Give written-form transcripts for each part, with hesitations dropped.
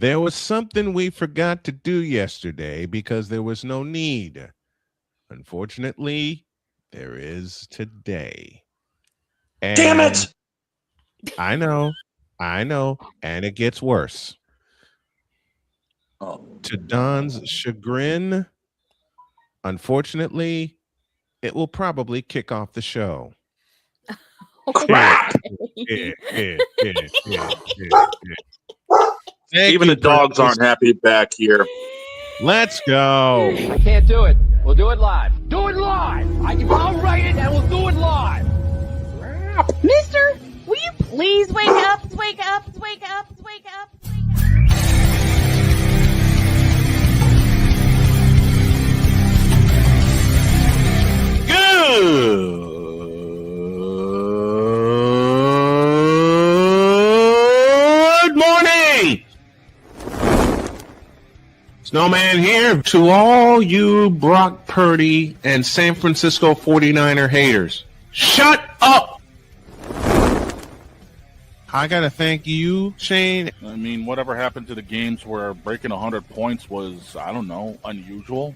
There was something we forgot to do yesterday because there was no need. Unfortunately, there is today. Damn And it! I know, and it gets worse. Oh. To Don's chagrin, unfortunately, it will probably kick off the show. Crap! Yeah, yeah, yeah, yeah, yeah, yeah. Thank Even you, the dogs Purpose. aren't happy back here. Let's go. I can't do it. We'll do it live. Do it live. I'll write it and we'll do it live. Mister, will you please wake up, wake up, wake up, wake up, wake up? Good morning. Snowman here to all you Brock Purdy and San Francisco 49er haters. Shut up. I got to thank you, Shane. I mean, whatever happened to the games where breaking 100 points was, I don't know, unusual?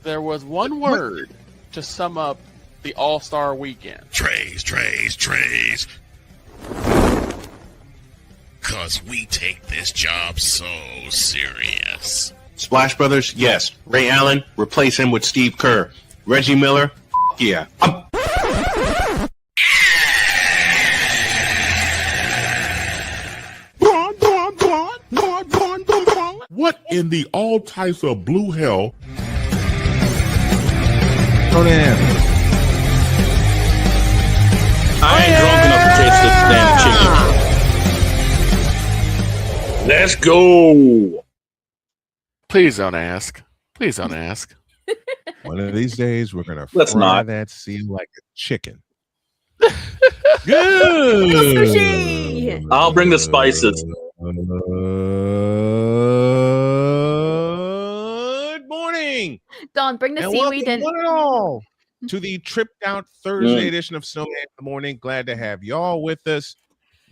There was one word to sum up the All-Star weekend. Trays. Cause we take this job so serious. Splash Brothers, yes. Ray Allen, replace him with Steve Kerr. Reggie Miller, yeah. What in the all types of blue hell? Conan. I ain't drunk enough to taste this damn chicken. Let's go. Please don't ask. Please don't ask. One of these days, we're gonna Let's fry not. that seal like a chicken. Sushi! I'll bring the spices. Good morning. Don, bring the And seaweed welcome in. one and all to the tripped out Thursday edition of Snowman in the Morning. Glad to have y'all with us.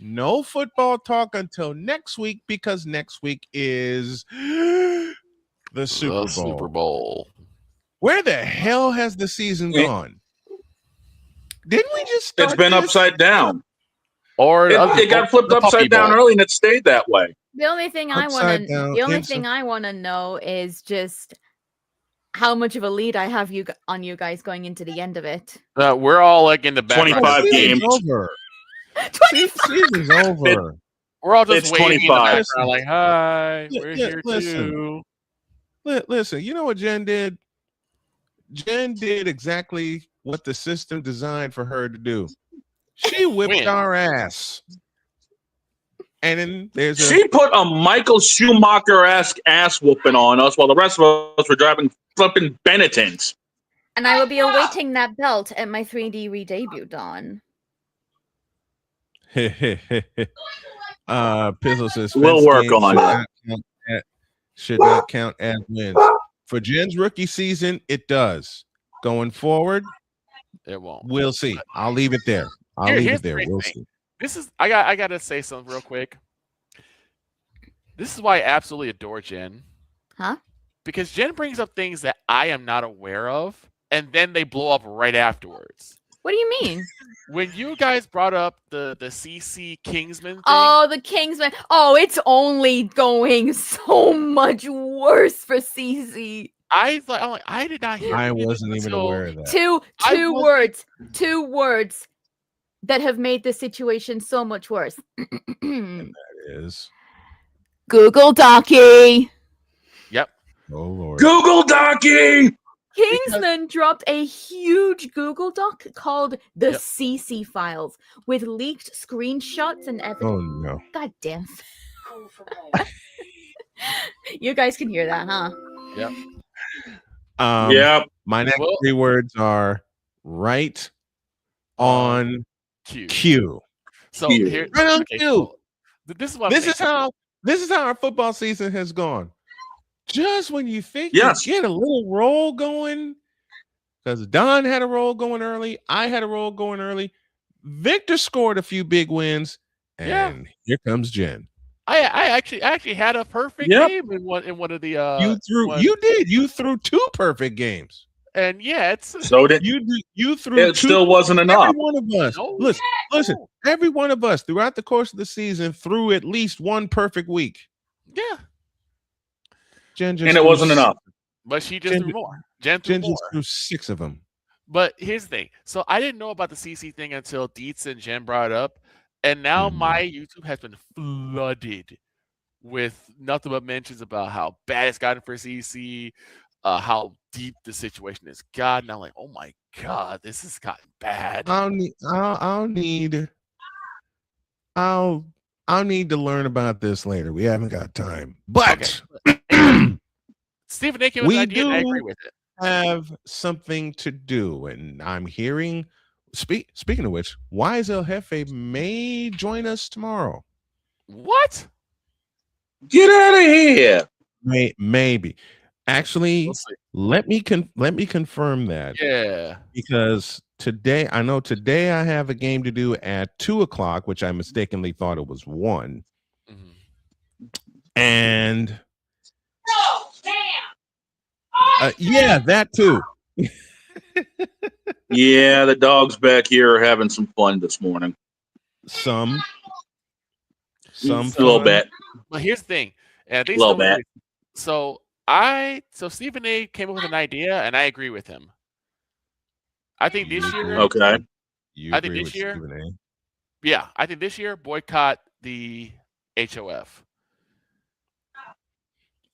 No football talk until next week because next week is the Super Bowl. Where the hell has the season gone? Didn't we just start It's been this? upside down. Or It got flipped upside down early and it stayed that way. The only thing I Upside want down, to, the only inside- thing I want to know is just how much of a lead I have on you guys going into the end of it. We're all like in the background. 25 Season's games. over. Season's over. We're all just It's waiting 25. in the background like, hi, Li- we're li- here listen. too. Listen, you know what Jen did? Jen did exactly what the system designed for her to do. She whipped Win. our ass. And then there's a She put a Michael Schumacher-esque ass whooping on us while the rest of us were driving flipping Benettons. And I will be awaiting that belt at my 3D re-debut, Don. Pizzle says We'll fence work games on it. should not count as wins. For Jen's rookie season, it does. Going forward, It won't. we'll see. I'll leave it there. Here's the We'll great see. thing. This is I gotta say something real quick. This is why I absolutely adore Jen. Huh? Because Jen brings up things that I am not aware of, and then they blow up right afterwards. What do you mean? When you guys brought up the CC Kingsman thing, Oh, the Kingsman. Oh, it's only going so much worse for CC. I'm like, I did not hear. I anything wasn't even until- aware of that. Two wasn't- words that have made the situation so much worse. That is. Google Docky. Yep. Oh Lord. Google Docky! Kingsman dropped a huge Google Doc called the Yep. CC files with leaked screenshots and evidence. Oh no. God damn. You guys can hear that, huh? Yep. Yeah. My next Well- 3 words are right on Cute. cue. So Cute. here, Right on okay, cue. so this is what I'm This is saying. how our football season has gone. Just when you think Yes. you get a little roll going, because Don had a roll going early, I had a roll going early. Victor scored a few big wins, Yeah. and here comes Jen. I actually had a perfect Yep. game in one of the You threw 2 perfect games. and yeah, it's So did You threw it 2. still wasn't Every enough. one of us. No. Listen. No. Every one of us throughout the course of the season threw at least 1 perfect week. Yeah, Jen just And it threw wasn't enough. but she just Jen- threw more. Jen threw Jen more. just threw 6 of them. But here's the thing. So I didn't know about the CC thing until Dietz and Jen brought it up, and now Mhm. my YouTube has been flooded with nothing but mentions about how bad it's gotten for CC, how deep the situation has gotten. I'm like, oh my god, this has gotten bad. I'll need to learn about this later. We haven't got time. But Stephen A. came with an idea, and I agree with it. have something to do, and I'm hearing. Speaking of which, Wise El Jefe may join us tomorrow. What? Get out of here. Maybe. Actually, We'll see. let me confirm that. Yeah. Because today I have a game to do at 2:00, which I mistakenly thought it was 1. Mhm. And yeah, that too. Yeah, the dogs back here are having some fun this morning. Some A little fun. bit. But here's the thing, and I think Little Stephen A- bit. so Stephen A. came up with an idea, and I agree with him. I think this year, Okay. You I think agree this with year- Stephen A. yeah, I think this year boycott the HOF.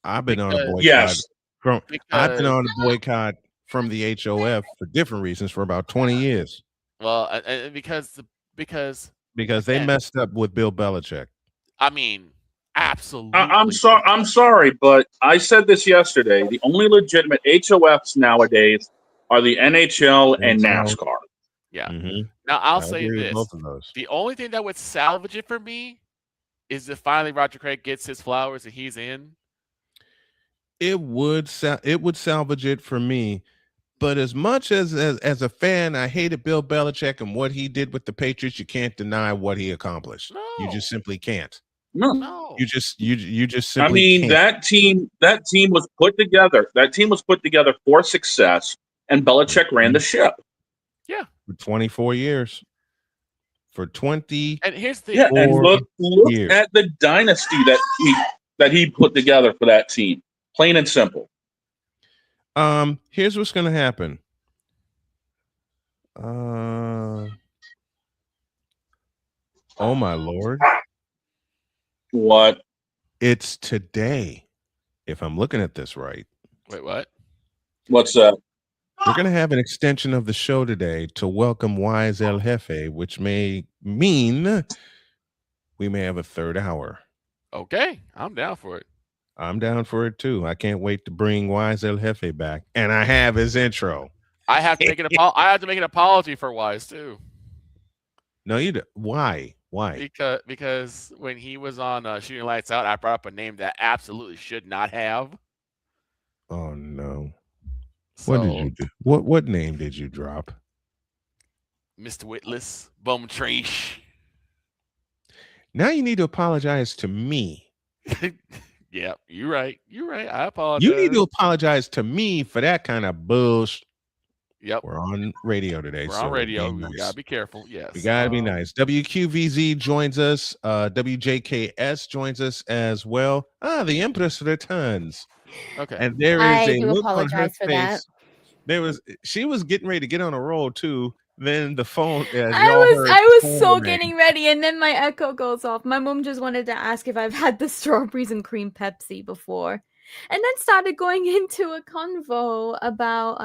I've been on a Because- boycott. Yes. I've been on a boycott from the HOF for different reasons for about 20 years Well, and because because they Again. messed up with Bill Belichick. I mean, absolutely. I'm sorry. I'm sorry, but I said this yesterday. The only legitimate HOFs nowadays are the NHL and NASCAR. Yeah. Mhm. Now I'll I say agree with this: both of those. the only thing that would salvage it for me is if finally Roger Craig gets his flowers and he's in. It would salvage it for me. But as much as a fan, I hated Bill Belichick and what he did with the Patriots. You can't deny what he accomplished. You No. just simply can't. No. No. You just I simply mean, can't. that team was put together. That team was put together for success, and Belichick ran the ship. For 24 years. For 20. And here's the Yeah, and look years. at the dynasty that he put together for that team. Plain and simple. Here's what's gonna happen. Oh my Lord. What? It's today. If I'm looking at this right. Wait, what? What's that? We're going to have an extension of the show today to welcome Wise El Jefe, which may mean we may have a 3rd hour. Okay, I'm down for it. I'm down for it too. I can't wait to bring Wise El Jefe back. And I have his intro. I have to make an apology for Wise too. No, you don't. Why? Because when he was on Shooting Lights Out, I brought up a name that absolutely should not have. Oh no. So, What did you do? What name did you drop? Mr. Witless, Bum Trash. Now you need to apologize to me. Yeah, you're right. I apologize. You need to apologize to me for that kind of bullshit. Yep. We're on radio today. We're on radio. be nice. We gotta be careful. Yes. We gotta be nice. WQVZ joins us. WJKS joins us as well. The Empress returns. Okay. And there is I a do look on her apologize for that. face. She was getting ready to get on a roll too. Then the phone. I was so getting ready, and then my echo goes off. My mom just wanted to ask if I've had the strawberries and cream Pepsi before, and then started going into a convo about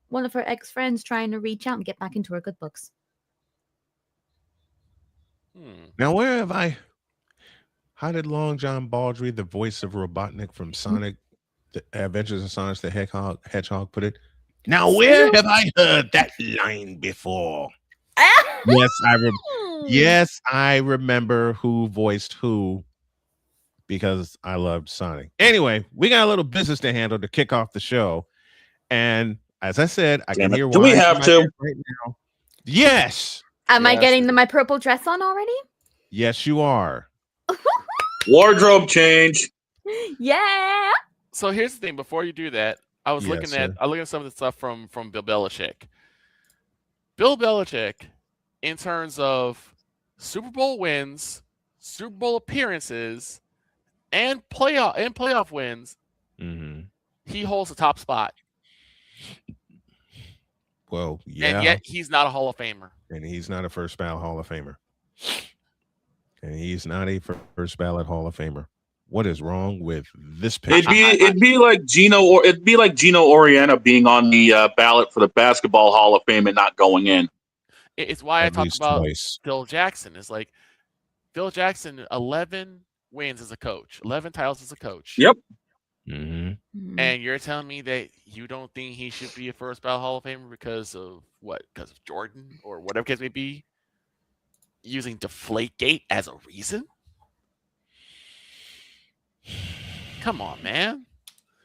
one of her ex-friends trying to reach out and get back into her good books. Now, where have I? How did Long John Baldry, the voice of Robotnik from Sonic, the Adventures of Sonic the Hedgehog, put it? Now, where have I heard that line before? Yes, I remember who voiced who because I loved Sonic. Anyway, we got a little business to handle to kick off the show, and as I said, I can hear. Do we have to? Right now. Yes. Am I Yes, getting it my purple dress on already? Yes, you are. Wardrobe change. Yeah. So here's the thing. Before you do that, I was Yes, looking sir. at some of the stuff from Bill Belichick. Bill Belichick, in terms of Super Bowl wins, Super Bowl appearances, and playoff wins, Mm-hmm. he holds the top spot. Well, And yeah. yet he's not a Hall of Famer. And he's not a first ballot Hall of Famer. And he's not a first ballot Hall of Famer. What is wrong with this picture? It'd be like Gino Oriana being on the ballot for the Basketball Hall of Fame and not going in. It's why I At talk least about twice. Phil Jackson. It's like Phil Jackson, 11 wins as a coach, 11 titles as a coach. Yep. Mm-hmm. And you're telling me that you don't think he should be a first ballot Hall of Famer because of what? Because of Jordan or whatever case may be? Using Deflategate as a reason? Come on, man.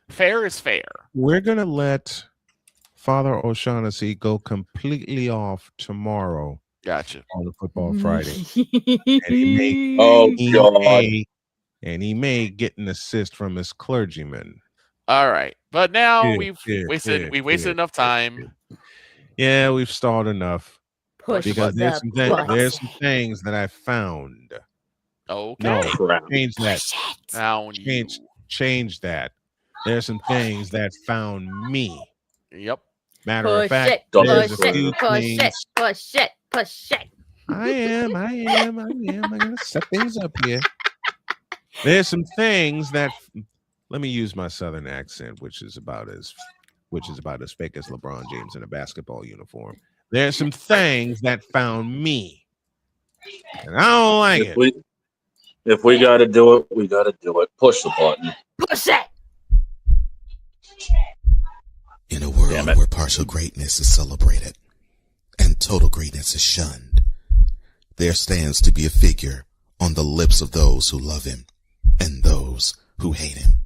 Fair is fair. We're going to let Father O'Shaughnessy go completely off tomorrow. Gotcha. On the Football Friday. And he may get an assist from his clergyman. All right. But now we've wasted enough time. Yeah, we've stalled enough. Because there's some things that I found. Okay. No, change that. Change that. There's some things that found me. Yep. Matter of fact, there's a few things. Push it. I am. I gotta set things up here. There's some things that let me use my southern accent, which is about as fake as LeBron James in a basketball uniform. There's some things that found me. And I don't like it. If we gotta do it, we gotta do it. Push the button. Push it. In a world where partial greatness is celebrated and total greatness is shunned, there stands to be a figure on the lips of those who love him and those who hate him.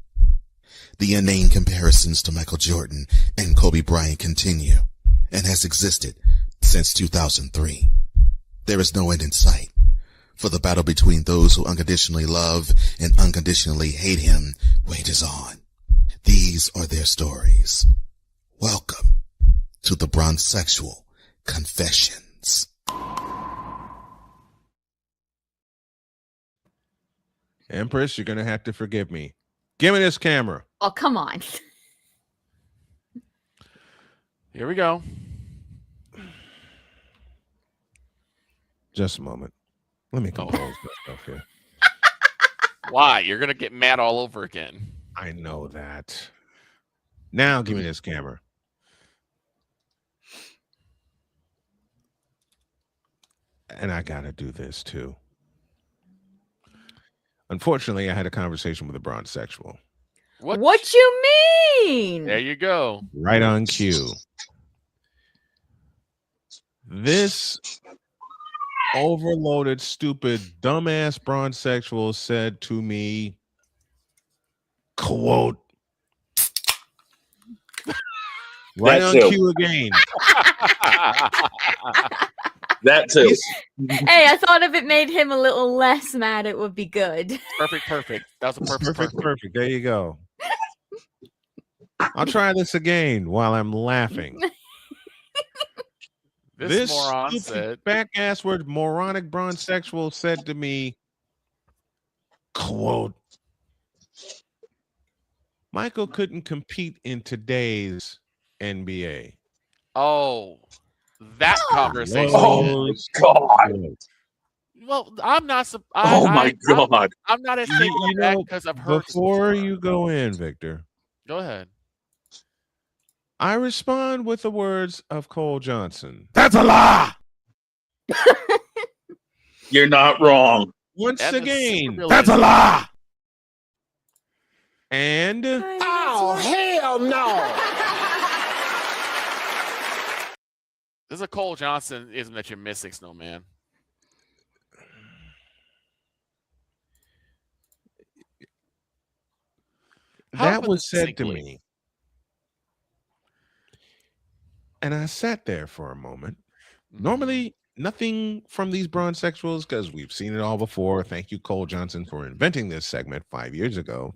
The inane comparisons to Michael Jordan and Kobe Bryant continue and has existed since 2003. There is no end in sight, for the battle between those who unconditionally love and unconditionally hate him wages on. These are their stories. Welcome to the Bronzexual Confessions. Empress, you're going to have to forgive me. Give me this camera. Oh, come on. Here we go. Just a moment. Let me compose myself here. Why? You're going to get mad all over again. I know that. Now give me this camera. And I got to do this too. Unfortunately, I had a conversation with a Bronzexual. What you mean? There you go. Right on cue. This overloaded, stupid, dumbass Bronzexual said to me, quote, right on cue again. That too. Hey, I thought if it made him a little less mad, it would be good. Perfect. That was a perfect. There you go. I'll try this again while I'm laughing. This moron said, back-ass word moronic Bronzexual said to me, quote, Michael couldn't compete in today's NBA. Oh, that conversation. Oh, God. Well, I'm not. My God. I'm not as taken aback because I've heard. Before you go in, Victor. Go ahead. I respond with the words of Cole Johnson. That's a lie. You're not wrong. Once again. That's a lie. And oh, hell no. There's a Cole Johnson-ism that you're missing, Snowman. That was said to me. And I sat there for a moment. Normally nothing from these bronze sexuals because we've seen it all before. Thank you, Cole Johnson, for inventing this segment 5.5 years ago.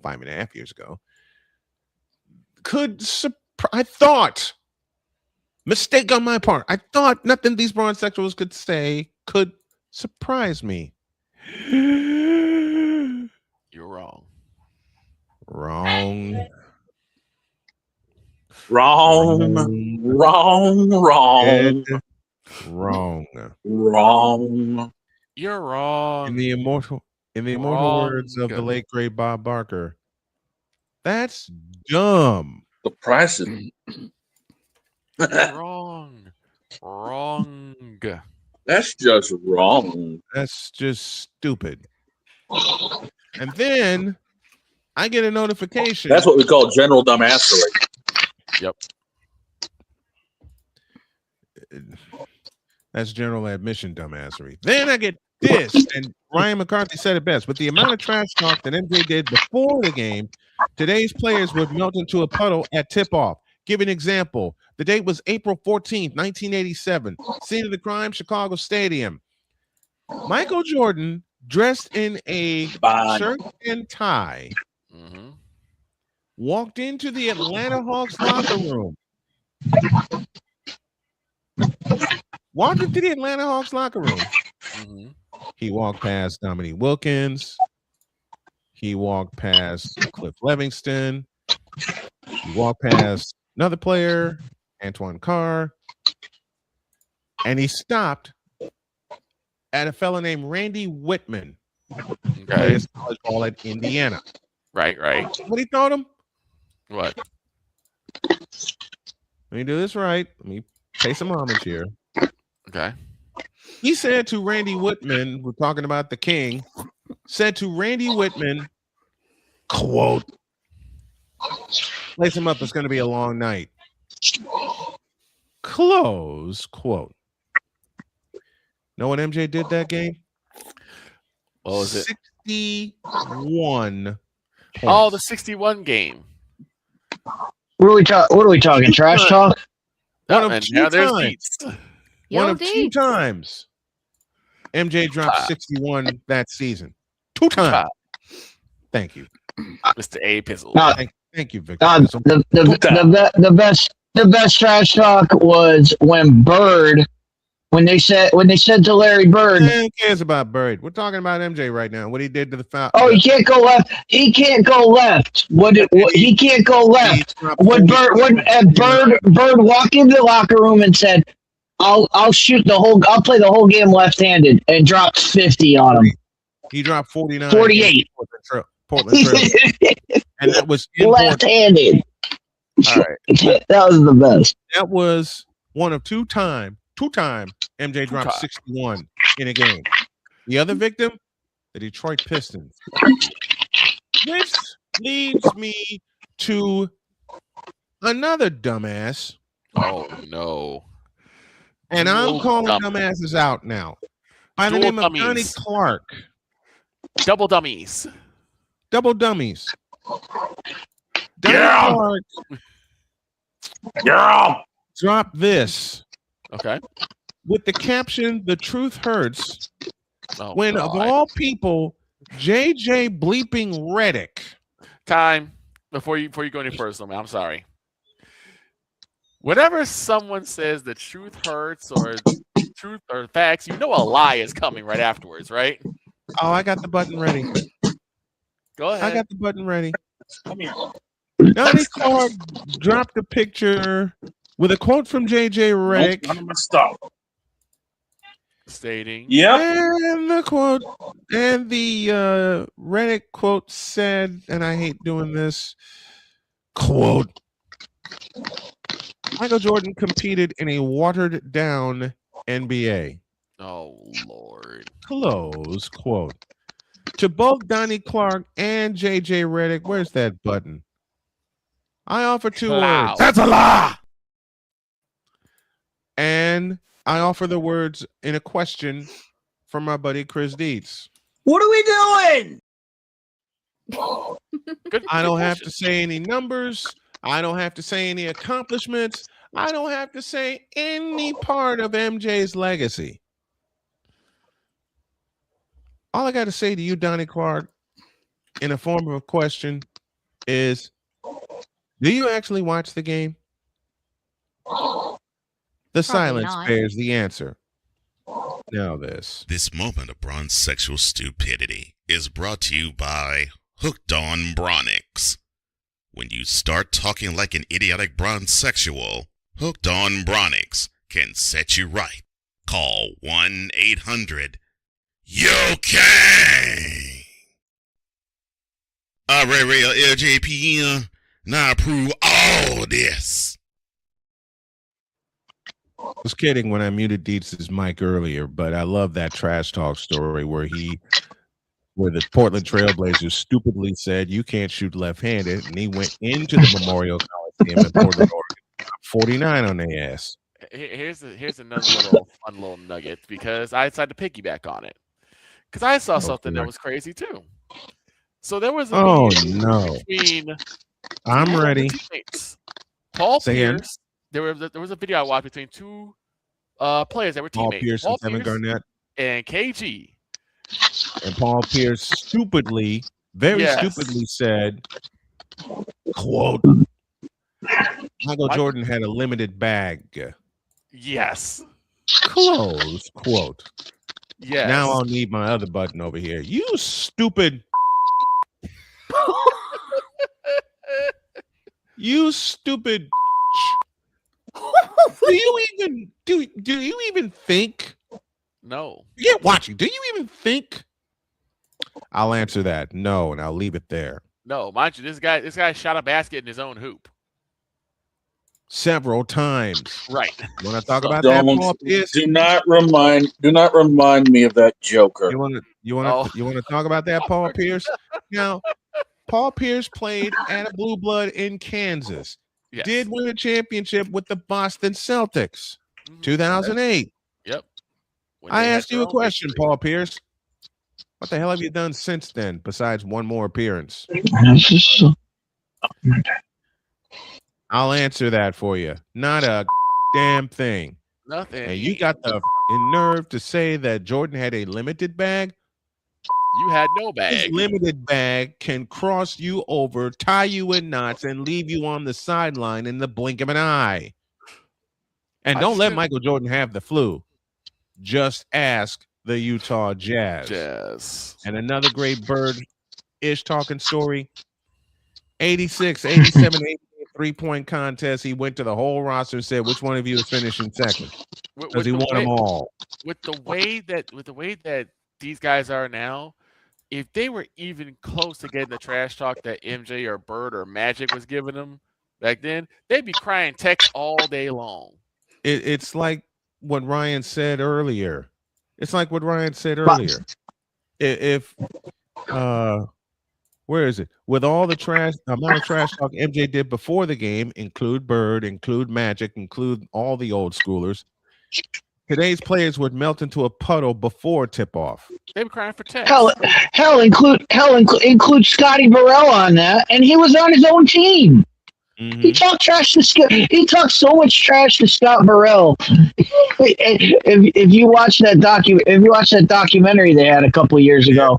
I thought, mistake on my part, I thought nothing these bronze sexuals could say could surprise me. You're wrong. Wrong. You're wrong. In the immortal words of the late great Bob Barker, that's dumb. The price is wrong. That's just wrong. That's just stupid. And then I get a notification. That's what we call general dumbassery. Yep. That's general admission dumbassery. Then I get this, and Ryan McCarthy said it best. With the amount of trash talk that MJ did before the game, today's players would melt into a puddle at tip-off. Give an example. The date was April 14th, 1987. Scene of the crime, Chicago Stadium. Michael Jordan, dressed in a shirt and tie, walked into the Atlanta Hawks locker room. He walked past Dominique Wilkins. He walked past Cliff Livingston. He walked past another player, Antoine Carr. And he stopped at a fella named Randy Whitman. Okay. College ball at Indiana. Right. What he told him? What? Let me do this right. Let me pay some homage here. Okay. He said to Randy Whitman, we're talking about the king, said to Randy Whitman, quote, lace him up, it's going to be a long night. Close quote. Know what MJ did that game? What was it? 61 points. Oh, the 61 game. What are we talking? Trash talk? One of two times MJ dropped 61 that season. 2 times. This you. Mr. A Pizzle. Thank you, Victor. The best trash talk was when they said to Larry Bird. Who cares about Bird? We're talking about MJ right now. What he did to the foul. Oh, he can't go left. He can't go left. He can't go left. When Bird walked into the locker room and said, I'll play the whole game left-handed, and dropped 50 on him. He dropped 49. 48. Portland Trail. And that was left-handed. All right. That was the best. That was one of two time MJ dropped 61 in a game. The other victim, the Detroit Pistons. Which leads me to another dumbass. Oh, no. And I'm calling dumbasses out now. By the name of Donnie Clark. Double dummies. Donnie Clark. Drop this. Okay. With the caption, "The truth hurts." Oh, when God. Of all people, JJ bleeping Redick. Time. Before you go any further, I'm sorry. Whenever someone says the truth hurts or truth or facts, you know a lie is coming right afterwards, right? Oh, I got the button ready. Go ahead. I got the button ready. Come here. Donnie Clark dropped a picture with a quote from JJ Redick. None of my stuff. Stating. Yep. And the quote and the Redick quote said, and I hate doing this, quote, Michael Jordan competed in a watered down NBA. Oh, Lord. Close quote. To both Donnie Clark and JJ Redick, where's that button? I offer 2 words. That's a lie. And I offer the words in a question from my buddy Chris Dietz. What are we doing? I don't have to say any numbers. I don't have to say any accomplishments. I don't have to say any part of MJ's legacy. All I got to say to you, Donnie Clark, in a form of a question, is: do you actually watch the game? The silence not. bears the answer. Now This moment of bronze sexual stupidity is brought to you by Hooked on Bronix. When you start talking like an idiotic bronze sexual, Hooked on Bronix can set you right. Call 1-800-UK. Real LJPM, now approve all this. I was kidding when I muted Dietz's mic earlier, but I love that trash talk story where the Portland Trailblazers stupidly said you can't shoot left-handed, and he went into the Memorial Coliseum in Portland, Oregon, 49 on their ass. Here's another little fun little nugget, because I decided to piggyback on it, because I saw something that was crazy too. So there was a video between I'm ready. teammates. Paul Pierce. There was a video I watched between two players that were teammates. Paul Pierce and Kevin Garnett and KG. And Paul Pierce stupidly, stupidly said, quote, Michael Jordan had a limited bag. Yes. Close quote. Yes. Now I'll need my other button over here. You stupid. You stupid. Do you even think? No. Yeah, watching. Do you even think? I'll answer that. No, and I'll leave it there. No, mind you, this guy shot a basket in his own hoop several times. Right. You want to talk about that, Paul Pierce? Do not remind me of that Joker. You want to talk about that, Paul Pierce? Now, Paul Pierce played at a Blue Blood in Kansas. Yes. Did win a championship with the Boston Celtics, 2008. Yep. I asked you a question, Paul Pierce. What the hell have you done since then, besides one more appearance? I'll answer that for you. Not a damn thing. Nothing. And you got the nerve to say that Jordan had a limited bag? You had no bag. His limited bag can cross you over, tie you in knots, and leave you on the sideline in the blink of an eye. And don't let Michael Jordan have the flu. Just ask the Utah Jazz. And another great bird-ish talking story. 86, 87, 88 three-point contest. He went to the whole roster and said, which one of you is finishing second? Because he won them all. With the way that these guys are now, if they were even close to getting the trash talk that MJ or Bird or Magic was giving them back then, they'd be crying text all day long. It's like what Ryan said earlier. If where is it? With all the amount of trash talk MJ did before the game, include Bird, include Magic, include all the old schoolers, today's players would melt into a puddle before tip-off. They were crying for text. Hell, include Scotty Burrell on that, and he was on his own team. Mm-hmm. He talked so much trash to Scott Burrell. if you watch that documentary they had a couple of years ago,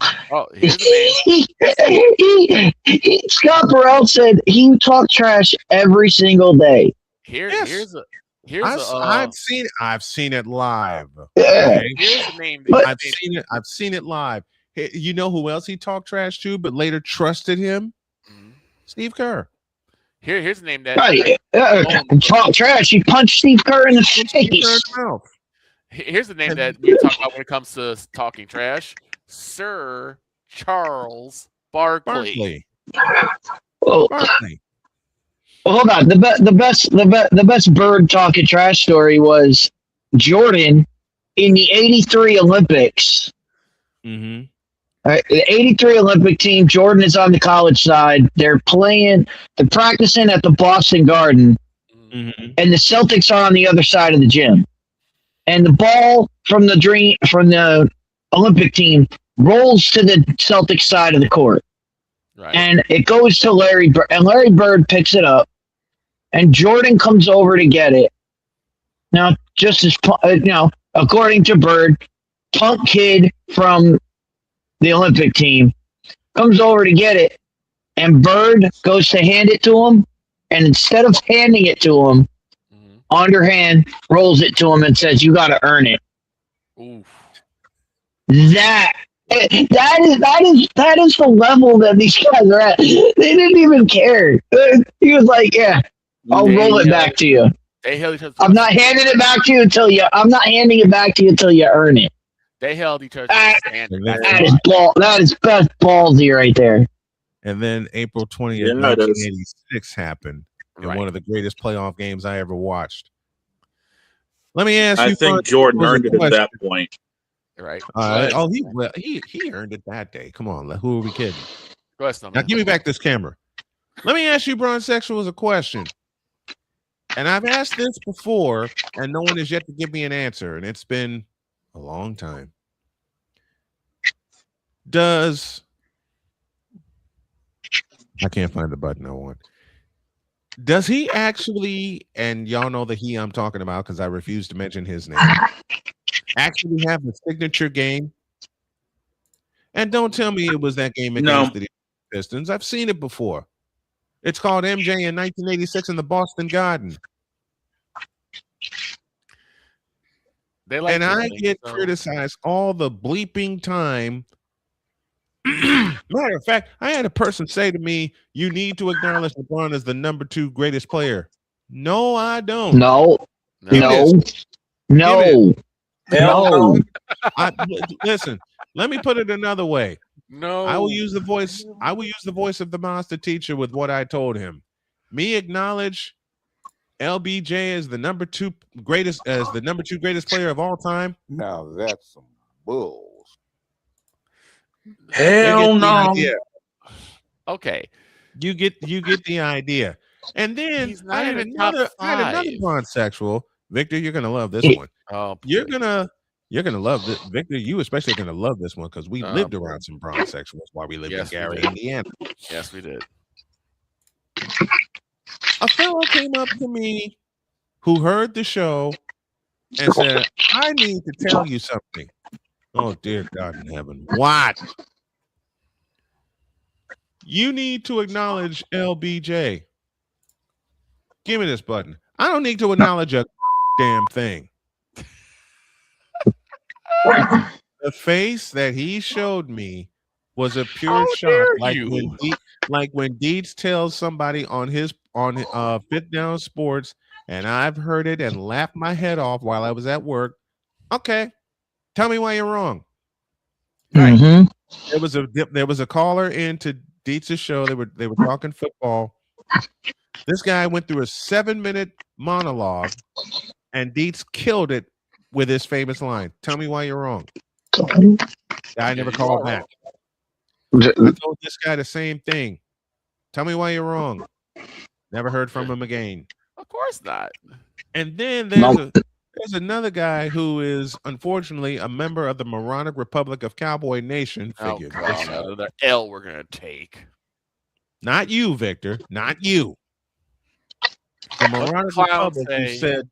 Scott Burrell said he talked trash every single day. I've seen it live. Yeah. Okay? Here's the name. I've seen it live. You know who else he talked trash to, but later trusted him? Mm-hmm. Steve Kerr. Here's the name that talk trash. He punched Steve Kerr in the face. Here's the name that we talk about when it comes to talking trash: Sir Charles Barkley. Barkley. Hold on. The best bird talking trash story was Jordan in the '83 Olympics. Mm-hmm. All right, the '83 Olympic team. Jordan is on the college side. They're practicing at the Boston Garden, and the Celtics are on the other side of the gym. And the ball from the Olympic team rolls to the Celtics side of the court. Right. And it goes to Larry Bird, and Larry Bird picks it up, and Jordan comes over to get it. Now, just as according to Bird, punk kid from the Olympic team, comes over to get it, and Bird goes to hand it to him, and instead of handing it to him, underhand rolls it to him and says, "You got to earn it." Oof. That is the level that these guys are at. They didn't even care. He was like, "Yeah, I'll roll it back to you. They held each other. I'm not handing it back to you until you. I'm not handing it back to you until you earn it." They held each other to the standard. That's ballsy right there. And then April 20th, 1986 happened in one of the greatest playoff games I ever watched. Let me ask you. I think Jordan earned it at that point. Right. He earned it that day. Come on, who are we kidding? Now give me back this camera. Let me ask you, Bronzexuals, a question. And I've asked this before, and no one has yet to give me an answer, and it's been a long time. I can't find the button I want. Does he actually, and y'all know the he I'm talking about because I refuse to mention his name, actually have the signature game? And don't tell me it was that game against the Pistons. I've seen it before. It's called MJ in 1986 in the Boston Garden. I get criticized all the bleeping time. Matter of fact, I had a person say to me, "You need to acknowledge LeBron as the number 2 greatest player." No, I don't. No. Listen, let me put it another way. No. I will use the voice of the master teacher with what I told him. Me acknowledge LBJ as the number 2 greatest player of all time. Now that's some bull. Hell no. Okay. You get the idea. And then I had another Bronzexual. Victor, you're gonna love this one. Oh, you're gonna love this. Victor, you especially are gonna love this one because we lived around some Bronzexuals while we lived in Gary, Indiana. Yes, we did. A fellow came up to me who heard the show and said, "I need to tell you something." Oh, dear God in heaven. What? You need to acknowledge LBJ. Give me this button. I don't need to acknowledge a damn thing. The face that he showed me was a pure shock. Like when Deeds tells somebody on Fifth Down Sports, and I've heard it and laughed my head off while I was at work. Okay. Tell me why you're wrong. Right. Mm-hmm. There was a caller into Dietz's show. They were talking football. This guy went through a 7-minute monologue, and Dietz killed it with his famous line. Tell me why you're wrong. Guy never called back. I told this guy the same thing. Tell me why you're wrong. Never heard from him again. Of course not. And then there's another guy who is unfortunately a member of the moronic Republic of Cowboy Nation. Another L we're gonna take. Not you, Victor. Not you. The moronic Republic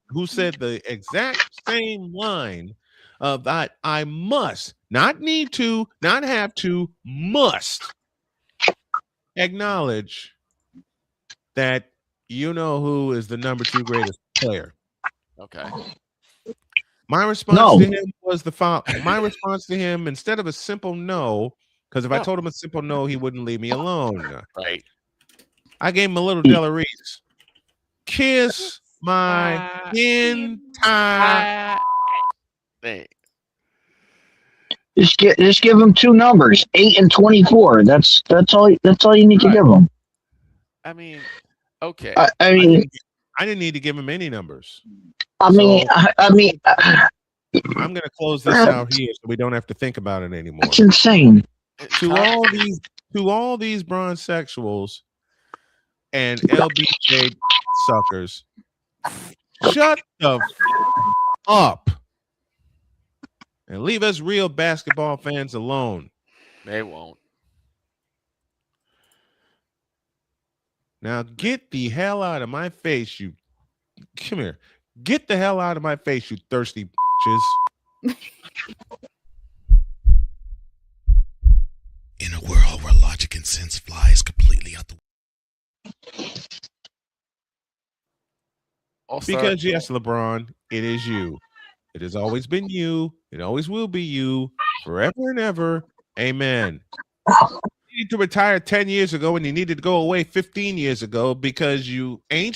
who said the exact same line of that I must, not need to, not have to, must acknowledge that you know who is the number 2 greatest player. Okay. My response to him was my response to him, instead of a simple no, because if I told him a simple no, he wouldn't leave me alone. Right. I gave him a little Della Reese. Kiss my entire thing. Just give him 2 numbers, 8 and 24. That's all you need to give him. I mean, okay. I mean, I didn't need to give him any numbers. I'm going to close this out here so we don't have to think about it anymore. That's insane. To all these Bronzexuals and LBJ suckers, shut the up and leave us real basketball fans alone. They won't. Now get the hell out of my face, you. Come here. Get the hell out of my face, you thirsty bitches. and sense flies completely out the Because yes, LeBron, it is you. It has always been you. It always will be you forever and ever. Amen. You need to retire 10 years ago and you needed to go away 15 years ago because you ain't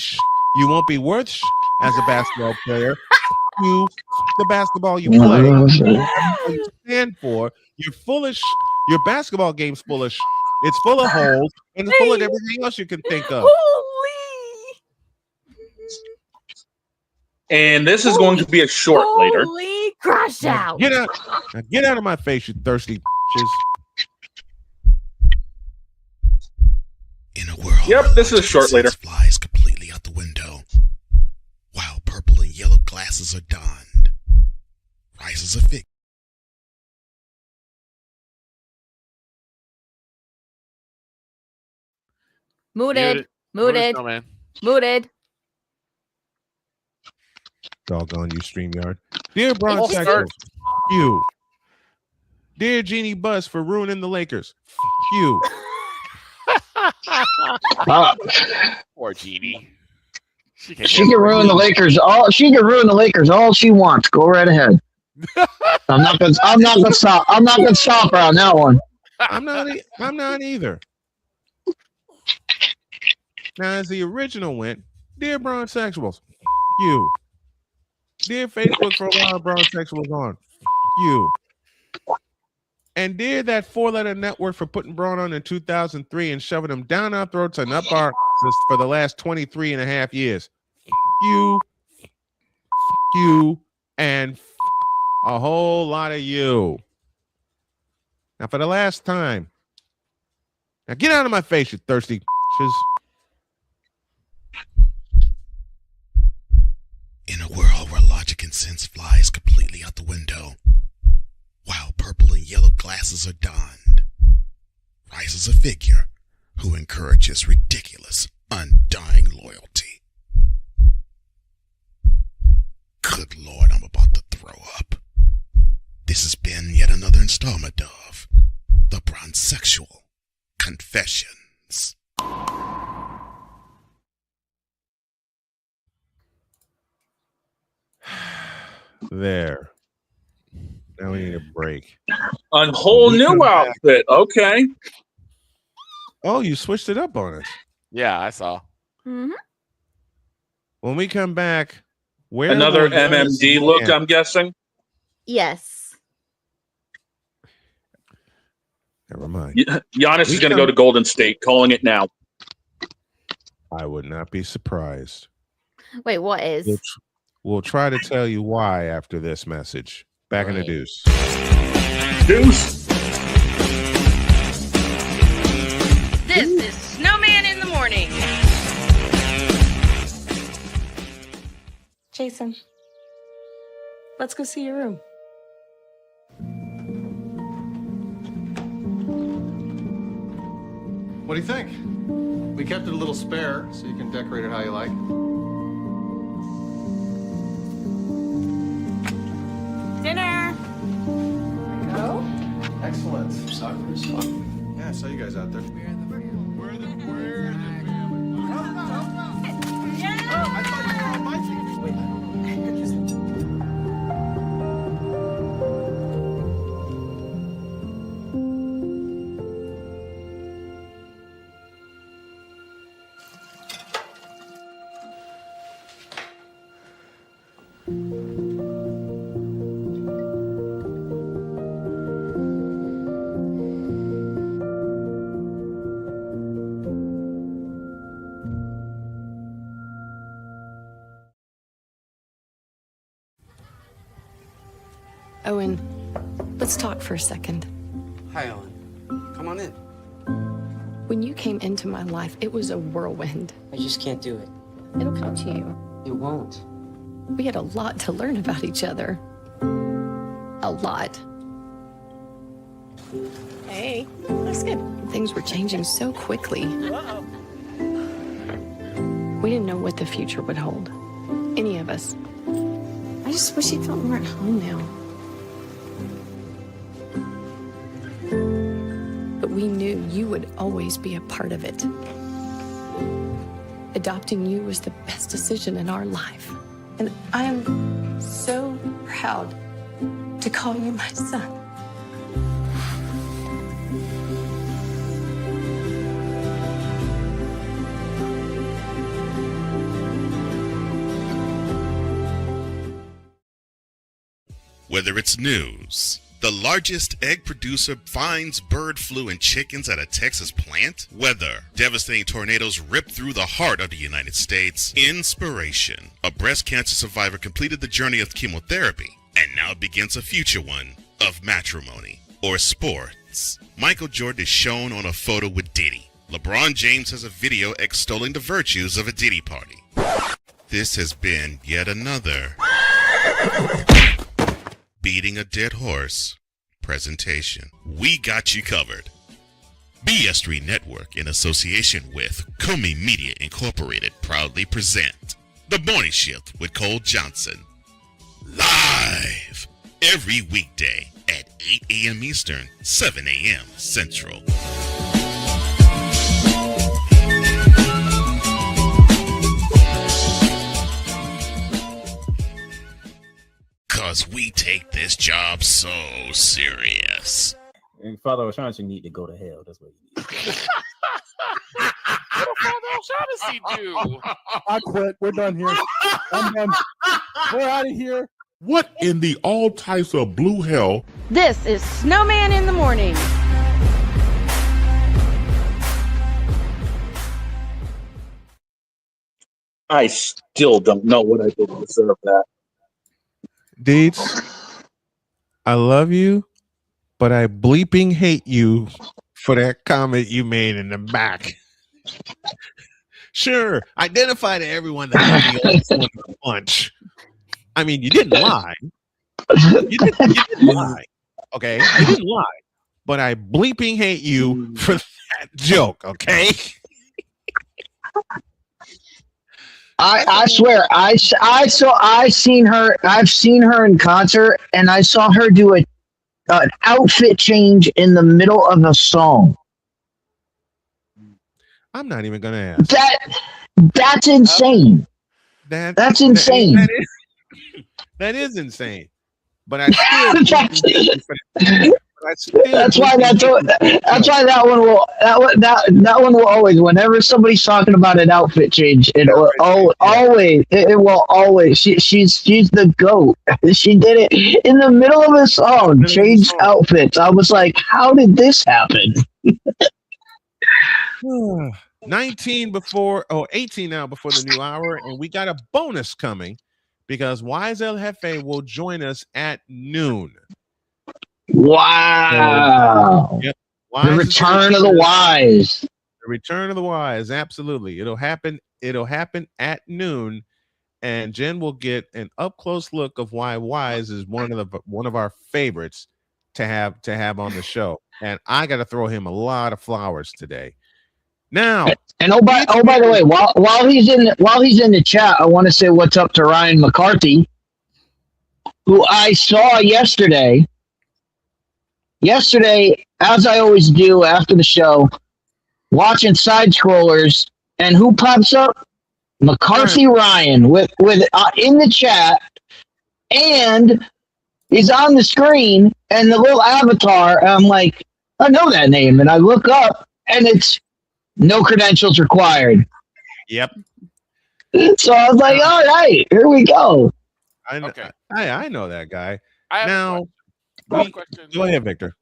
you won't be worth as a basketball player. You the basketball you play, the basketball you stand for, you're foolish. Your basketball game's foolish. It's full of holes and it's full of everything else you can think of. Holy! And this is going to be a short later. Holy crash out! Get out of my face, you thirsty bitches. In a world Yep, this is a short later. flies completely out the window, while purple and yellow glasses are donned. Rises a fig. Mooted. Muted, snowman. Mooted. Doggone you, StreamYard. Dear Bron False Sexuals, start. you. Dear Jeannie Buss for ruining the Lakers, you. Poor Jeannie. She can ruin the Lakers. She can ruin the Lakers all she wants. Go right ahead. I'm not gonna stop. I'm not gonna stop her on that one. I'm not either. Now, as the original went, dear Bron Sexuals, you. Dear Facebook for a while Bron Sexuals on, you. And dear that 4-letter network for putting Braun on in 2003 and shoving him down our throats and up our asses for the last 23 and a half years. You, and a whole lot of you. Now, for the last time, now get out of my face, you thirsty bitches. In a world where logic and sense flies completely out the window, while purple and yellow glasses are donned, rises a figure who encourages ridiculous, undying loyalty. Good Lord, I'm about to throw up. This has been yet another installment of The Bronsexual Confessions. There. Now we need a break. A whole new outfit. Okay. Oh, you switched it up on us. Yeah, I saw. Mm-hmm. When we come back, where Another will Giannis MMD look, stand? I'm guessing. Yes. Never mind. Giannis is going to go to Golden State, calling it now. I would not be surprised. Wait, what is? We'll try to tell you why after this message. Back in the deuce. Deuce. This is Snowman in the Morning. Jason, let's go see your room. What do you think? We kept it a little spare so you can decorate it how you like. Dinner. Go. Excellent. Soccer is fun. Yeah, I saw you guys out there. Owen, let's talk for a second. Hi, Ellen. Come on in. When you came into my life, it was a whirlwind. I just can't do it. It'll come to you. It won't. We had a lot to learn about each other. A lot. Hey, that's good. Things were changing so quickly. We didn't know what the future would hold. Any of us. I just wish you felt more at home now. but we knew you would always be a part of it. Adopting you was the best decision in our life. And I am so proud to call you my son. Whether it's news, the largest egg producer finds bird flu in chickens at a Texas plant, weather, devastating tornadoes rip through the heart of the United States, inspiration, a breast cancer survivor completed the journey of chemotherapy, and now begins a future one of matrimony, or sports. Michael Jordan is shown on a photo with Diddy. LeBron James has a video extolling the virtues of a Diddy party. This has been yet another beating a dead horse presentation. We got you covered. BS3 Network, in association with Comey Media Incorporated, proudly present The Morning Shift with Cole Johnson. Live every weekday at 8 a.m. Eastern, 7 a.m. Central. Because we take this job so serious. And Father O'Shaughnessy need to go to hell. That's what he needs. What did Father O'Shaughnessy do? I quit. We're done here. I'm done. We're out of here. What in the all types of blue hell? This is Snowman in the Morning. I still don't know what I did to deserve that. Deeds, I love you, but I bleeping hate you for that comment you made in the back. Sure, identify to everyone that I'm the only one in the bunch. I mean, you didn't lie. You didn't lie. Okay, you didn't lie. But I bleeping hate you for that joke. Okay. I swear, I've seen her in concert, and I saw her do an outfit change in the middle of a song. I'm not even gonna ask. That's insane. That's insane. That is insane. But I still. That's why that one will always, whenever somebody's talking about an outfit change, it will always she's the GOAT. She did it in the middle of a song, changed outfits. I was like, how did this happen? 18 now before the new hour, and we got a bonus coming because Wise El Jefe will join us at noon. Wow. Yep. The return of the wise. The return of the wise, absolutely. It'll happen at noon, and Jen will get an up close look of why Wise is one of our favorites to have on the show. And I got to throw him a lot of flowers today. Now, and by the way, while he's in the chat, I want to say what's up to Ryan McCarthy, who I saw yesterday. Yesterday, as I always do after the show, watching side scrollers, and who pops up? McCarthy Ryan with in the chat, and he's on the screen, and the little avatar. I'm like, I know that name, and I look up, and it's no credentials required. Yep. So I was like, all right, here we go. I know that guy. Now, question. Go ahead, Victor.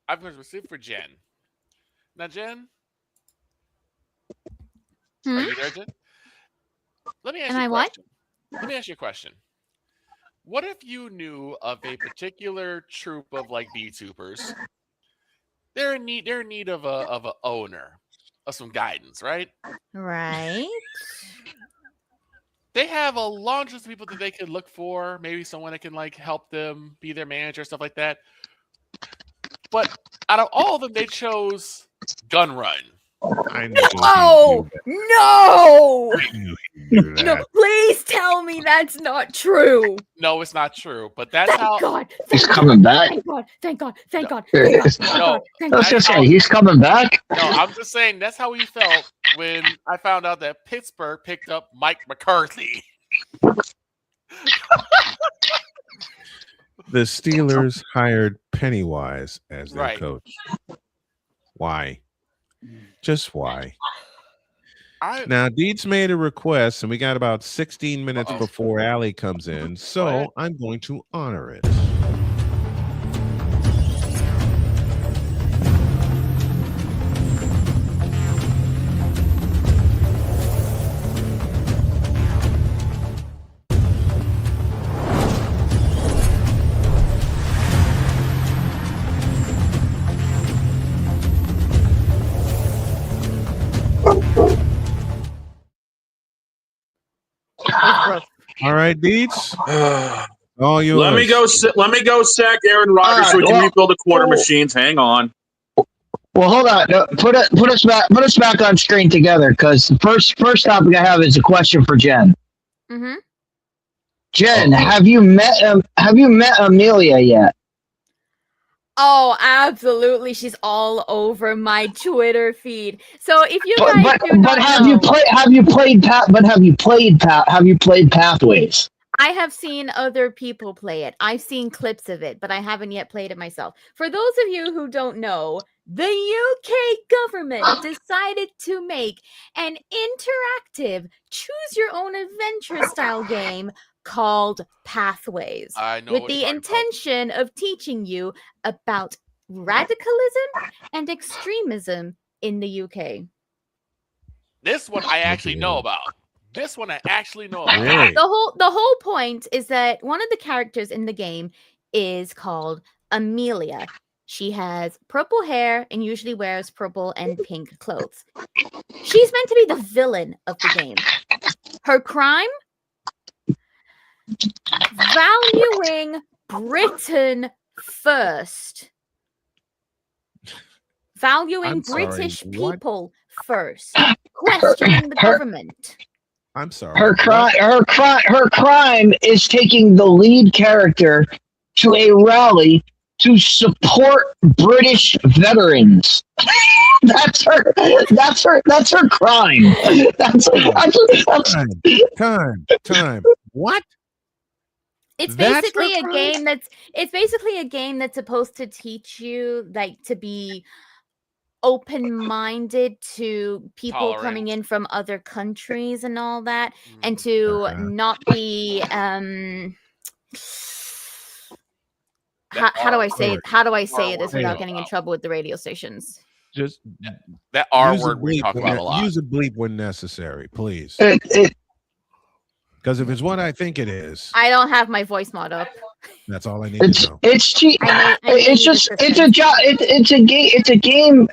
I have a question for Jen. Now, Jen, are you there, Jen? Let me ask you a question. Let me ask you a question. What if you knew of a particular troop of like VTubers? They're in need of a owner, of some guidance, right? Right. They have a long list of people that they could look for. Maybe someone that can like help them be their manager, stuff like that. But out of all of them, they chose Gun Run. I knew Oh no! I knew he'd do that. No, please tell me that's not true. No, it's not true. But that's how. God, He's coming back. Thank God! Thank God! Thank God! No, I was gonna that's say how, he's coming back. no, I'm just saying that's how we felt when I found out that Pittsburgh picked up Mike McCarthy. The Steelers hired Pennywise as their Right. coach. Why? Just why? I Now, Deeds made a request, and we got about 16 minutes before Allie comes in, so I'm going to honor it. All right, Deeds. All yours. Let me go sack Aaron Rodgers so we can rebuild the quarter machines. Hang on. Well, hold on. No, put us back on screen together, because the first topic I have is a question for Jen. Mm-hmm. Jen, have you met Amelia yet? Oh, absolutely. She's all over my Twitter feed. So if you guys Have you played Pathways? I have seen other people play it. I've seen clips of it, but I haven't yet played it myself. For those of you who don't know, the UK government decided to make an interactive choose your own adventure style game called Pathways, I know with what the you're talking intention of teaching you about radicalism and extremism in the UK. This one I actually know about. This one I actually know about. Really? The whole point is that one of the characters in the game is called Amelia. She has purple hair and usually wears purple and pink clothes. She's meant to be the villain of the game. Her crime? Valuing Britain first. Valuing British people first. Questioning the government. I'm sorry. Her crime is taking the lead character to a rally to support British veterans. That's her crime. Time. What? It's That's basically her a game that's supposed to teach you to be open-minded to people coming in from other countries and all that, and to not be how do I say it without getting in trouble with the radio stations? Just that R word we talk about a lot. Use a bleep when necessary, please. Because if it's what I think it is, I don't have my voice mod up. That's all I need to know. It's a game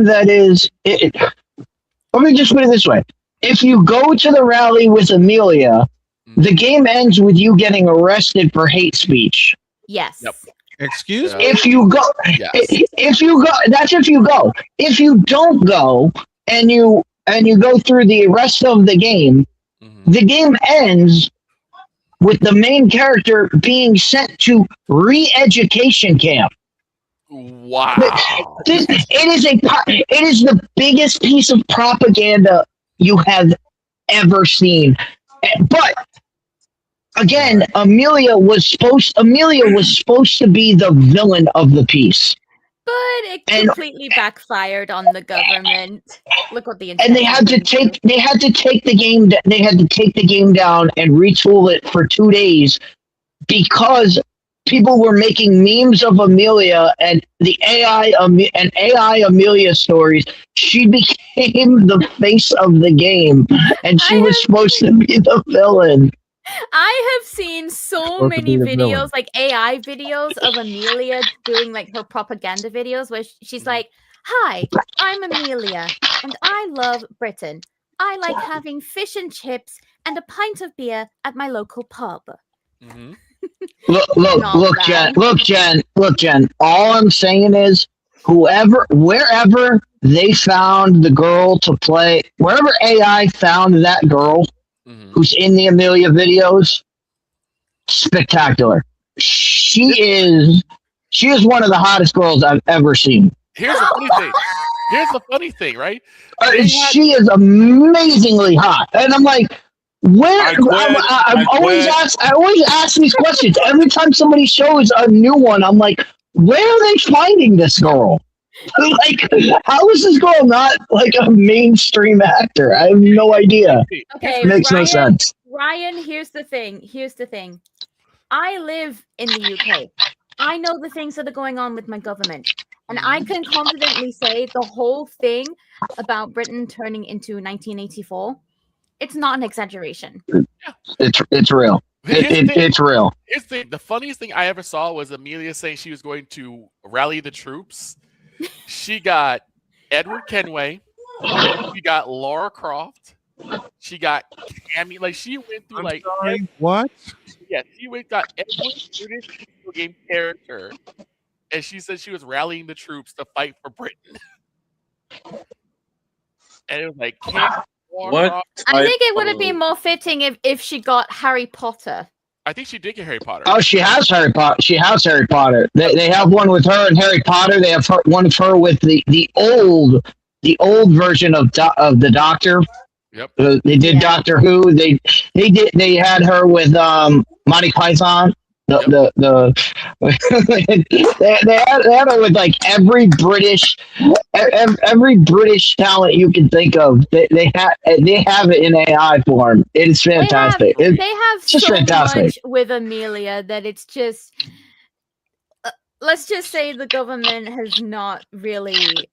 that is. Let me just put it this way: if you go to the rally with Amelia, the game ends with you getting arrested for hate speech. Yes. Yep. Excuse me. If you go, if you go, that's if you go. If you don't go and you go through the rest of the game, the game ends with the main character being sent to re-education camp. Wow! It is the biggest piece of propaganda you have ever seen. But again, Amelia was supposed to be the villain of the piece. But it completely backfired on the government. Look what the and they had to take the game down and retool it for 2 days because people were making memes of Amelia and the AI Amelia stories. She became the face of the game, and she was supposed to be the villain. I have seen so many videos, like AI videos of Amelia doing like her propaganda videos where she's like, "Hi, I'm Amelia, and I love Britain. I like having fish and chips and a pint of beer at my local pub." Mm-hmm. Look, Jen. All I'm saying is, wherever they found the girl to play wherever AI found that girl who's in the Amelia videos. Spectacular. She is one of the hottest girls I've ever seen. Here's the funny thing, right? She is amazingly hot, and I'm like, where? I always ask these questions every time somebody shows a new one. I'm like, where are they finding this girl? Like, how is this girl not like a mainstream actor? I have no idea. Okay, Makes no sense. Ryan, here's the thing. I live in the UK. I know the things that are going on with my government. And I can confidently say the whole thing about Britain turning into 1984, it's not an exaggeration. It's real. It's real. The funniest thing I ever saw was Amelia saying she was going to rally the troops. She got Edward Kenway. She got Laura Croft. She got Cammy. Like, she went through what? Yeah, she got every British video game character, and she said she was rallying the troops to fight for Britain. And it was like, what? I think it would have been more fitting if she got Harry Potter. I think she did get Harry Potter. Oh, she has Harry Potter. She has Harry Potter. They have one with her and Harry Potter. They have one of her with the old version of the Doctor. Yep. They did Doctor Who. They had her with Monty Python. They had her with like every British talent you can think of. They have it in AI form. It is fantastic. They have just so fantastic. much with Amelia that it's just. Let's just say the government has not really.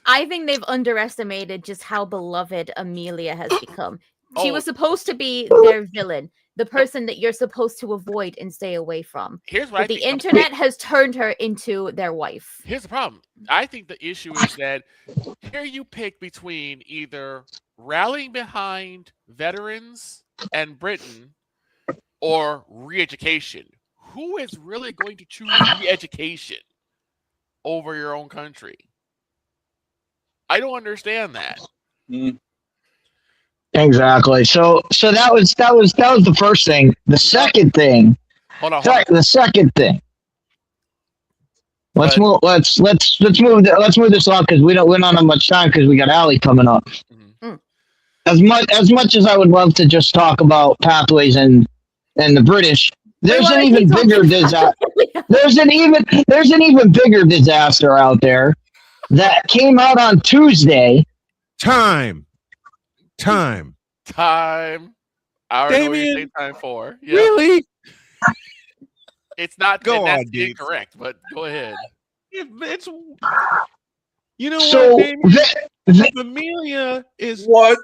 I think they've underestimated just how beloved Amelia has become. She was supposed to be their villain, the person that you're supposed to avoid and stay away from. But the internet has turned her into their wife. Here's the problem. I think the issue is that here you pick between either rallying behind veterans and Britain or re-education. Who is really going to choose re-education over your own country? I don't understand that. Exactly. So that was the first thing. The second thing. Hold on. The second thing. Let's move this along because we don't have much time because we got Allie coming up. As much as I would love to just talk about pathways and the British, there's an even bigger disaster. There's an even bigger disaster out there that came out on Tuesday. Time. I already know what you're saying time for. Yep. Really? It's not. Go that's on, dude. incorrect, but go ahead. It's. You know what, Damien? Amelia is what?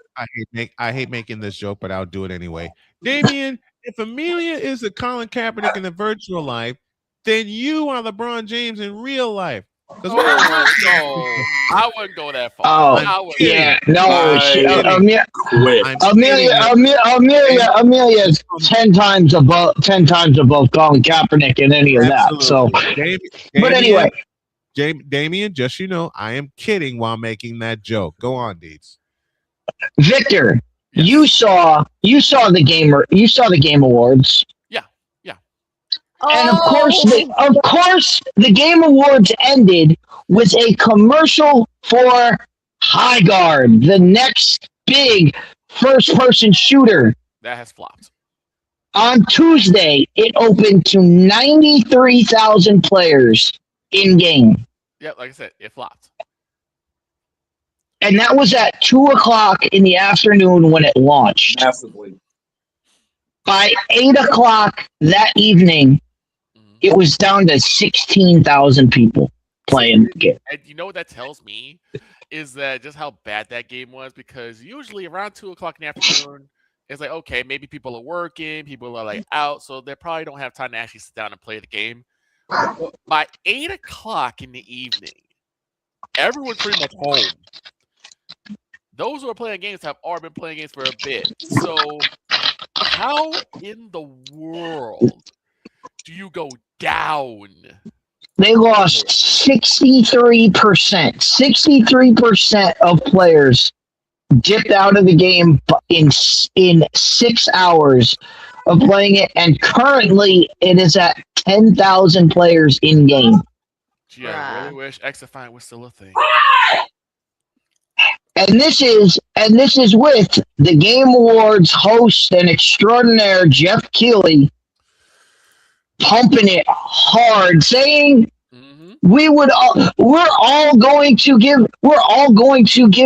I hate making this joke, but I'll do it anyway. Damien, if Amelia is the Colin Kaepernick in the virtual life, then you are LeBron James in real life. No, I wouldn't go that far. Amelia is 10 times above Colin Kaepernick in any of that. So, but anyway, Damien, just I am kidding while making that joke. Go on, Deeds. Victor, you saw the Game Awards. And of course, the Game Awards ended with a commercial for High Guard, the next big first-person shooter. That has flopped. On Tuesday, it opened to 93,000 players in-game. Yeah, like I said, it flopped. And that was at 2:00 in the afternoon when it launched. Massively. By 8:00 that evening, it was down to 16,000 people playing the game. And you know what that tells me is that just how bad that game was, because usually around 2:00 in the afternoon, it's like, okay, maybe people are working, people are like out, so they probably don't have time to actually sit down and play the game. But by 8:00 in the evening, everyone's pretty much home. Those who are playing games have already been playing games for a bit. So how in the world do you go down They lost 63%. 63% of players dipped out of the game in 6 hours of playing it, and currently it is at 10,000 players in game. Gee, I really wish Xify was still a thing. And this is with the Game Awards host and extraordinaire Jeff Keighley pumping it hard, saying we're all going to give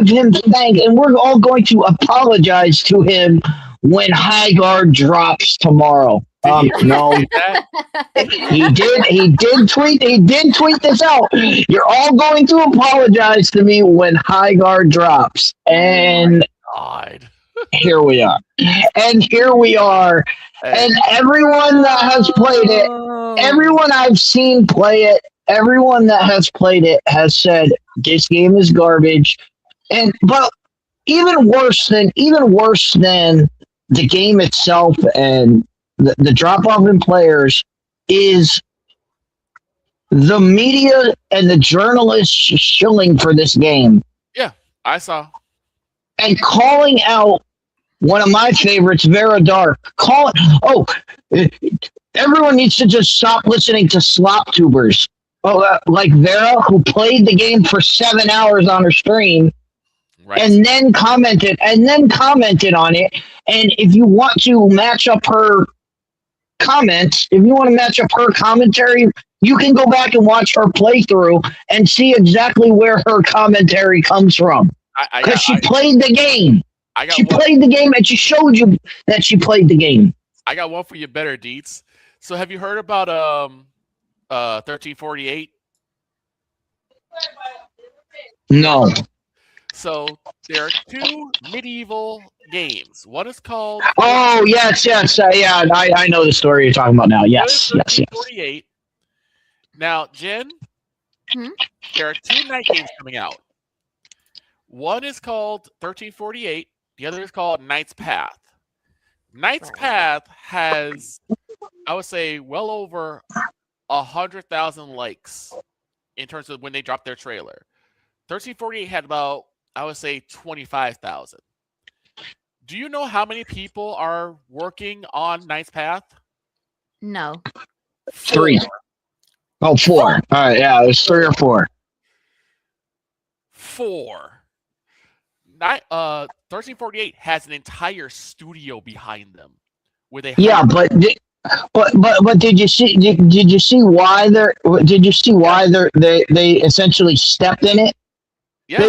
him thanks, and we're all going to apologize to him when High Guard drops tomorrow. No, he did tweet this out. You're all going to apologize to me when High Guard drops, and here we are. And everyone that has played it, everyone I've seen play it, everyone that has played it has said this game is garbage. But even worse than the game itself and the drop off in players is the media and the journalists shilling for this game. Yeah, I saw. And calling out one of my favorites, Vera Dark. Everyone needs to just stop listening to slop tubers. Like Vera, who played the game for 7 hours on her stream, right, and then commented on it. And if you want to match up her comments, if you want to match up her commentary, you can go back and watch her playthrough and see exactly where her commentary comes from. Because she played the game. Played the game, and she showed you that she played the game. I got one for you better, Deets. So have you heard about 1348? No. So there are two medieval games. One is called... Oh, yes. I know the story you're talking about now. Yes. 1348. Now, Jen, there are two night games coming out. One is called 1348. The other is called Knight's Path. Knight's Path has, I would say, well over 100,000 likes in terms of when they dropped their trailer. 1348 had about, I would say, 25,000. Do you know how many people are working on Knight's Path? No. 3. Oh, 4. All right, yeah, it was 3 or 4. 4. 1348 has an entire studio behind them, where they but did you see why they essentially stepped in it? Yeah.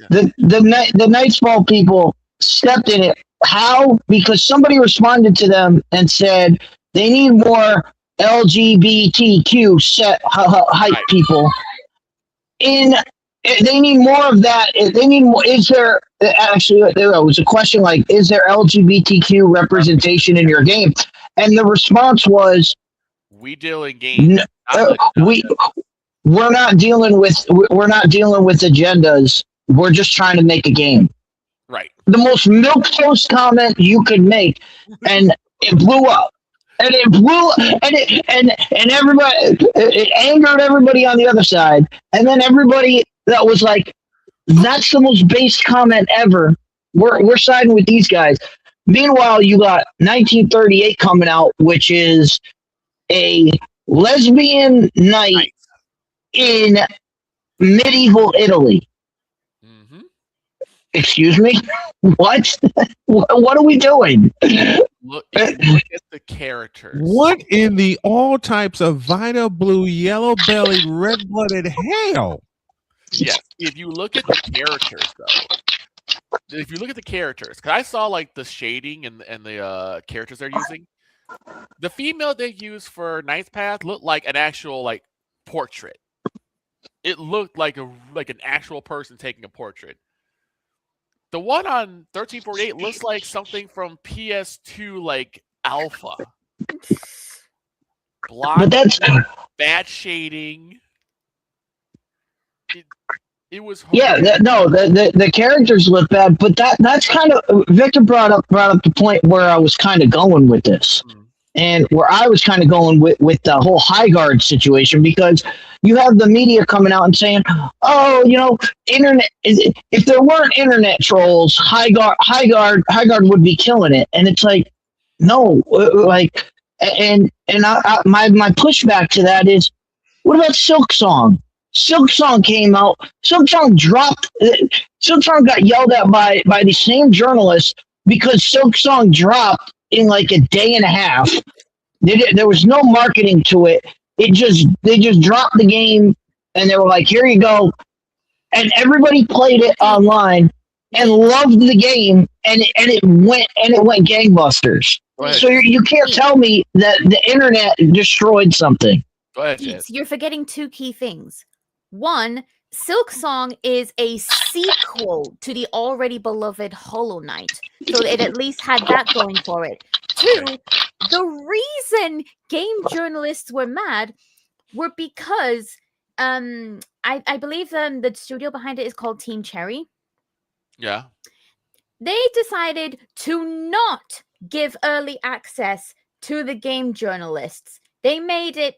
The Nightfall people stepped in it. How? Because somebody responded to them and said they need more LGBTQ hype people in. They need more of that. They need more. Is there actually? There was a question like, "Is there LGBTQ representation in your game?" And the response was, "We deal in games. We're not dealing with agendas. We're just trying to make a game." Right. The most milquetoast comment you could make, and it blew up. And it blew, and everybody, it angered everybody on the other side, and then everybody that was like, "That's the most base comment ever. We're siding with these guys." Meanwhile, you got 1938 coming out, which is a lesbian night in medieval Italy. Mm-hmm. Excuse me? What? What are we doing? Look at the characters. What in the all types of Vita blue, yellow-bellied, red-blooded hell? Yes, if you look at the characters, though. If you look at the characters, because I saw like the shading and the characters they're using. The female they used for Knight's Path looked like an actual like portrait. It looked like an actual person taking a portrait. The one on 1348 looks like something from PS2, like Alpha. But that's bad shading. It was horrible. The characters look bad, but that's kind of Victor brought up the point where I was kind of going with this. and where I was kind of going with the whole high guard situation, because you have the media coming out and saying, "Oh, internet. If there weren't internet trolls, high guard would be killing it." And it's like, no, like, and my pushback to that is, what about Silk Song? Silk Song came out. Silk Song dropped. Silk Song got yelled at by the same journalists because Silk Song dropped in like a day and a half. There was no marketing to it. They just dropped the game and they were like, "Here you go," and everybody played it online and loved the game, and it went gangbusters. So you can't tell me that the internet destroyed something. Go ahead, Jeez, you're forgetting two key things. One, Silk Song is a sequel to the already beloved Hollow Knight, so it at least had that going for it. Two, the reason game journalists were mad were because I believe the studio behind it is called Team Cherry. Yeah. They decided to not give early access to the game journalists. They made it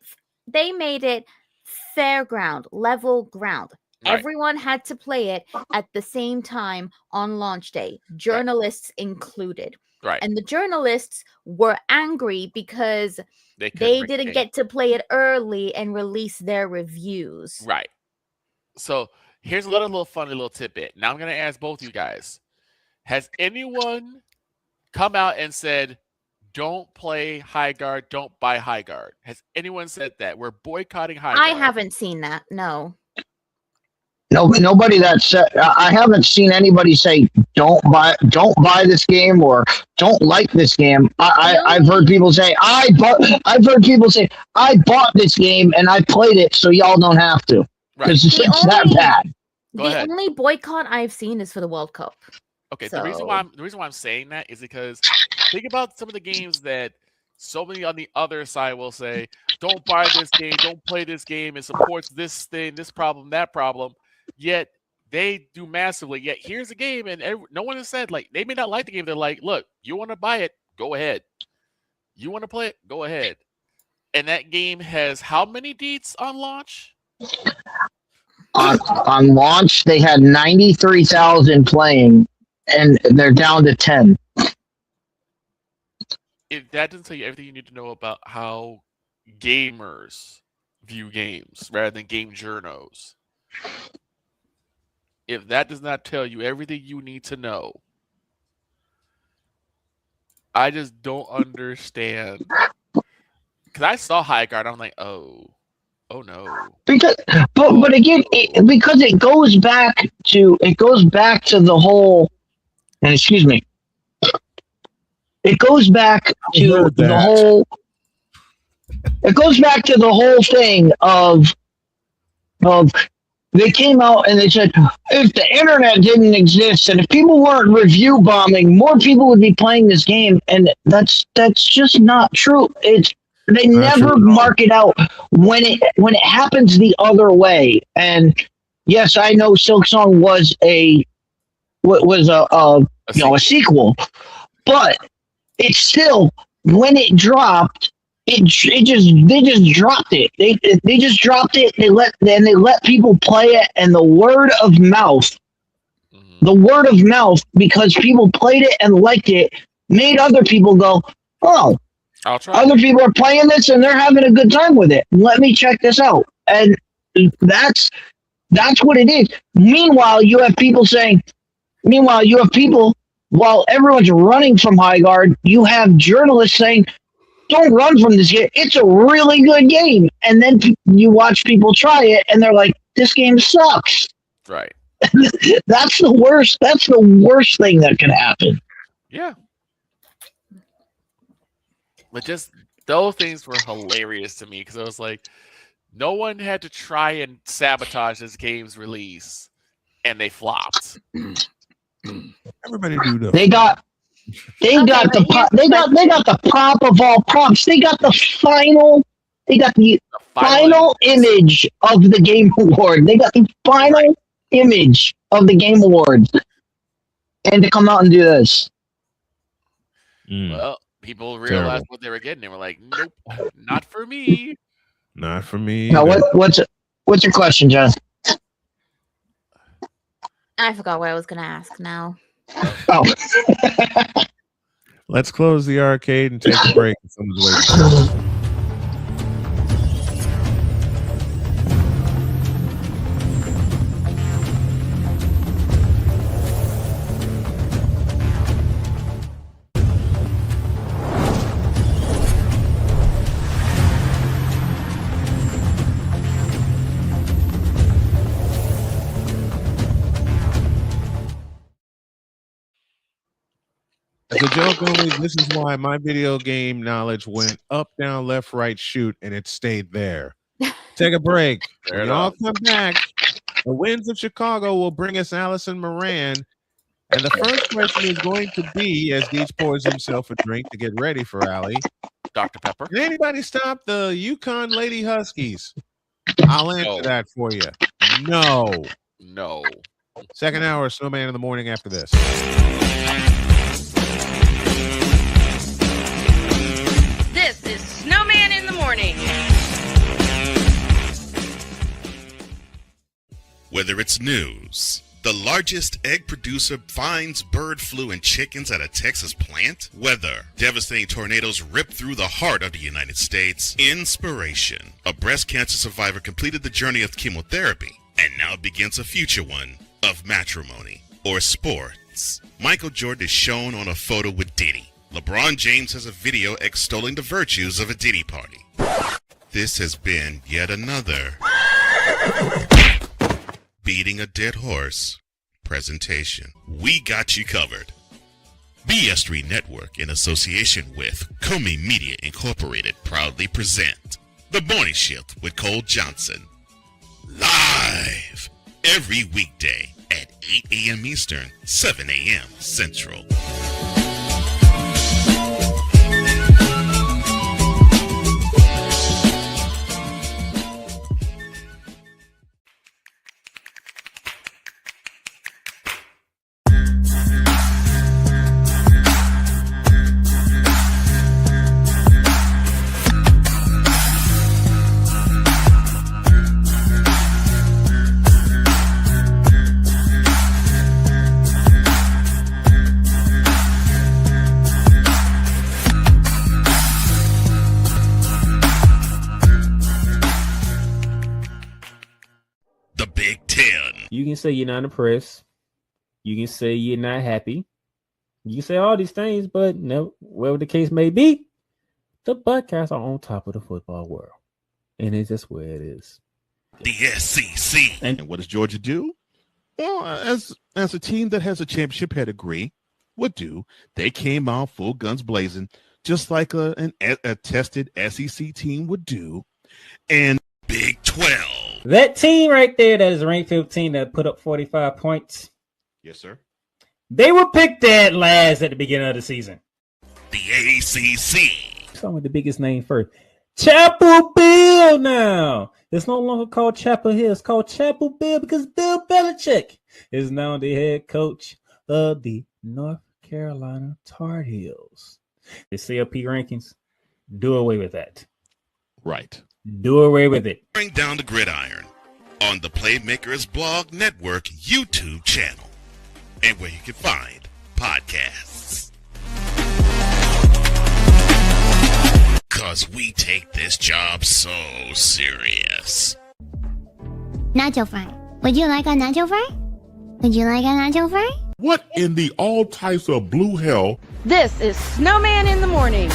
fair ground, level ground. Right. Everyone had to play it at the same time on launch day, journalists included. Right. And the journalists were angry because they didn't get to play it early and release their reviews. Right. So here's a little funny little tidbit. Now I'm going to ask both you guys. Has anyone come out and said, "Don't play High Guard, don't buy High Guard"? Has anyone said that? We're boycotting High Guard. I haven't seen that. No. No, nobody that said. I haven't seen anybody say don't buy this game or don't like this game. I've heard people say I bought this game and I played it, so y'all don't have to, because it's that bad. The only boycott I've seen is for the World Cup. Okay, the reason why I'm saying that is because think about some of the games that so many on the other side will say, "Don't buy this game, don't play this game, it supports this thing, this problem, that problem." Yet they do massively. Yet here's a game, and no one has said, like, they may not like the game. They're like, "Look, you want to buy it, go ahead. You want to play it, go ahead." And that game has how many deets on launch? On launch, they had 93,000 playing, and they're down to 10. If that doesn't tell you everything you need to know about how gamers view games rather than game journos, if that does not tell you everything you need to know, I just don't understand. Because I saw High Guard, I'm like, oh no. But again, because it goes back to the whole. And excuse me. It goes back to the whole. It goes back to the whole thing of. They came out and they said, if the internet didn't exist and if people weren't review bombing, more people would be playing this game, and that's just not true. They never mark it out when it happens the other way. And yes, I know Silk Song was a sequel, but it's still, when it dropped, they just dropped it. They just dropped it. They let people play it, and the word of mouth, because people played it and liked it, made other people go, "Oh, I'll try. Other people are playing this and they're having a good time with it. Let me check this out." And that's what it is. Meanwhile, you have people, while everyone's running from High Guard, you have journalists saying, "Don't run from this game. It's a really good game." And then you watch people try it and they're like, "This game sucks." Right. That's the worst. That's the worst thing that can happen. Yeah. But just those things were hilarious to me because I was like, no one had to try and sabotage this game's release, and they flopped. Everybody do that. They got the prop of all props. They got the final image of the Game Award. They got the final image of the Game Awards, and to come out and do this. Well, People realized what they were getting. They were like, "Nope, not for me." Not for me. Now, what's your question, John? I forgot what I was gonna ask now. Oh. Let's close the arcade and take a break. Someone's waiting. As a joke only, this is why my video game knowledge went up, down, left, right, shoot, and it stayed there. Take a break. When y'all come back, the Winds of Chicago will bring us Allison Moran. And the first question is going to be, as Deej pours himself a drink to get ready for Allie, Dr. Pepper. Can anybody stop the Yukon Lady Huskies? I'll answer that for you. No. No. Second hour, Snowman in the morning after this. This is Snowman in the Morning. Whether it's news, the largest egg producer finds bird flu in chickens at a Texas plant, weather, devastating tornadoes rip through the heart of the United States, inspiration, a breast cancer survivor completed the journey of chemotherapy, and now begins a future one of matrimony or sports. Michael Jordan is shown on a photo with Diddy. LeBron James has a video extolling the virtues of a Diddy party. This has been yet another beating a dead horse presentation. We got you covered. BS3 Network, in association with Comey Media Incorporated, proudly present The Morning Shift with Cole Johnson. Live every weekday at 8 a.m. Eastern, 7 a.m. Central. You can say you're not impressed. You can say you're not happy. You can say all these things, but no, whatever the case may be, the Buckeyes are on top of the football world. And it's just where it is. The SEC. And what does Georgia do? Well, as a team that has a championship pedigree would do, they came out full guns blazing, just like a tested SEC team would do. And Big 12. That team right there that is ranked 15 that put up 45 points. Yes, sir. They were picked dead last at the beginning of the season. The ACC. Start with the biggest name first. Chapel Bill now. It's no longer called Chapel Hill. It's called Chapel Bill because Bill Belichick is now the head coach of the North Carolina Tar Heels. The CLP rankings, do away with that. Right. Do away with it. Bring down the gridiron on the Playmakers Blog Network YouTube channel and where you can find podcasts. Because we take this job so serious. Nacho fry. Would you like a nacho fry? Would you like a nacho fry? What in the all types of blue hell? This is Snowman in the Morning.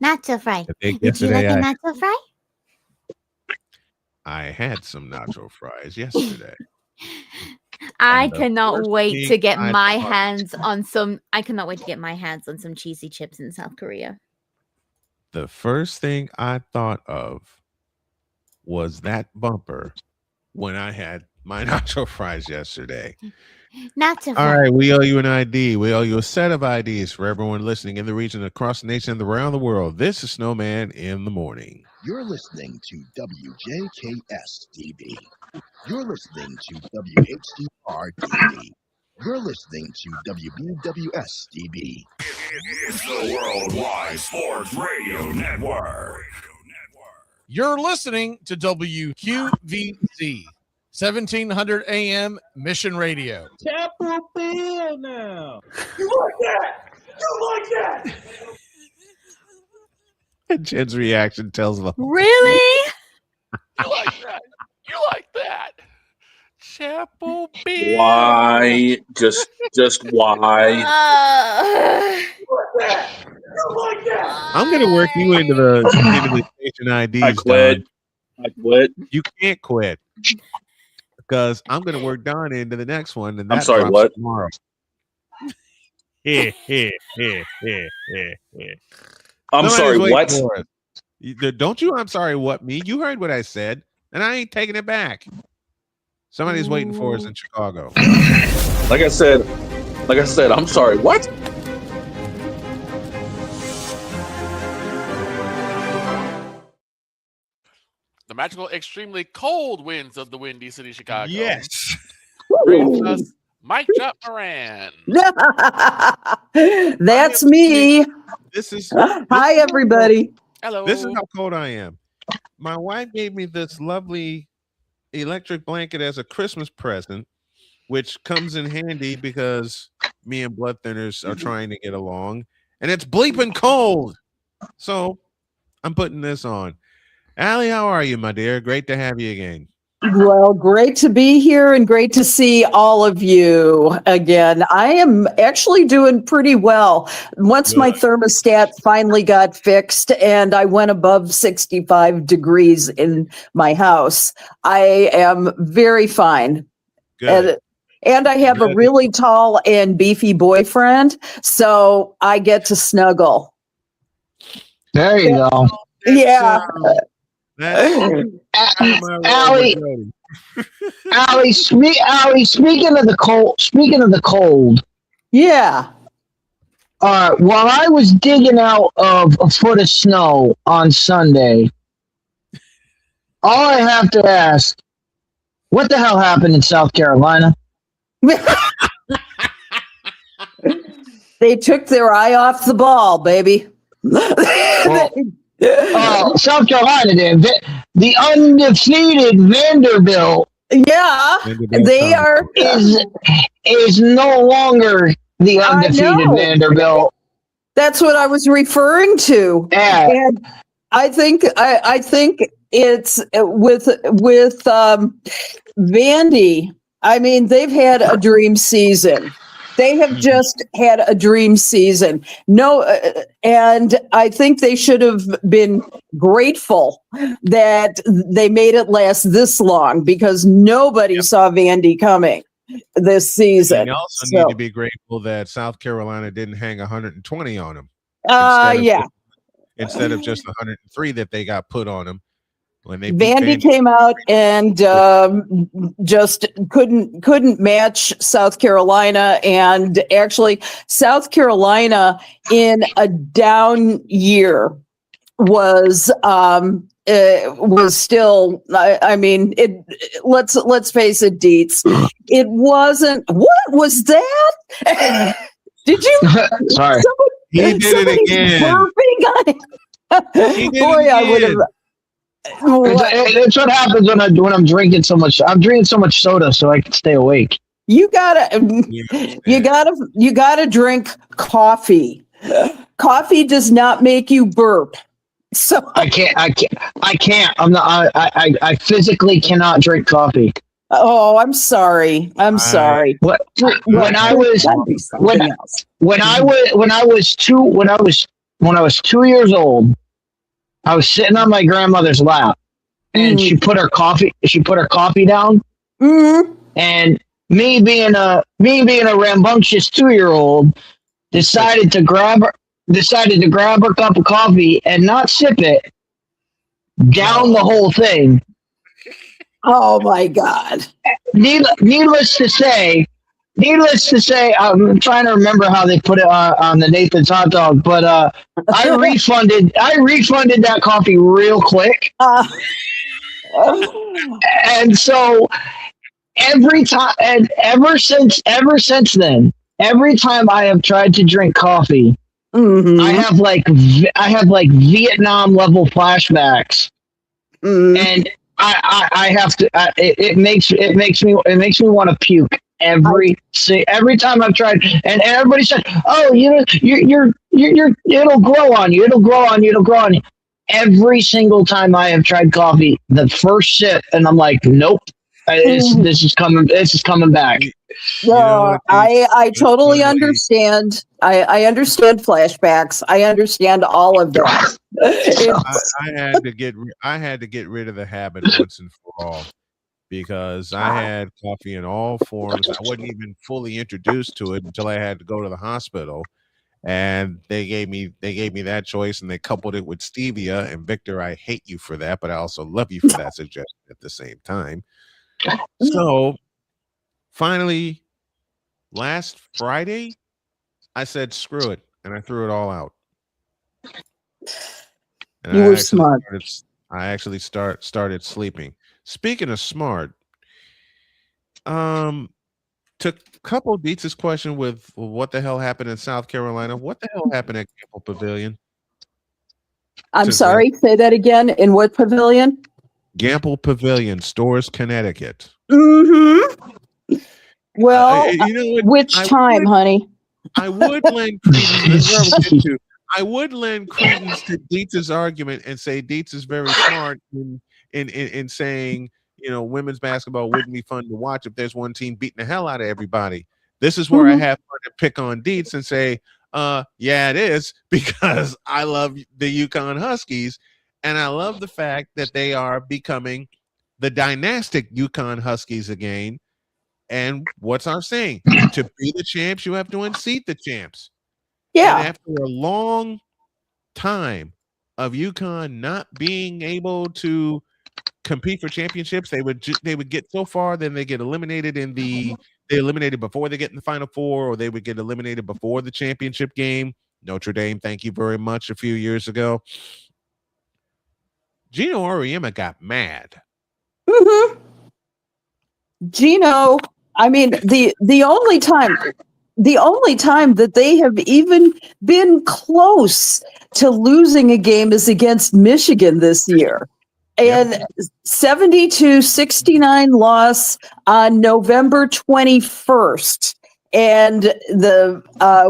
Nacho fry. Would you Yesterday, like a nacho fry? I had some nacho fries yesterday. I cannot first wait thing to get I my thought- hands on some. I cannot wait to get my hands on some cheesy chips in South Korea. The first thing I thought of was that bumper when I had my nacho fries yesterday. Not so All far. right, we owe you an ID. We owe you a set of IDs for everyone listening in the region, across the nation, and around the world. This is Snowman in the Morning. You're listening to WJKS-DB. You're listening to WHDR-DB. You're listening to WBWS-DB. It's the Worldwide Sports Radio Network. You're listening to WQVZ, 1700 AM Mission Radio. Chapel Bill now. You like that? You like that? And Jen's reaction tells the Really? You like that? You like that? Chapel Bill. Why? Just why? I'm gonna work you into the station IDs. I quit. Don. I quit. You can't quit because I'm gonna work Don into the next one. And I'm that sorry, drops what? Tomorrow. I'm Somebody's sorry, waiting what? for us. Don't you? I'm sorry, what me? You heard what I said, and I ain't taking it back. Somebody's waiting for us in Chicago. Like I said, I'm sorry, what? The magical, extremely cold winds of the windy city of Chicago. Yes. Brings us Mike Chop Moran. That's me. This is Hi, everybody. Hello. This is how cold I am. My wife gave me this lovely electric blanket as a Christmas present, which comes in handy because me and Blood Thinners are trying to get along, and it's bleeping cold. So I'm putting this on. Allie, how are you, my dear? Great to have you again. Well, great to be here and great to see all of you again. I am actually doing pretty well. Once my thermostat finally got fixed and I went above 65 degrees in my house, I am very fine. Good. And I have a really tall and beefy boyfriend, so I get to snuggle. There you go. Yeah. Allie, speaking of the cold. Yeah. While I was digging out of a foot of snow on Sunday, all I have to ask, what the hell happened in South Carolina? They took their eye off the ball, baby. South Carolina did. The undefeated Vanderbilt. Yeah, they are is no longer the undefeated Vanderbilt. That's what I was referring to. Yeah. And I think it's with Vandy. I mean, they've had a dream season. They have just had a dream season. No, and I think they should have been grateful that they made it last this long because nobody saw Vandy coming this season. And you also need to be grateful that South Carolina didn't hang 120 on them. Instead of just 103 that they got put on them. When they Vandy came out and just couldn't match South Carolina, and actually South Carolina in a down year was still. I mean, it. Let's face it, Dietz. It wasn't. What was that? Did you? Sorry, he did it again. Boy, I would have. It's what happens when I'm drinking so much. I'm drinking so much soda so I can stay awake. You gotta drink coffee. Coffee does not make you burp. So I can't. I'm not. I physically cannot drink coffee. Oh, I'm sorry. I'm sorry. When I was 2 years old, I was sitting on my grandmother's lap, and she put her coffee down. Mm-hmm. And me being a rambunctious 2-year-old, decided to grab her cup of coffee and not sip it, down the whole thing. Oh my God! Needless to say, needless to say, I'm trying to remember how they put it on the Nathan's hot dog, but I refunded that coffee real quick. And so every time, and ever since then, every time I have tried to drink coffee, I have like Vietnam level flashbacks, and I have to. It makes me want to puke every time I've tried. And everybody said, "Oh, you're it'll grow on you. It'll grow on you. It'll grow on you." Every single time I have tried coffee, the first sip, and I'm like, "Nope, this is coming. This is coming back." No, I totally understand. I understand flashbacks. I understand all of that. I had to get rid of the habit once and for all, because I had coffee in all forms. I wasn't even fully introduced to it until I had to go to the hospital, and they gave me that choice, and they coupled it with stevia. And Victor, I hate you for that, but I also love you for that suggestion at the same time. So finally, last Friday, I said, screw it. And I threw it all out. And you were smart. I actually started sleeping. Speaking of smart, to couple Dietz's question with what the hell happened in South Carolina, what the hell happened at Gamble Pavilion? I'm sorry, say that again. In what pavilion? Gamble Pavilion, Stores, Connecticut. Mm-hmm. Well, you know what? Which time, honey? I would lend credence. I would lend credence to Dietz's argument and say Dietz is very smart in saying, you know, women's basketball wouldn't be fun to watch if there's one team beating the hell out of everybody. This is where I have to pick on Dietz and say, yeah, it is, because I love the UConn Huskies, and I love the fact that they are becoming the dynastic UConn Huskies again. And what's our saying? To be the champs, you have to unseat the champs. Yeah. And after a long time of UConn not being able to compete for championships, they would get so far, then they get eliminated they eliminated before they get in the Final Four, or they would get eliminated before the championship game. Notre Dame, thank you very much, a few years ago. Gino Auriemma got mad. Mm-hmm. Gino, I mean, the only time that they have even been close to losing a game is against Michigan this year. And 72-69 loss on November 21st. And the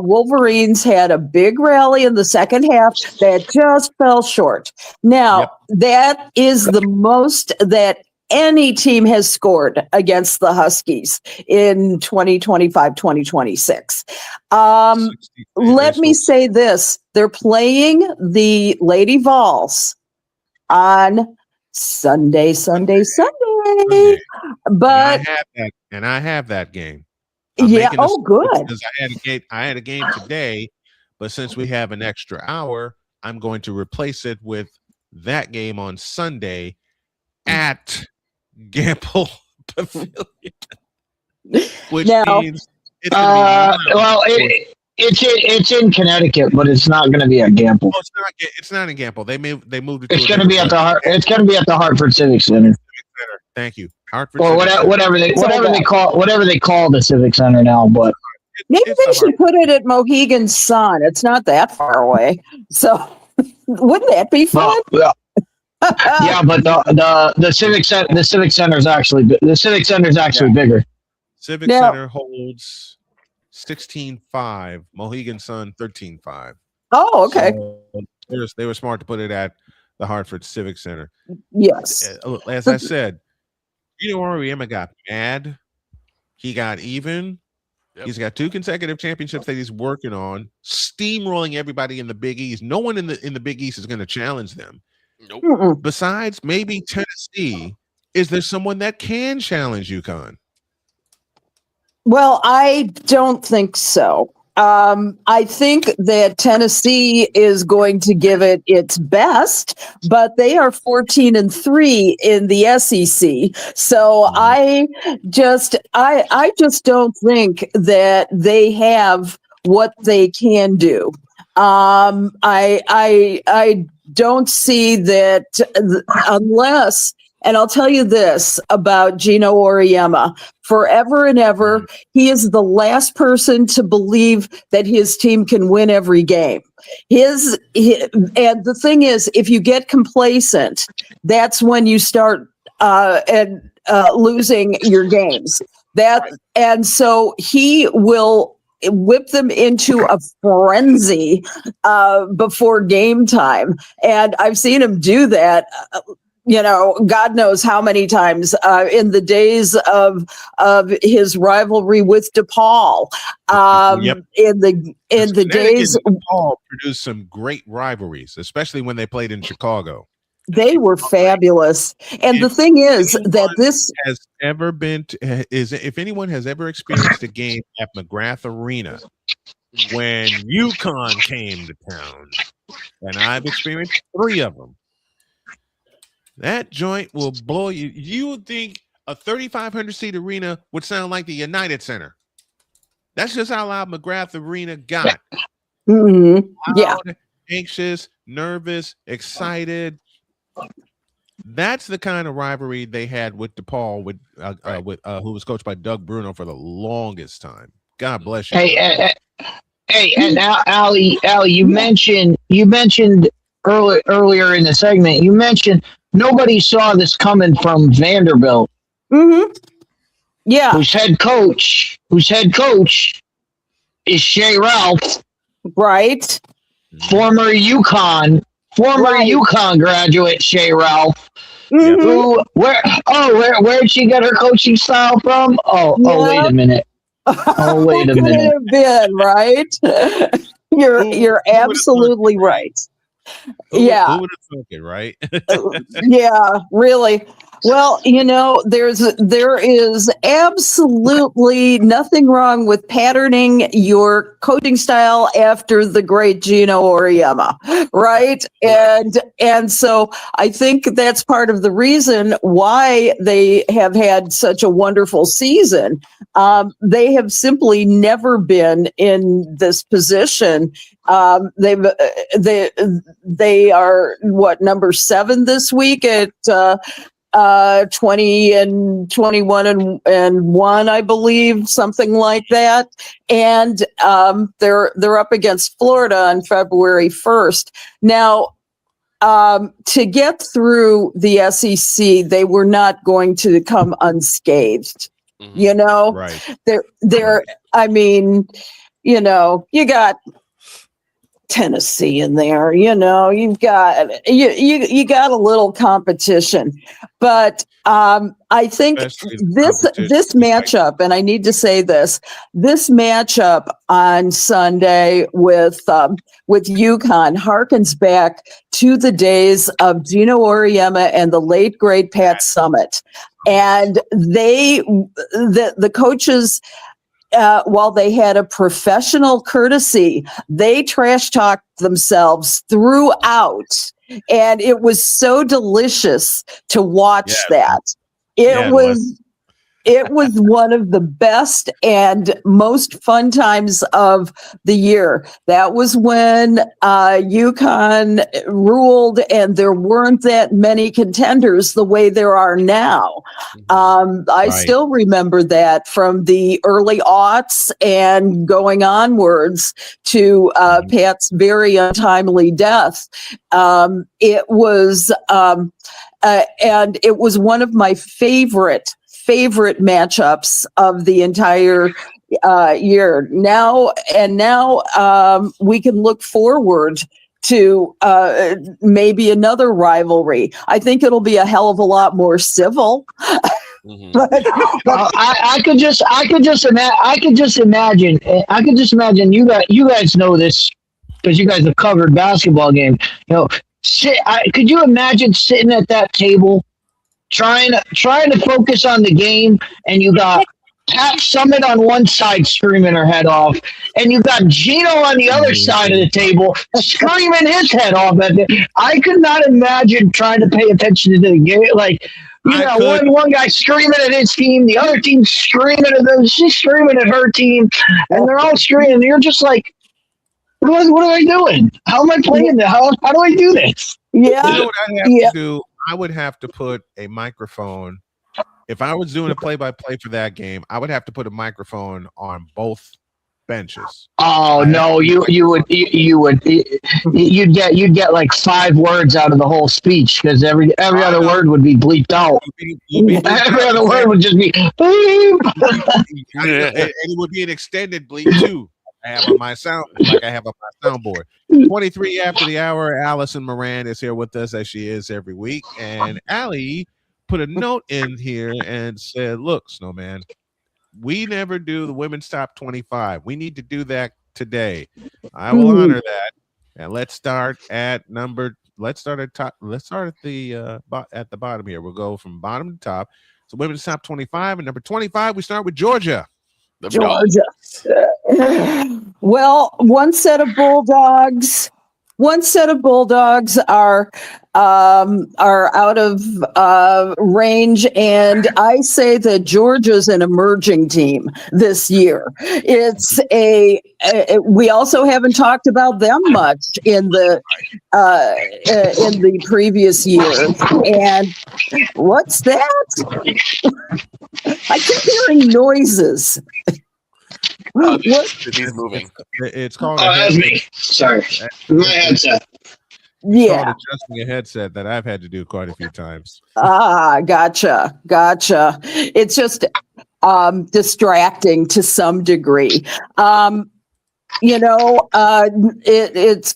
Wolverines had a big rally in the second half that just fell short. Now, that is the most that any team has scored against the Huskies in 2025-2026. Let me say this. They're playing the Lady Vols on Sunday. But I have that game. Good. Because I had a game today, but since we have an extra hour, I'm going to replace it with that game on Sunday at Gamble Pavilion, which means it's going to be it's in Connecticut, but it's not going to be at Gamble. Oh, it's not in Gamble. They moved it. It's going to be at the Hartford Civic Center. Thank you, Hartford. Or whatever they call the Civic Center now. But maybe they should put it at Mohegan Sun. It's not that far away, so wouldn't that be fun? Well, yeah, but the Civic Center is actually bigger. Civic Center holds 16.5. Mohegan Sun 13.5. Oh, okay. So they were smart to put it at the Hartford Civic Center. Yes. As I said, Gino Auriemma got mad. He got even. Yep. He's got 2 consecutive championships that he's working on, steamrolling everybody in the Big East. No one in the Big East is going to challenge them. Nope. Mm-mm. Besides maybe Tennessee, is there someone that can challenge UConn? Well, I don't think so. I think that Tennessee is going to give it its best, but they are 14-3 in the SEC. So I just don't think that they have what they can do. I don't see that unless. And I'll tell you this about Gino Auriemma. Forever and ever, he is the last person to believe that his team can win every game. And the thing is, if you get complacent, that's when you start losing your games. And so he will whip them into a frenzy before game time. And I've seen him do that. God knows how many times in the days of his rivalry with DePaul. In the days, DePaul produced some great rivalries, especially when they played in Chicago. They were fabulous. And the thing is that this has ever been if anyone has ever experienced a game at McGrath Arena when UConn came to town, and I've experienced 3 of them. That joint will blow you. You would think a 3,500 seat arena would sound like the United Center. That's just how loud McGrath Arena got. Loud, anxious, nervous, excited. That's the kind of rivalry they had with DePaul, with who was coached by Doug Bruno for the longest time. God bless you. Hey, and Allie, you mentioned earlier in the segment. You mentioned nobody saw this coming from Vanderbilt. Yeah. Whose head coach is Shea Ralph. Right. Former UConn graduate Shea Ralph. Where'd she get her coaching style from? Wait a minute. Wait a Who could minute. it have been, right? You're absolutely right. Who would have thought it, right? Yeah, really. Well, there is absolutely nothing wrong with patterning your coaching style after the great Gino Auriemma, right? And so I think that's part of the reason why they have had such a wonderful season. They have simply never been in this position. They are number 7 this week at 20-21-1, I believe, something like that. And they're up against Florida on February 1st. Now, to get through the SEC, they were not going to come unscathed. Right. I mean, you got Tennessee in there, you've got you got a little competition, but I think this matchup, and I need to say this matchup on Sunday with UConn harkens back to the days of Gino Auriemma and the late great Pat Summitt, and the coaches. While they had a professional courtesy, they trash talked themselves throughout, and it was so delicious to watch that. It was one of the best and most fun times of the year. That was when UConn ruled, and there weren't that many contenders the way there are now. I still remember that from the early aughts and going onwards to Pat's very untimely death. It was one of my favorite matchups of the entire year. Now we can look forward to maybe another rivalry. I think it'll be a hell of a lot more civil. But I could just imagine you guys know this because you guys have covered basketball games. Could you imagine sitting at that table trying to focus on the game, and you got Pat Summit on one side screaming her head off, and you got Gino on the other side of the table screaming his head off. I could not imagine trying to pay attention to the game. Like, you know, one guy screaming at his team, the other team screaming at them, she's screaming at her team, and they're all screaming. And you're just like, what am I doing? How am I playing this? How do I do this? Yeah. You know what I'd have to do? I would have to put a microphone. If I was doing a play-by-play for that game, I would have to put a microphone on both benches. Oh no, you'd get like 5 words out of the whole speech because every other word would be bleeped out. Every other word would just be bleep. And it would be an extended bleep too. I have on my soundboard. 23 after the hour. Allison Moran is here with us as she is every week, and Allie put a note in here and said, "Look, Snowman, we never do the women's top 25. We need to do that today. I will honor that. And let's start at the bottom here. We'll go from bottom to top. So women's top 25, and number 25, we start with Georgia. Georgia. Well, one set of Bulldogs are out of range, and I say that Georgia's an emerging team this year. It's we also haven't talked about them much in the previous years. And what's that? I keep hearing noises. What? He's moving. It's called. That's me. Sorry, my headset. Yeah, adjusting a headset that I've had to do quite a few times. Gotcha. It's just distracting to some degree. It's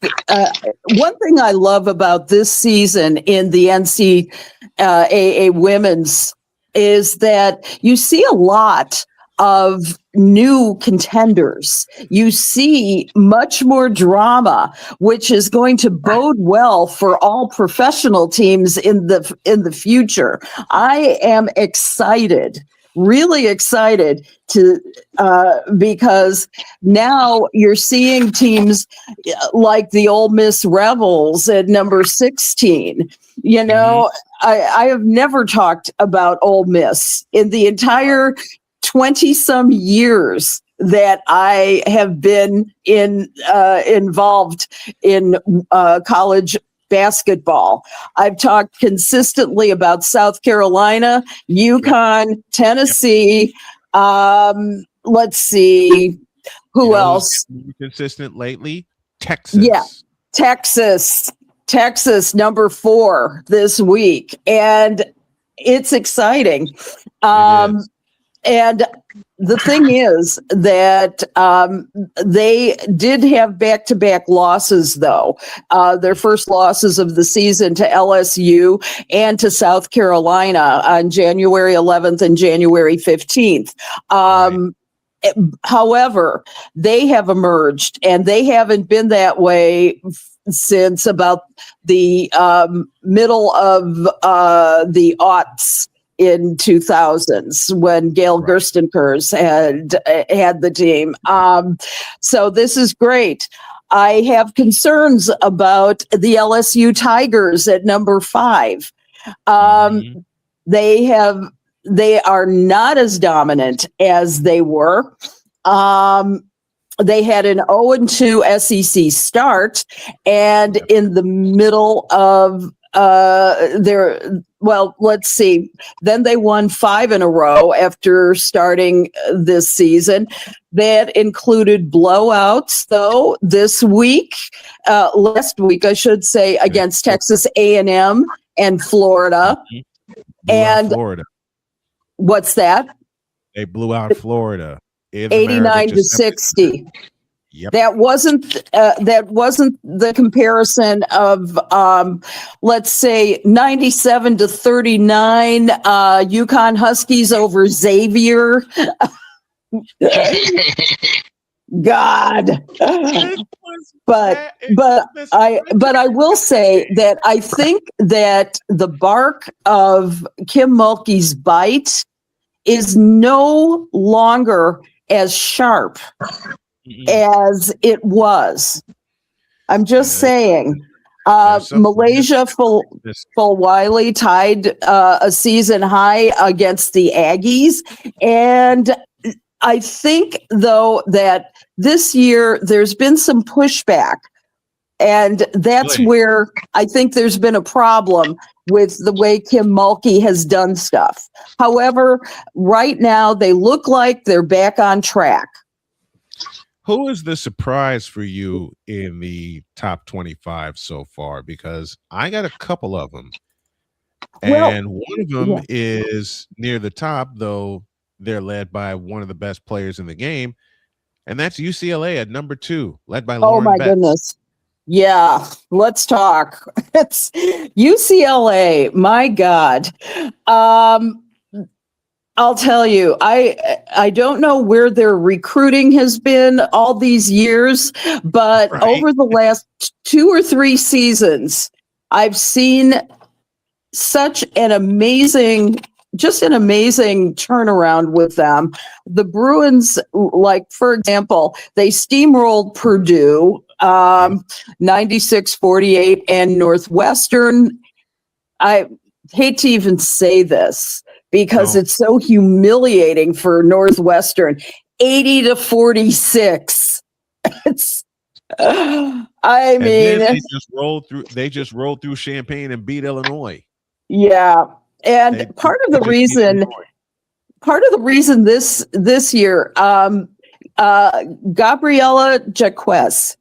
one thing I love about this season in the NCAA women's is that you see a lot of new contenders. You see much more drama, which is going to bode well for all professional teams in the future. I am excited, really excited because now you're seeing teams like the Ole Miss Rebels at number 16. You know, I have never talked about Ole Miss in the entire 20-some years that I have been involved in college basketball. I've talked consistently about South Carolina, UConn, Tennessee. Let's see, who else? Consistent lately, Texas. Yeah, Texas, number 4 this week, and it's exciting. And the thing is that they did have back-to-back losses, though. Their first losses of the season to LSU and to South Carolina on January 11th and January 15th. However, they have emerged, and they haven't been that way since about the middle of the aughts. In 2000s when Gail Gerstenkers had the team. So this is great. I have concerns about the LSU Tigers at number 5. They are not as dominant as they were. They had an 0-2 SEC start, and in the middle of let's see. Then they won 5 in a row after starting this season. That included blowouts, though, last week, I should say, against Texas A&M and Florida. Florida. What's that? They blew out Florida. 89-60. Yep. That wasn't the comparison of let's say 97-39 UConn Huskies over Xavier. God. But I will say that I think that the bark of Kim Mulkey's bite is no longer as sharp as it was. I'm just saying. Malaysia Fulwiley tied a season high against the Aggies. And I think, though, that this year there's been some pushback. And that's where I think there's been a problem with the way Kim Mulkey has done stuff. However, right now they look like they're back on track. Who is the surprise for you in the top 25 so far? Because I got a couple of them. And one of them is near the top, though they're led by one of the best players in the game. And that's UCLA at number 2, led by Lauren my Betts. Goodness. Yeah, let's talk. It's UCLA. My God. I'll tell you, I don't know where their recruiting has been all these years, but over the last 2 or 3 seasons, I've seen such an amazing turnaround with them. The Bruins, like, for example, they steamrolled Purdue 96-48, and Northwestern. I hate to even say this because it's so humiliating for Northwestern. 80-46. It's I mean, they just rolled through Champaign and beat Illinois. Yeah. And part of the reason this year, Gabriella Jaquez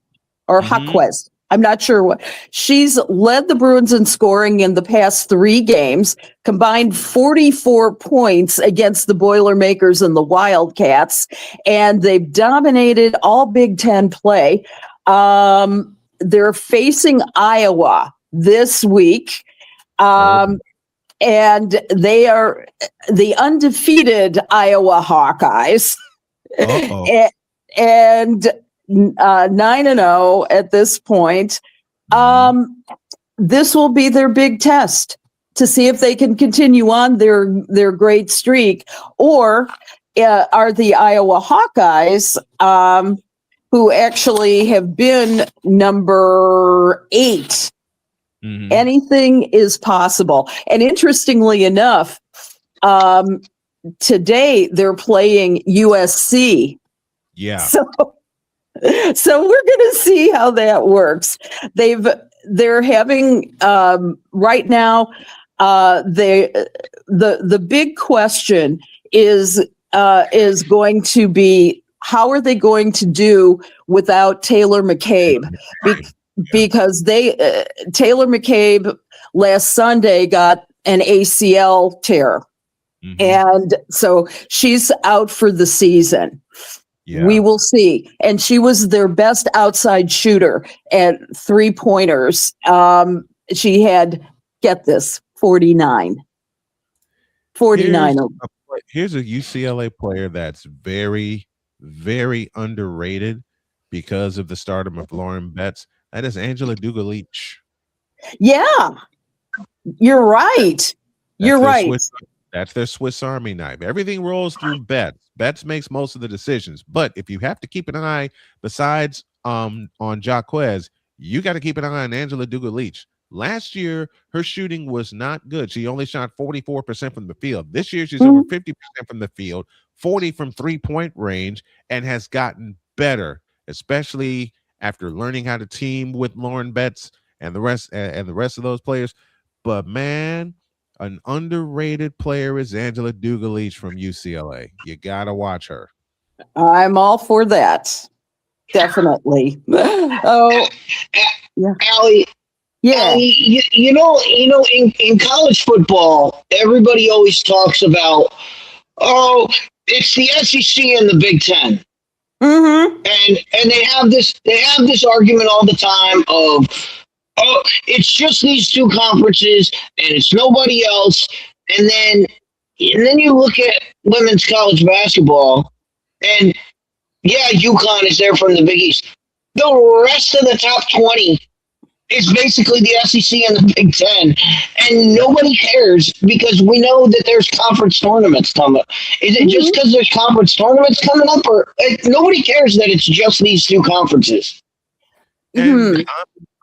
or Jaquez, I'm not sure what, she's led the Bruins in scoring in the past 3 games, combined 44 points against the Boilermakers and the Wildcats, and they've dominated all Big Ten play. They're facing Iowa this week. And they are the undefeated Iowa Hawkeyes. and 9-0 at this point. This will be their big test to see if they can continue on their great streak, or are the Iowa Hawkeyes, who actually have been number 8. Anything is possible. And interestingly enough, today they're playing USC. Yeah. So we're going to see how that works. They're having right now. The big question is going to be, how are they going to do without Taylor McCabe? Because Taylor McCabe last Sunday got an ACL tear, and so she's out for the season. Yeah. We will see. And she was their best outside shooter at 3-pointers. She had, get this, 49. 49. Here's a UCLA player that's very, very underrated because of the stardom of Lauren Betts. That is Angela Duga-Leach. Yeah, you're right. That's their Swiss Army knife. Everything rolls through Betts. Betts makes most of the decisions. But if you have to keep an eye, besides on Jaquez, you got to keep an eye on Angela Duga-Leach. Last year, her shooting was not good. She only shot 44% from the field. This year, she's over 50% from the field, 40 from 3-point range, and has gotten better, especially after learning how to team with Lauren Betts and the rest of those players. But man, an underrated player is Angela Duga-Leach from UCLA. You gotta watch her. I'm all for that. Definitely. Oh, yeah, Allie. Yeah, Allie, you know, in college football, everybody always talks about, it's the SEC and the Big Ten. And they have this argument all the time of, it's just these 2 conferences and it's nobody else. And then you look at women's college basketball, and yeah, UConn is there from the Big East. The rest of the top 20 is basically the SEC and the Big Ten, and nobody cares because we know that there's conference tournaments coming. Is it just because there's conference tournaments coming up, or nobody cares that it's just these two conferences? And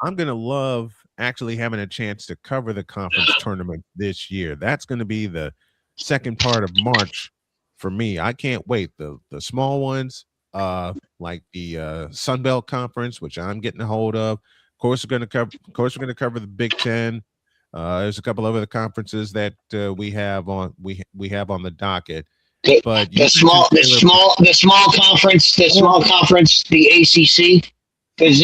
I'm gonna love actually having a chance to cover the conference tournament this year. That's going to be the second part of March for me. I can't wait. The small ones, like the Sun Belt Conference, which I'm getting a hold of. Of course, we're going to cover the Big Ten. There's a couple of other conferences that we have on the docket. But the small conference, the ACC. Because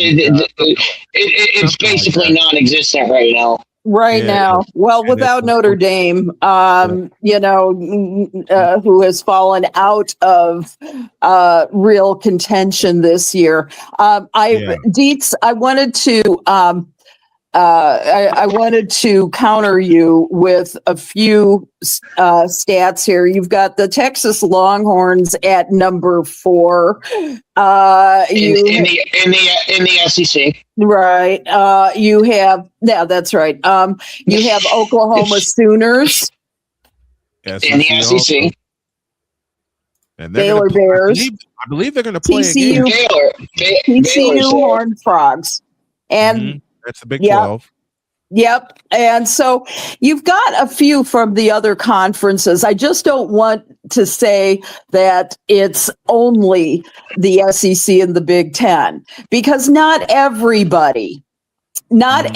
it's basically non-existent right now. Right now. Well, without Notre Dame, who has fallen out of real contention this year. Dietz, I wanted to counter you with a few stats here. You've got the Texas Longhorns at number 4. In the SEC, right? You have that's right. You have Oklahoma Sooners in the SEC, and Baylor Bears. I believe they're going to play TCU, TCU Horned Frogs, and that's the Big 12. Yep. And so you've got a few from the other conferences. I just don't want to say that it's only the SEC and the Big Ten, because not everybody is at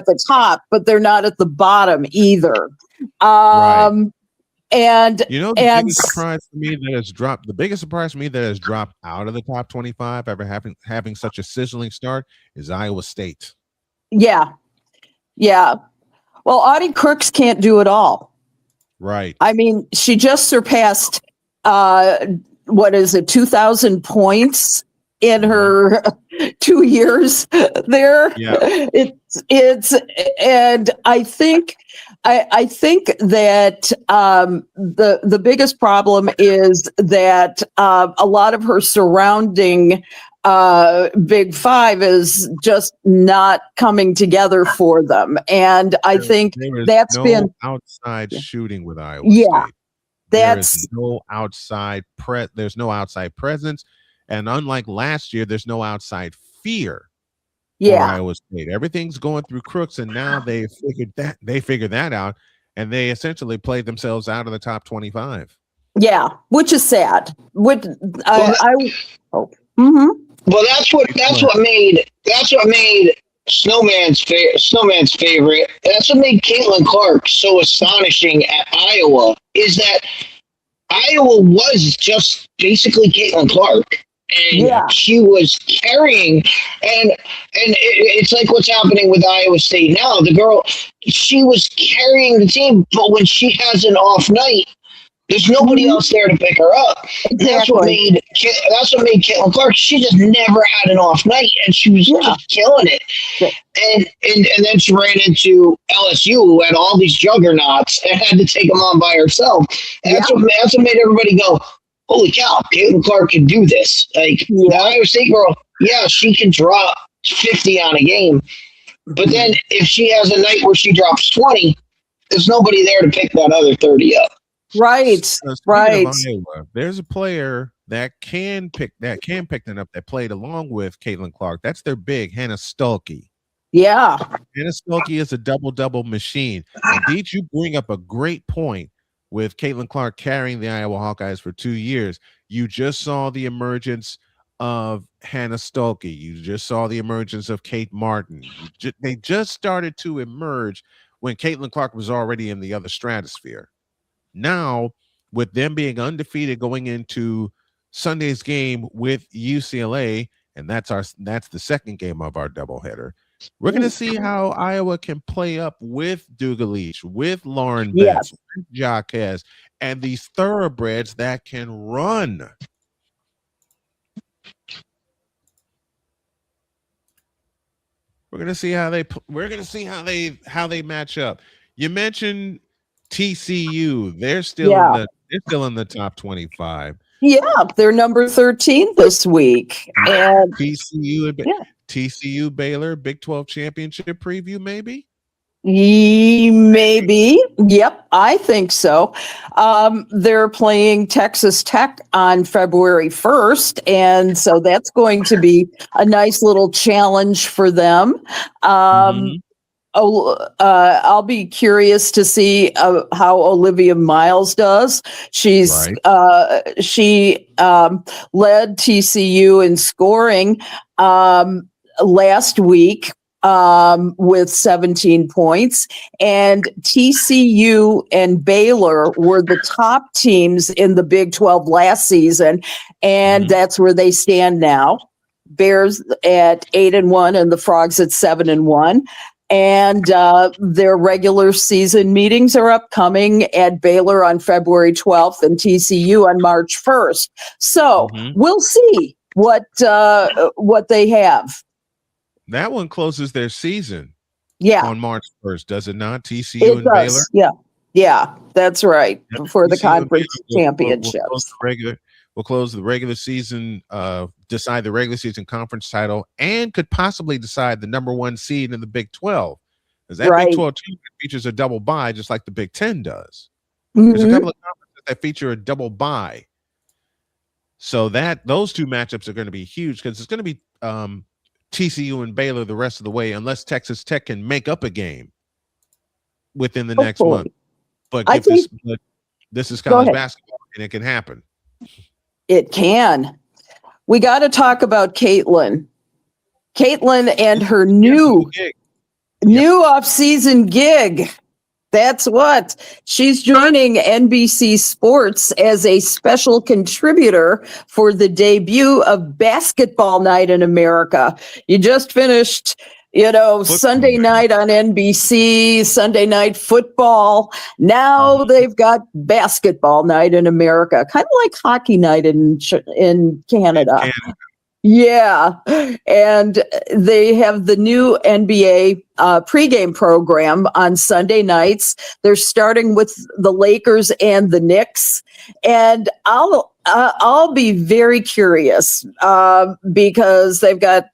the top, but they're not at the bottom either. Right. And the biggest surprise for me that has dropped. The biggest surprise for me that has dropped out of the top 25 ever having such a sizzling start is Iowa State. Yeah. Well, Audie Crooks can't do it all. Right. I mean, she just surpassed 2,000 points in her 2 years there. Yeah. It's and I think that the biggest problem is that a lot of her surrounding Big Five is just not coming together for them, and I think that's been outside shooting with Iowa State. There's no outside presence, and unlike last year, there's no outside fear. For Iowa State. Everything's going through Crooks, and now they figured that out, and they essentially played themselves out of the top 25. Yeah, which is sad. Well, that's what made Snowman's favorite. That's what made Caitlin Clark so astonishing at Iowa, is that Iowa was just basically Caitlin Clark. And she was carrying, and it's like what's happening with Iowa State now. The girl, she was carrying the team, but when she has an off night, there's nobody else there to pick her up. Exactly. That's what made Caitlin Clark. She just never had an off night, and she was just killing it. And then she ran into LSU, who had all these juggernauts, and had to take them on by herself. And that's what made everybody go, holy cow, Caitlin Clark can do this. Like, the Iowa State girl, she can drop 50 on a game. But then if she has a night where she drops 20, there's nobody there to pick that other 30 up. Right. Right. Iowa, there's a player that can pick that up that played along with Caitlin Clark. That's their big, Hannah Stuelke. Yeah. Hannah Stuelke is a double machine. Indeed, you bring up a great point. With Caitlin Clark carrying the Iowa Hawkeyes for 2 years, you just saw the emergence of Hannah Stuelke. You just saw the emergence of Kate Martin. They just started to emerge when Caitlin Clark was already in the other stratosphere. Now, with them being undefeated going into Sunday's game with UCLA, and that's the second game of our doubleheader. We're going to see how Iowa can play up with Dugalich, with Lauren Betts, with Jaquez, and these thoroughbreds that can run. We're going to see how they match up. You mentioned TCU. They're still They're still in the top 25. Yeah, they're number 13 this week. And TCU Baylor Big 12 championship preview, maybe. Maybe. Yep, I think so. They're playing Texas Tech on February 1st, and so that's going to be a nice little challenge for them. I'll be curious to see how Olivia Miles does. She led TCU in scoring last week with 17 points, and TCU and Baylor were the top teams in the Big 12 last season, and that's where they stand now. Bears at 8-1 and the Frogs at 7-1. And their regular season meetings are upcoming at Baylor on February 12th and TCU on March 1st. So we'll see what they have. That one closes their season. On March 1st, does it not? TCU and Baylor. Yeah, that's right. Before the conference championships. We'll close the regular season, decide the regular season conference title, and could possibly decide the number 1 seed in the Big 12. Because that Big 12 team features a double bye, just like the Big 10 does. There's a couple of conferences that feature a double bye. So those two matchups are going to be huge because it's going to be TCU and Baylor the rest of the way, unless Texas Tech can make up a game within the next month. But this is college basketball, and it can happen. It can. We got to talk about Caitlin and her new off-season gig. That's what she's joining NBC Sports as a special contributor for the debut of Basketball Night in America. You just finished, Sunday night on NBC, Sunday Night Football. Now they've got Basketball Night in America, kind of like Hockey Night in Canada. Yeah, and they have the new NBA pregame program on Sunday nights. They're starting with the Lakers and the Knicks, and I'll be very curious because they've got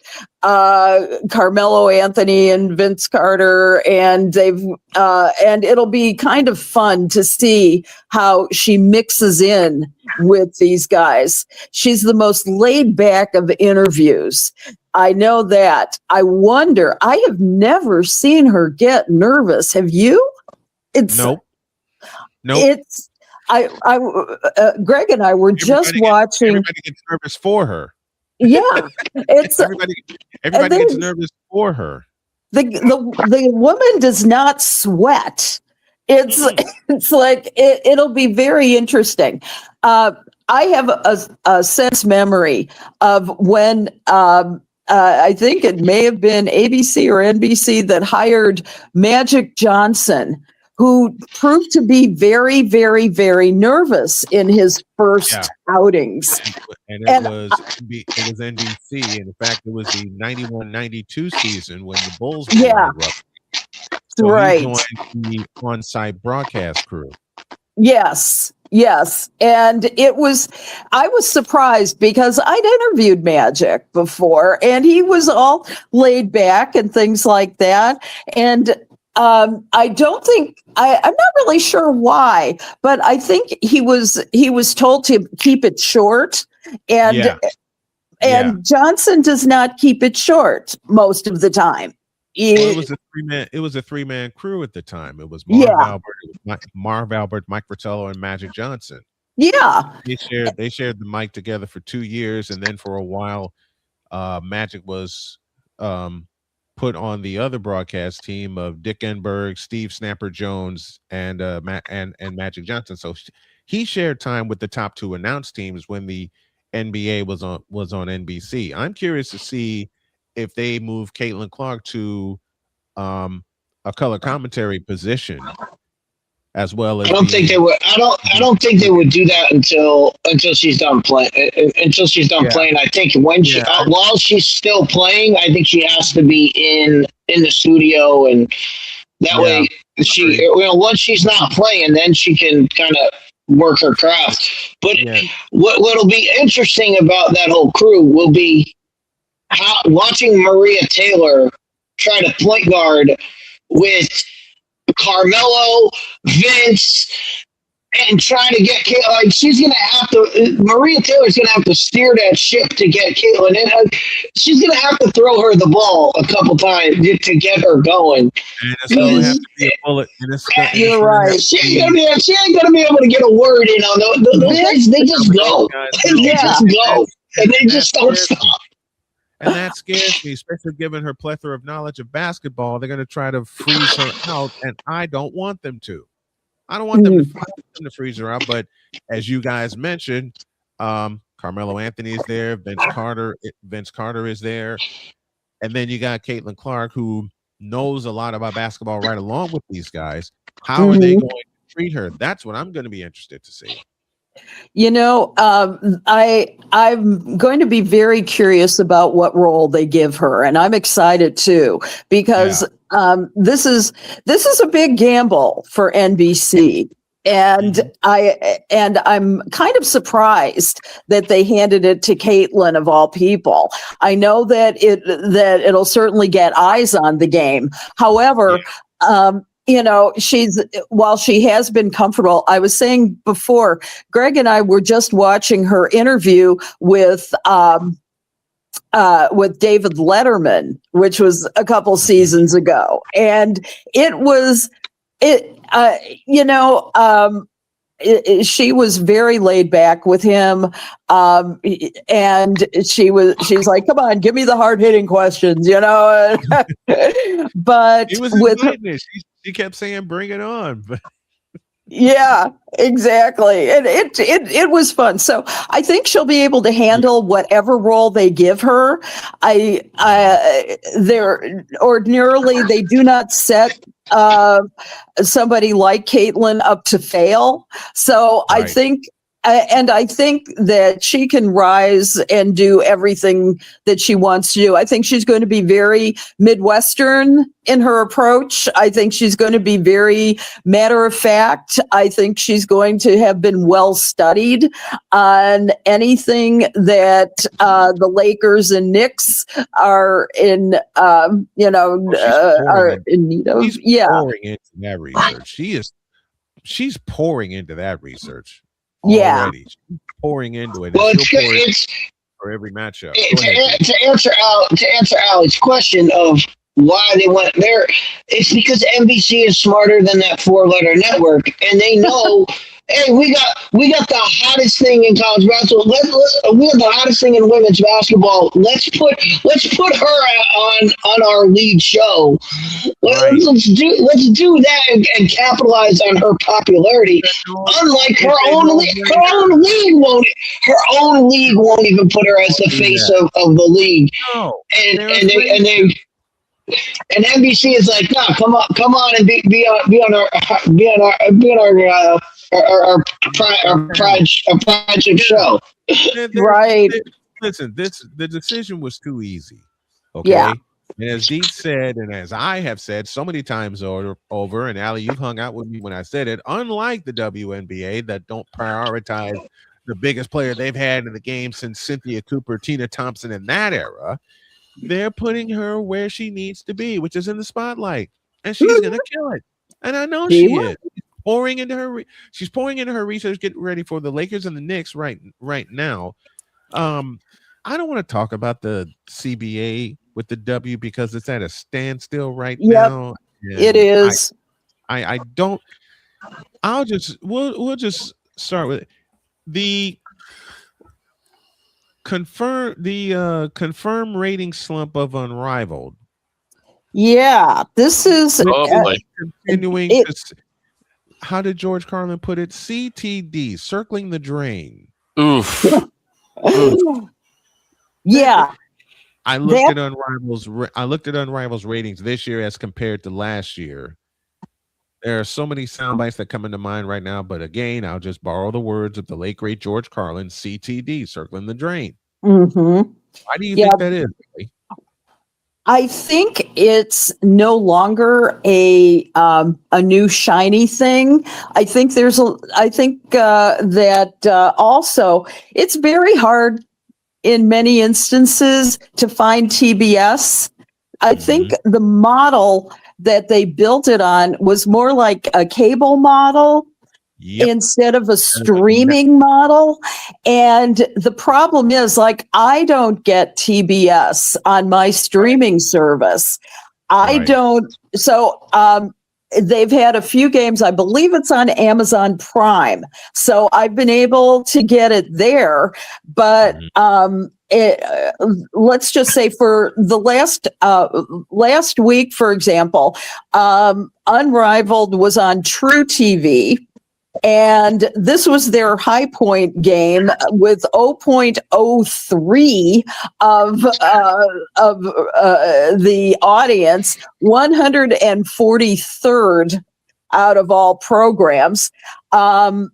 Carmelo Anthony and Vince Carter, and and it'll be kind of fun to see how she mixes in with these guys. She's the most laid back of interviews. I know that. I wonder, I have never seen her get nervous. Have you? Nope. It's Greg and I were just watching. Everybody gets nervous for her. Yeah, it's everybody gets nervous for her. The woman does not sweat. It's like it'll be very interesting. I have a sense memory of when I think it may have been ABC or NBC that hired Magic Johnson, who proved to be very, very, very nervous in his first outings. And it was NBC. And in fact, it was the 91-92 season when the Bulls were rough. So he joined the on-site broadcast crew. Yes. And I was surprised because I'd interviewed Magic before and he was all laid back and things like that. And I don't think I'm not really sure why, but I think he was told to keep it short, and Johnson does not keep it short most of the time. It was a three-man crew at the time. It was Marv Albert, Mike Fratello, and Magic Johnson. Yeah, they shared the mic together for 2 years, and then for a while, Magic was put on the other broadcast team of Dick Enberg, Steve Snapper Jones, and Magic Johnson. So he shared time with the top two announced teams when the NBA was on NBC. I'm curious to see if they move Caitlin Clark to a color commentary position, as well as I don't think they would. I don't think they would do that until she's done playing. Until she's done playing, I think when while she's still playing, I think she has to be in the studio, and that way once she's not playing, then she can kind of work her craft. But what'll be interesting about that whole crew will be watching Maria Taylor try to point guard with Carmelo, Vince, and trying to get Caitlin. Like, she's gonna have to. Maria Taylor's gonna have to steer that ship to get Caitlin in. She's gonna have to throw her the ball a couple times to get her going. And it's gonna have to be a bullet. You're right. She ain't gonna be able to get a word in on those guys. They just go. They just go, and they just don't stop. And that scares me, especially given her plethora of knowledge of basketball. They're going to try to freeze her out, and I don't want them to. I don't want them to freeze her out. But as you guys mentioned, Carmelo Anthony is there. Vince Carter is there. And then you got Caitlin Clark, who knows a lot about basketball right along with these guys. How are they going to treat her? That's what I'm going to be interested to see. You know, I'm going to be very curious about what role they give her, and I'm excited too because this is a big gamble for NBC, and I'm kind of surprised that they handed it to Caitlin of all people. I know that it'll certainly get eyes on the game. However, you know, while she has been comfortable, I was saying before, Greg and I were just watching her interview with David Letterman, which was a couple seasons ago. And she was very laid back with him. And she's like, come on, give me the hard hitting questions, you know, but she was inviting it. She kept saying, bring it on. Yeah, exactly. And it was fun. So I think she'll be able to handle whatever role they give her. Ordinarily they do not set somebody like Caitlin up to fail. So I think that she can rise and do everything that she wants to do. I think she's going to be very Midwestern in her approach. I think she's going to be very matter of fact. I think she's going to have been well studied on anything that the Lakers and Knicks are in, are in need of. She's pouring into that research. She's pouring into that research. Already. She's pouring into it. Well, it's for every matchup. To answer Alex's question of why they went there, it's because NBC is smarter than that 4-letter network, and they know. Hey, we got the hottest thing in college basketball. We have the hottest thing in women's basketball. Let's put her on our lead show. Let's do that and capitalize on her popularity. Unlike her own league won't even put her as the face of the league. And NBC is like, no, come on and be on our flagship show. Right. Listen, the decision was too easy. Okay. Yeah. And as Dee said, and as I have said so many times over, and Allie, you've hung out with me when I said it, unlike the WNBA that don't prioritize the biggest player they've had in the game since Cynthia Cooper, Tina Thompson in that era, they're putting her where she needs to be, which is in the spotlight. And she's going to kill it. And I know she is. She's pouring into her research, getting ready for the Lakers and the Knicks right now. I don't want to talk about the CBA with the W because it's at a standstill right now. It is. We'll just start with the confirm rating slump of Unrivaled. Yeah, this is continuing. How did George Carlin put it? CTD, circling the drain. Oof. Yeah. I looked at Unrival's ratings this year as compared to last year. There are so many sound bites that come into mind right now, but again, I'll just borrow the words of the late great George Carlin, CTD, circling the drain. Mm-hmm. Why do you think that is? Really? I think it's no longer a new shiny thing. I think that also it's very hard in many instances to find TBS. I think the model that they built it on was more like a cable model. Yep. Instead of a streaming model. And the problem is, like, I don't get TBS on my streaming service. I Right. don't. So they've had a few games. I believe it's on Amazon Prime. So I've been able to get it there. But let's just say for the last week, for example, Unrivaled was on True TV. And this was their high point game with 0.03 of the audience, 143rd out of all programs. The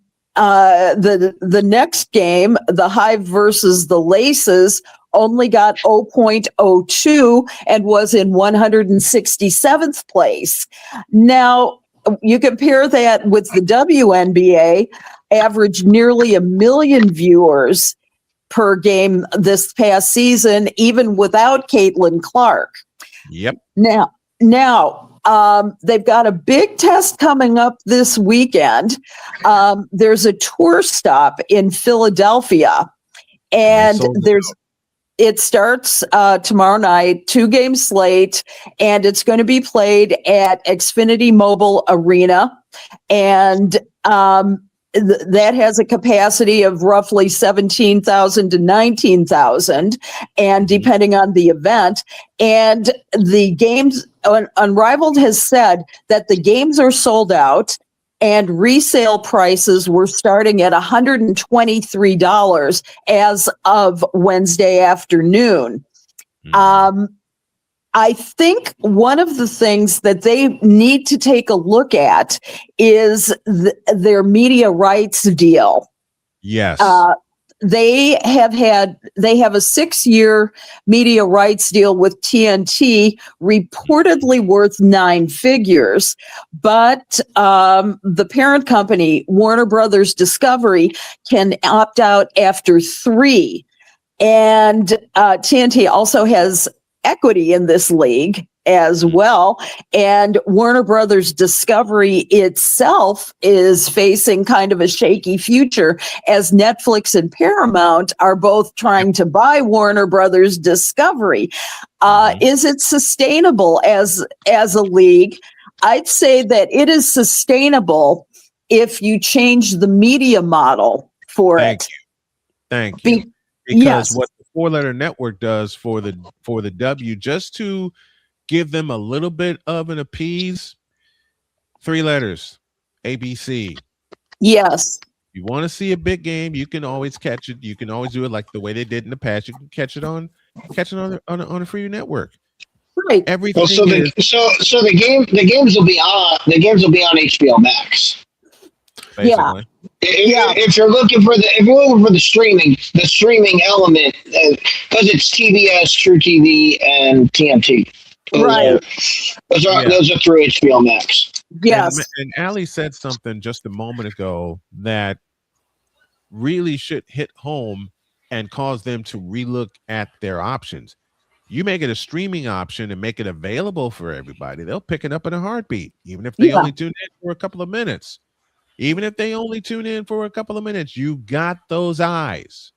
next game, the Hive versus the Laces, only got 0.02 and was in 167th place. Now, you compare that with the WNBA, averaged nearly 1 million viewers per game this past season, even without Caitlin Clark. Yep. Now, they've got a big test coming up this weekend. There's a tour stop in Philadelphia, and it starts tomorrow night, 2-game slate, and it's going to be played at Xfinity Mobile Arena. And that has a capacity of roughly 17,000 to 19,000, and depending on the event. And the games, Unrivaled has said that the games are sold out, and resale prices were starting at $123 as of Wednesday afternoon. I think one of the things that they need to take a look at is their media rights deal. Yes. They have a 6-year media rights deal with TNT, reportedly worth 9 figures, but the parent company, Warner Brothers Discovery, can opt out after 3. And TNT also has equity in this league as well. And Warner Brothers Discovery itself is facing kind of a shaky future, as Netflix and Paramount are both trying to buy Warner Brothers Discovery. Is it sustainable as a league? I'd say that it is sustainable if you change the media model for it. Thank you. Because yes. what the 4-letter network does for the W, just to give them a little bit of an appease, 3 letters, ABC. Yes. You want to see a big game, you can always catch it. You can always do it like the way they did in the past. You can catch it on a free network. Right. Everything. Well, so the games will be on HBO Max. Basically. If you're looking for the streaming element, because it's TBS, True TV, and TNT. Those are through HBO Max. Yes. And Allie said something just a moment ago that really should hit home and cause them to relook at their options. You make it a streaming option and make it available for everybody, they'll pick it up in a heartbeat, even if they only tune in for a couple of minutes. Even if they only tune in for a couple of minutes, you got those eyes.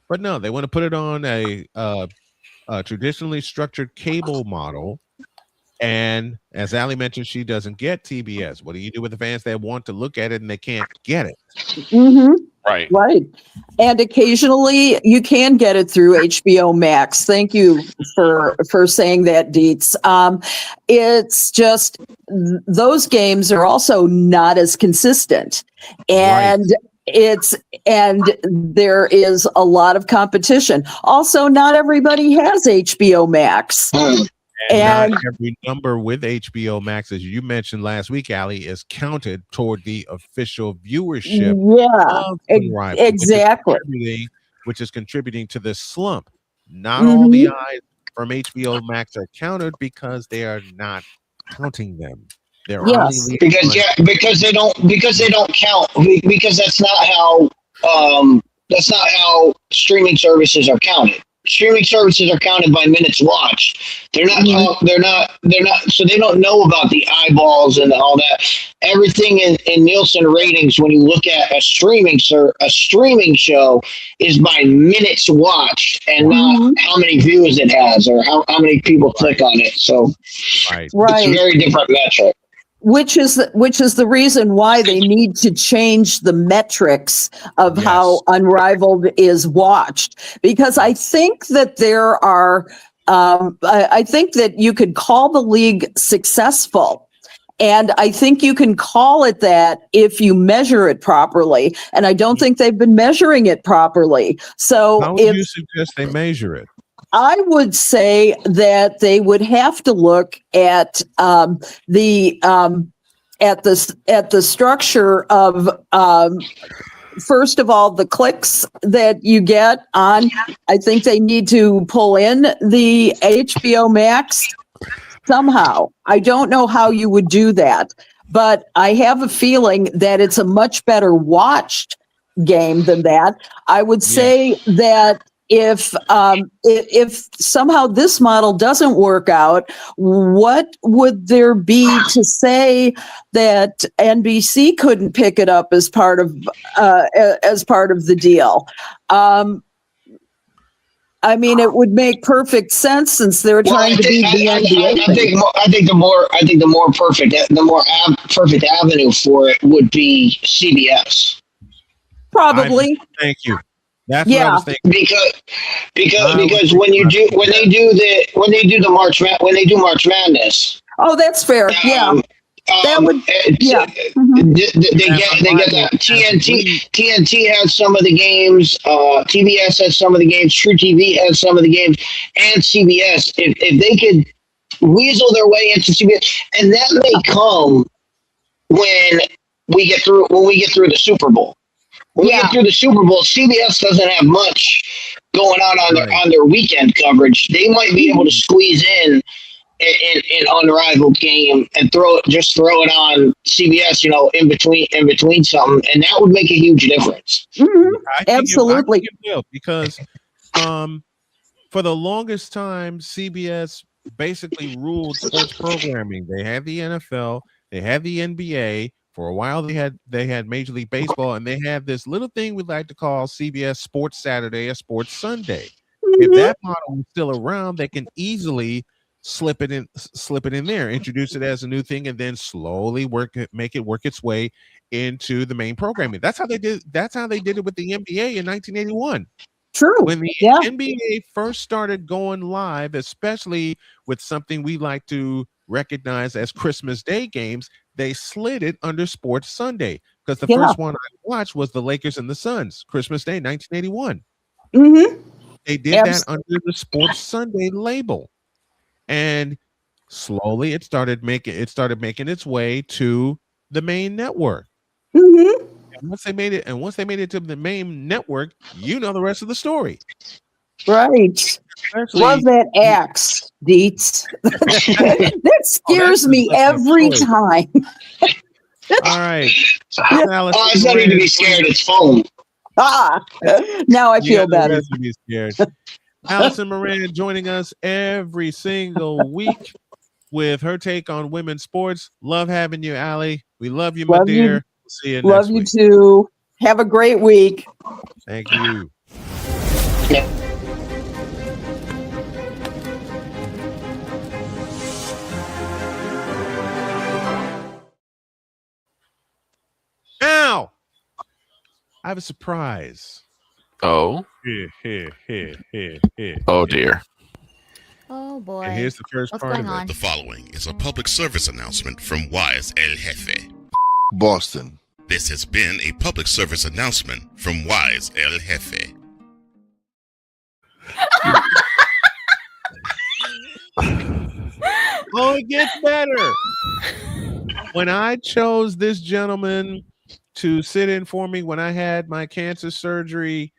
But no, they want to put it on a traditionally structured cable model. And as Allie mentioned, she doesn't get TBS. What do you do with the fans that want to look at it and they can't get it? Mm-hmm. Right. And occasionally you can get it through HBO Max. Thank you for saying that, Dietz. It's just those games are also not as consistent. And there is a lot of competition. Also, not everybody has HBO Max. And not every number with HBO Max, as you mentioned last week, Allie, is counted toward the official viewership. Exactly. Which is contributing to this slump. Not all the eyes from HBO Max are counted because they are not counting them. They're Yes. only leaving Because they don't count, because that's not how streaming services are counted. Streaming services are counted by minutes watched. They're not so they don't know about the eyeballs and all that. Everything in Nielsen ratings, when you look at a streaming show, is by minutes watched and not how many views it has or how many people click on it. So right. It's a very different metric. Which is the reason why they need to change the metrics of how Unrivaled is watched, because I think that there are I think that you could call the league successful, and I think you can call it that if you measure it properly, and I don't think they've been measuring it properly. So how would you suggest they measure it? I would say that they would have to look at the structure of first of all the clicks that you get on. I think they need to pull in the HBO Max somehow. I don't know how you would do that, but I have a feeling that it's a much better watched game than that. I would say that if somehow this model doesn't work out, what would there be to say that NBC couldn't pick it up as part of the deal? I mean, it would make perfect sense since they're trying to be the NBA. I think the more perfect avenue for it would be CBS. Probably. Thank you. That's what I was thinking. Because when they do March Madness. Oh, that's fair. That would, they get that. TNT has some of the games. TBS has some of the games. True TV has some of the games, and CBS. If they could weasel their way into CBS, and that may come when we get through the Super Bowl. When we get through the Super Bowl, CBS doesn't have much going on their weekend coverage. They might be able to squeeze in an unrivaled game and throw it on CBS, in between something, and that would make a huge difference. Absolutely. Because for the longest time, CBS basically ruled sports programming. They had the NFL, they had the NBA. For a while, they had Major League Baseball, and they have this little thing we like to call CBS Sports Saturday or Sports Sunday. If that model is still around, they can easily slip it in there, introduce it as a new thing, and then slowly make it work its way into the main programming. That's how they did it with the NBA in 1981. True. When the NBA first started going live, especially with something we like to recognize as Christmas Day games, they slid it under Sports Sunday, because the first one I watched was the Lakers and the Suns, Christmas Day 1981. They did that under the Sports Sunday label. And slowly it started making its way to the main network. And once they made it to the main network, the rest of the story. Right. Love that axe, Deets. That scares me every time. All right. It's not even to be scared, it's foam. Now I feel better. Be scared. Allison Moran joining us every single week with her take on women's sports. Love having you, Allie. We love you, my dear. We'll see you next week. Love you too. Have a great week. Thank you. Now, I have a surprise. Oh. Here. Oh dear. Oh boy. And here's the first What's part going of on? it. The following is a public service announcement from Wise El Jefe. Boston. This has been a public service announcement from Wise El Jefe. Oh, it gets better. When I chose this gentleman to sit in for me when I had my cancer surgery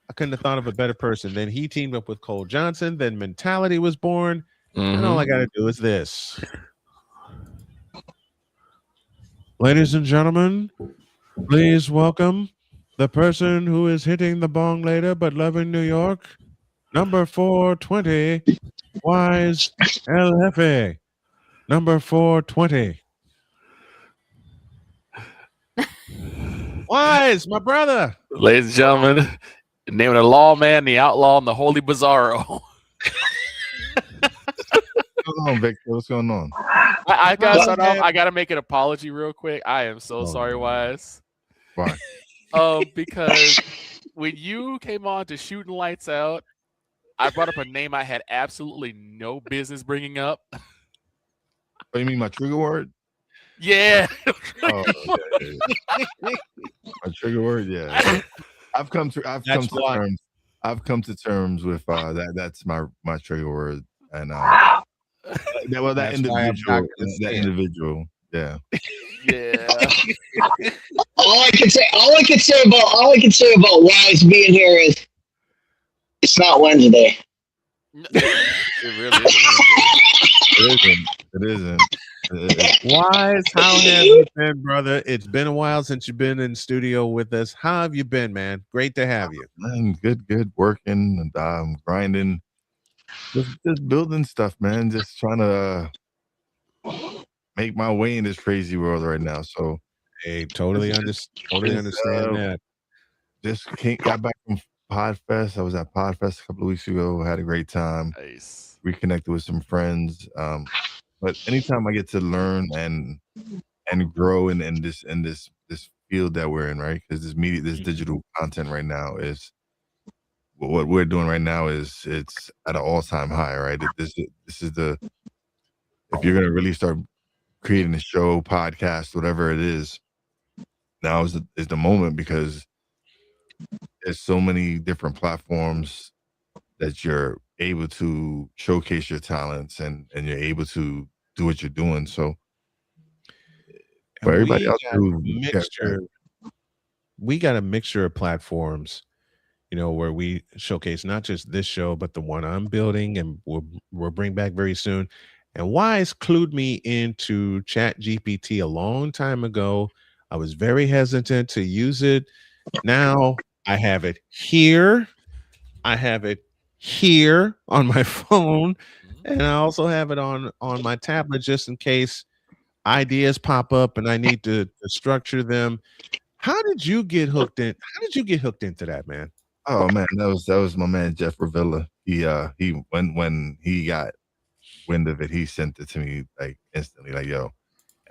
I couldn't have thought of a better person. Then he teamed up with Cole Johnson. Then Mentality was born. And all I got to do is this. Ladies and gentlemen, please welcome the person who is hitting the bong later but loving New York. Number 420, Wise El Jefe. Number 420. Wise, my brother. Ladies and gentlemen, the name of the lawman, the outlaw, and the holy bizarro. What's going on, Victor? What's going on? I gotta start off. I gotta make an apology real quick. I am so sorry, Wise. Why? Because when you came on to Shooting Lights Out, I brought up a name I had absolutely no business bringing up. Oh, you mean my trigger word? Yeah. Oh, yeah. My trigger word, yeah. I've come to terms with that. That's my trigger word, and that individual, yeah. Yeah. All I can say about Wise being here is it's not Wednesday. It really isn't. It isn't. Wise, how have you been, brother? It's been a while since you've been in studio with us. How have you been, man? Great to have you. Man, good. Working and grinding. Just building stuff, man. Just trying to make my way in this crazy world right now. So, hey, totally understand that. Just got back from Podfest. I was at Podfest a couple of weeks ago. Had a great time. Nice. Reconnected with some friends. But anytime I get to learn and grow in this field that we're in, right? Because this digital content right now is what we're doing right now is it's at an all-time high, right? This is if you're gonna really start creating a show, podcast, whatever it is, now is the moment, because there's so many different platforms that you're able to showcase your talents and you're able to do what you're doing. So for everybody else, we got a mixture of platforms, where we showcase not just this show, but the one I'm building and we'll bring back very soon. And Wise clued me into ChatGPT a long time ago. I was very hesitant to use it. Now I have it here. I have it here on my phone, and I also have it on my tablet just in case ideas pop up and I need to structure them. How did you get hooked in? How did you get hooked into that, man? Oh man, that was my man Jeff Ravilla. He when he got wind of it, he sent it to me like instantly, like yo.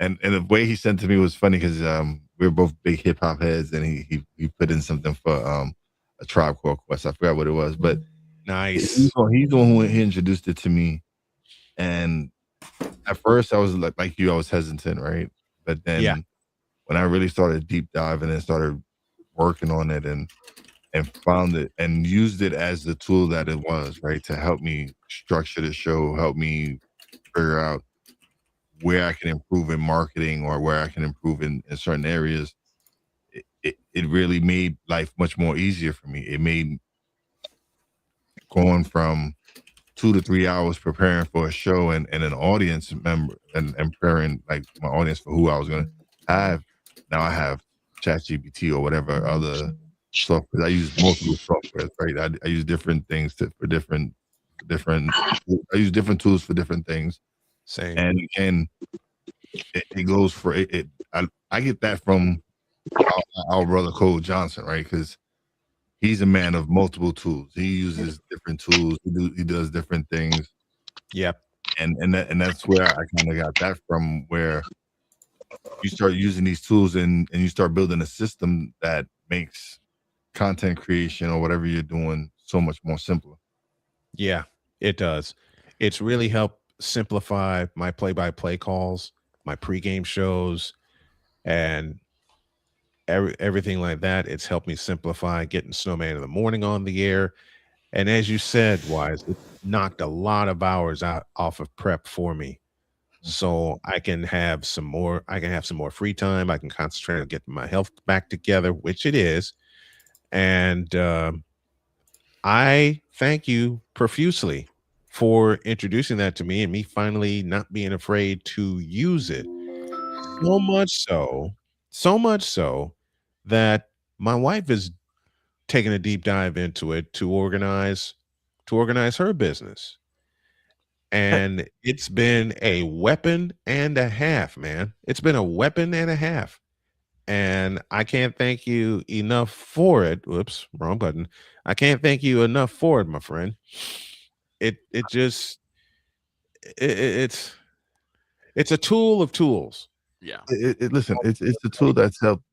And the way he sent it to me was funny because we were both big hip hop heads, and he put in something for a Tribe Called Quest. I forgot what it was, but nice. He's the one who introduced it to me. And at first I was like you, I was hesitant, right? But then when I really started deep diving and started working on it and found it and used it as the tool that it was, right, to help me structure the show, help me figure out where I can improve in marketing or where I can improve in certain areas, it really made life much more easier for me. It made going from 2 to 3 hours preparing for a show and an audience member and preparing like my audience for who I was going to have. Now I have ChatGPT or whatever other software. I use multiple software, right? I use different things for different. I use different tools for different things. Same. And again, it goes for it. I get that from our brother Cole Johnson, right? Because he's a man of multiple tools. He uses different tools. He does different things. Yep. And that's where I kind of got that from, where you start using these tools and you start building a system that makes content creation or whatever you're doing so much more simpler. Yeah, it does. It's really helped simplify my play-by-play calls, my pregame shows, and everything like that. It's helped me simplify getting Snowman in the Morning on the air. And as you said, Wise, it knocked a lot of hours off of prep for me. So I can have some more free time. I can concentrate on getting my health back together, which it is. And I thank you profusely for introducing that to me and me finally not being afraid to use it. So much so that my wife is taking a deep dive into it to organize her business. And it's been a weapon and a half, man. It's been a weapon and a half. And I can't thank you enough for it. Whoops, wrong button. I can't thank you enough for it, my friend. It just it's a tool of tools. Yeah. Listen, it's a tool that's helped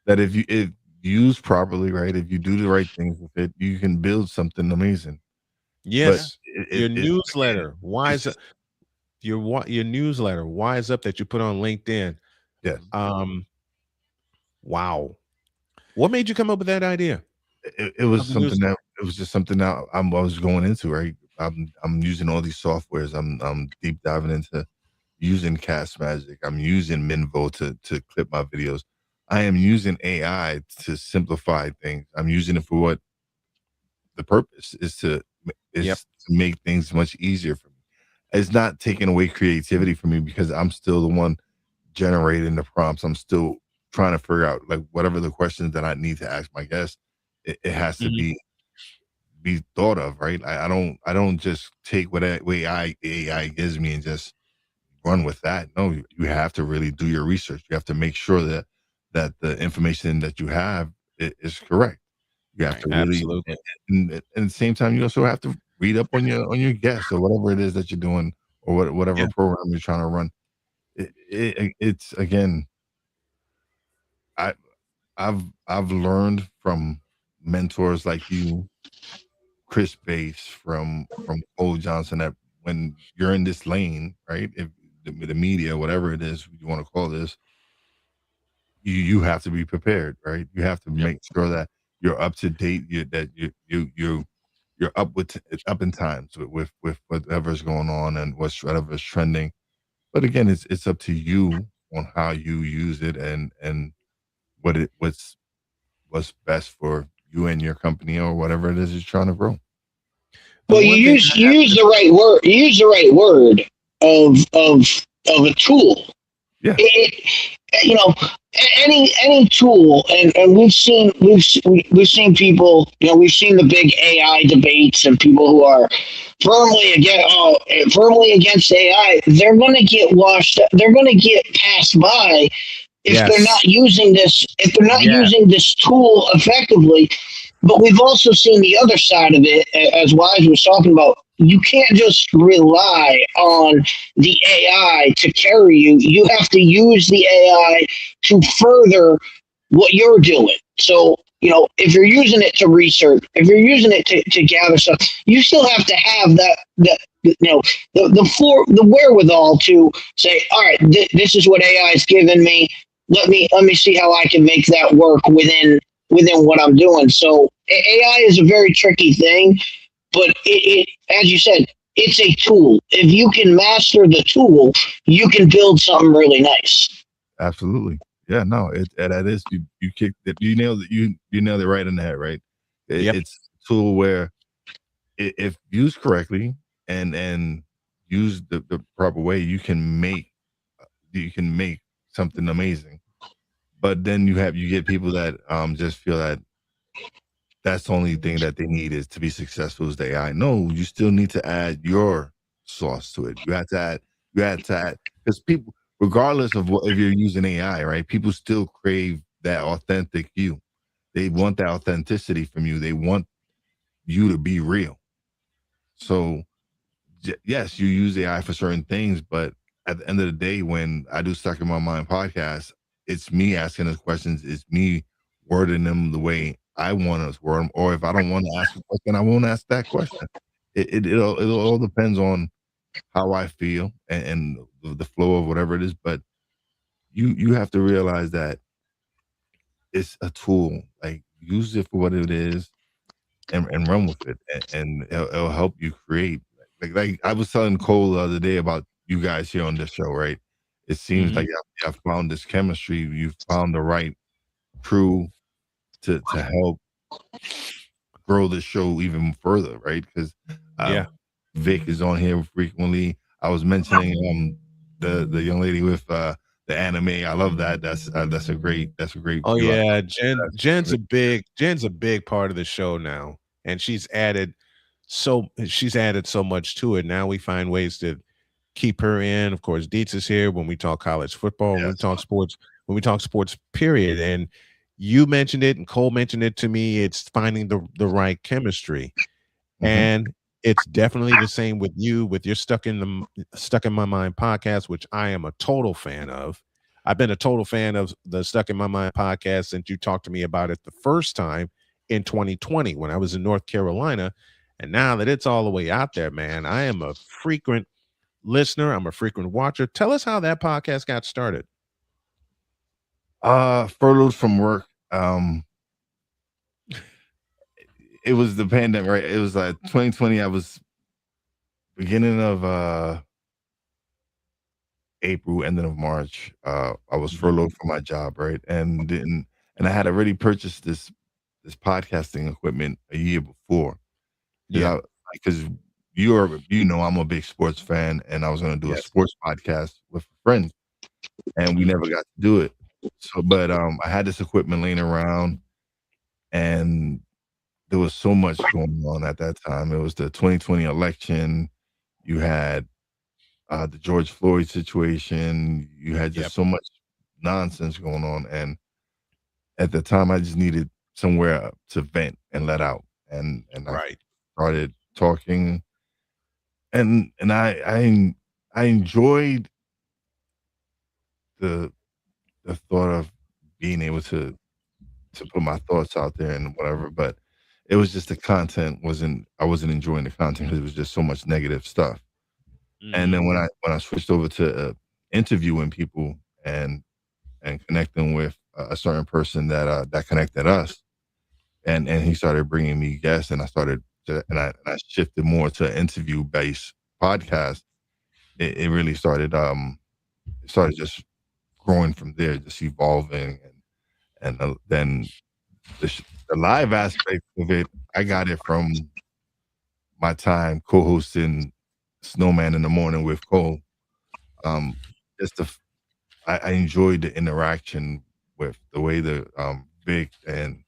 that if used properly, right? If you do the right things with it, you can build something amazing. But Yes, your newsletter, wise up, your newsletter, wise up that you put on LinkedIn. Yes. Wow. What made you come up with that idea? It was something that it was just something that I was going into, right? I'm using all these softwares. I'm deep diving into using Cast Magic. I'm using Minvo to clip my videos. I am using AI to simplify things. I'm using it for what the purpose is to make things much easier for me. It's not taking away creativity from me because I'm still the one generating the prompts. I'm still trying to figure out like whatever the questions that I need to ask my guests. It has to be thought of, right? I don't just take what AI gives me and just run with that. No, you have to really do your research. You have to make sure that the information that you have is correct. You have to really, absolutely. And at the same time, you also have to read up on your guests or whatever it is that you're doing or whatever program you're trying to run. It's again, I've learned from mentors like you, Chris Bass, from Cole Johnson, that when you're in this lane, right? If the media, whatever it is you want to call this, you have to be prepared, right? You have to make sure that you're up to date, that you're up in times with whatever's going on and whatever's trending. But again, it's up to you on how you use it and what's best for you and your company or whatever it is you're trying to grow. Well, you use the right word. You use the right word of a tool. Yeah. You know, any tool, and we've seen people. You know, we've seen the big AI debates and people who are firmly against AI. They're going to get washed. They're going to get passed by if they're not using this. If they're not using this tool effectively. But we've also seen the other side of it, as Wise was talking about. You can't just rely on the AI to carry you. You have to use the AI to further what you're doing. So, you know, if you're using it to research, if you're using it to gather stuff, you still have to have that you know, the wherewithal to say, all right, this is what AI is giving me. Let me see how I can make that work within what I'm doing. So AI is a very tricky thing, but it as you said, it's a tool. If you can master the tool, you can build something really nice. Absolutely. Yeah, no, that is you kicked it, you nailed it, you nailed it right in the head, right? It's a tool where if used correctly and used the proper way, you can make something amazing. But then you get people that just feel that that's the only thing that they need is to be successful as the AI. No, you still need to add your sauce to it. You have to add because people, regardless of what, if you're using AI, right? People still crave that authentic you. They want that authenticity from you. They want you to be real. So yes, you use AI for certain things, but at the end of the day, when I do Stuck in My Mind podcast, it's me asking those questions. It's me wording them the way I want to word them. Or if I don't want to ask a question, I won't ask that question. It all depends on how I feel and the flow of whatever it is. But you have to realize that it's a tool. Like use it for what it is and run with it, and it'll help you create. Like I was telling Cole the other day about you guys here on this show, right? It seems like you have found this chemistry. You found the right crew to help grow the show even further, right? Because Vic is on here frequently. I was mentioning the young lady with the anime. I love that. That's a great Oh view. yeah, Jen's a big part of the show now, and she's added so much to it. Now we find ways to keep her in. Of course, Dietz is here when we talk college football, when we talk sports, period. And you mentioned it, and Cole mentioned it to me. It's finding the right chemistry, and it's definitely the same with you with your Stuck in My Mind podcast, which I am a total fan of. I've been a total fan of the Stuck in My Mind podcast since you talked to me about it the first time in 2020 when I was in North Carolina. And now that it's all the way out there, man, I am a frequent listener. I'm a frequent watcher. Tell us how that podcast got started. Furloughed from work. It was the pandemic, right? It was like 2020. I was beginning of April, ending of March. I was furloughed from my job, right? And I had already purchased this podcasting equipment a year before. Yeah. Because I'm a big sports fan, and I was going to do a sports podcast with friends, and we never got to do it. So, but I had this equipment laying around, and there was so much going on at that time. It was the 2020 election. You had the George Floyd situation. You had just so much nonsense going on, and at the time, I just needed somewhere to vent and let out, and I started talking, and I enjoyed the thought of being able to put my thoughts out there and whatever, but it was just the content I wasn't enjoying the content because it was just so much negative stuff. And then when I switched over to interviewing people and connecting with a certain person that connected us, and he started bringing me guests, and I shifted more to an interview based podcast. It really started just growing from there, just evolving, and then the live aspect of it, I got it from my time co-hosting Snowman in the Morning with Cole. I enjoyed the interaction with the way the Vic and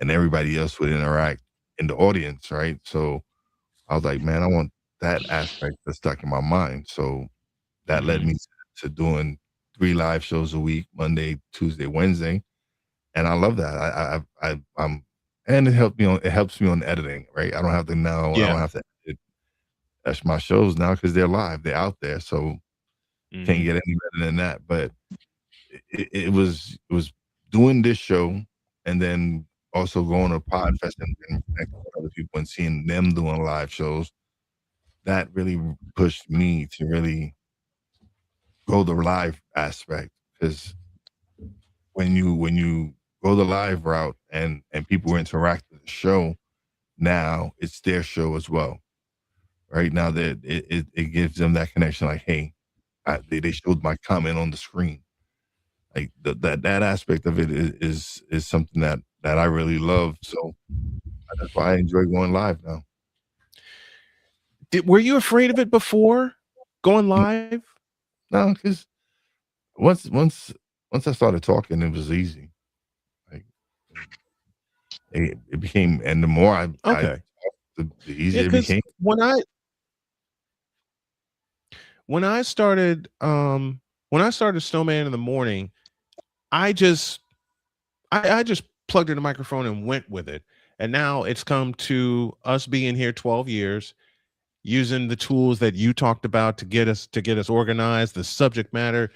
everybody else would interact in the audience, right? So I was like, man, I want that aspect that's stuck in my mind. So that led me to doing 3 live shows a week, Monday, Tuesday, Wednesday. And I love that. I'm and it helps me on editing, right? I don't have to edit my shows now because they're live, they're out there. So can't get any better than that. But it was doing this show and then also going to Podfest and connecting with other people and seeing them doing live shows. That really pushed me to really go the live aspect, because when you go the live route and people interact with the show, now it's their show as well. Right now that it gives them that connection, like, hey, they showed my comment on the screen. Like that aspect of it is something that I really love. So that's why I enjoy going live now. Were you afraid of it before going live? No, because once I started talking, it was easy. Like it became, and the more I talked, the easier it became. When I started Snowman in the Morning, I just plugged in the microphone and went with it. And now it's come to us being here 12 years, using the tools that you talked about to get us organized, the subject matter,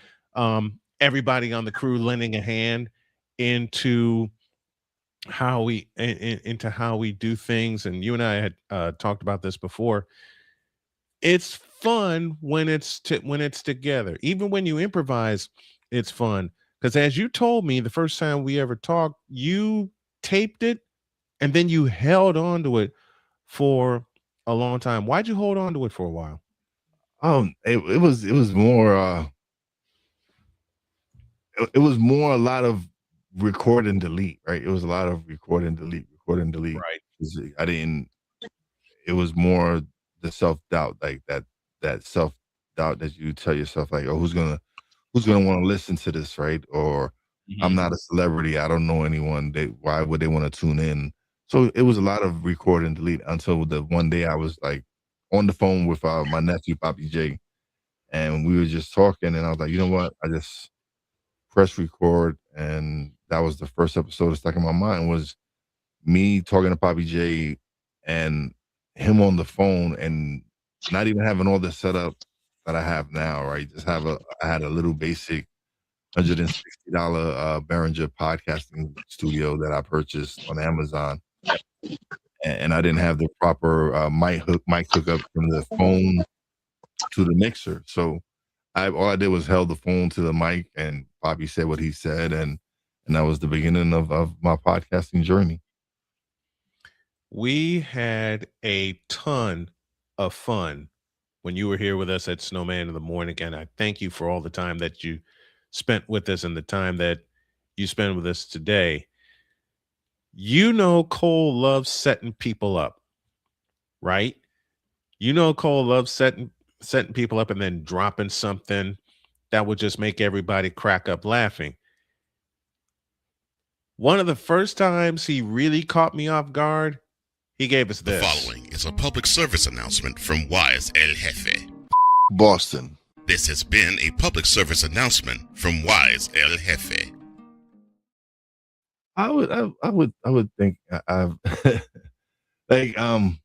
everybody on the crew lending a hand into how we do things. And you and I had talked about this before. It's fun when it's together. Even when you improvise, it's fun. Because as you told me the first time we ever talked, you taped it and then you held on to it for a long time. Why'd you hold on to it for a while? It was more it was more a lot of record and delete, right? It was a lot of record and delete. Right. I didn't. It was more the self-doubt, like that self-doubt that you tell yourself, like, oh, who's gonna want to listen to this, right? Or I'm not a celebrity, I don't know anyone. Why would they want to tune in? So it was a lot of record and delete until the one day I was like on the phone with my nephew Poppy J, and we were just talking, and I was like, you know what? I just press record, and that was the first episode that stuck in my mind, was me talking to Poppy J and him on the phone, and not even having all the setup that I have now, right? I had a little basic $160 Behringer podcasting studio that I purchased on Amazon, and I didn't have the proper mic hookup from the phone to the mixer. So all I did was held the phone to the mic, and Bobby said what he said, and that was the beginning of my podcasting journey. We had a ton of fun when you were here with us at Snowman in the Morning, and I thank you for all the time that you spent with us and the time that you spend with us today. You know, Cole loves setting people up, right? You know, Cole loves setting people up and then dropping something that would just make everybody crack up laughing. One of the first times he really caught me off guard, he gave us this. The following is a public service announcement from Wise El Jefe, Boston. This has been a public service announcement from Wise El Jefe. I would think I've like I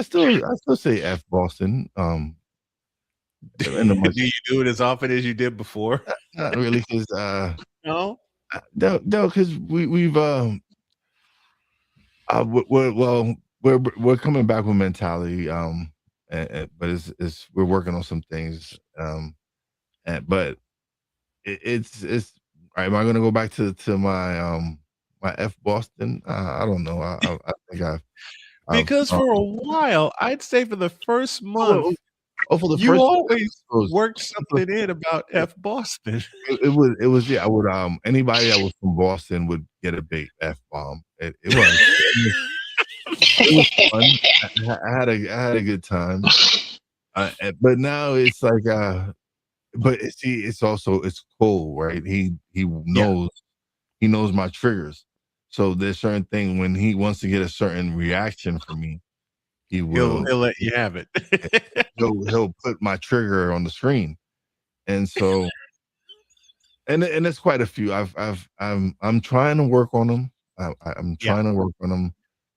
still say F Boston. Do you do it as often as you did before? Not really, because no, because we've we're coming back with mentality, but it's we're working on some things, but it's am I gonna go back to my my F Boston? I don't know. I think because for a while, I'd say for the first month, for the you first always worked something in about F Boston. It was yeah. I would anybody that was from Boston would get a big F bomb. It was fun. I had a good time, but now it's like but see, it's Cole, right? He knows he knows my triggers. So there's certain thing when he wants to get a certain reaction from me, he'll let you have it. he'll put my trigger on the screen, and so and it's quite a few. I'm trying to work on them. I'm trying to work on them.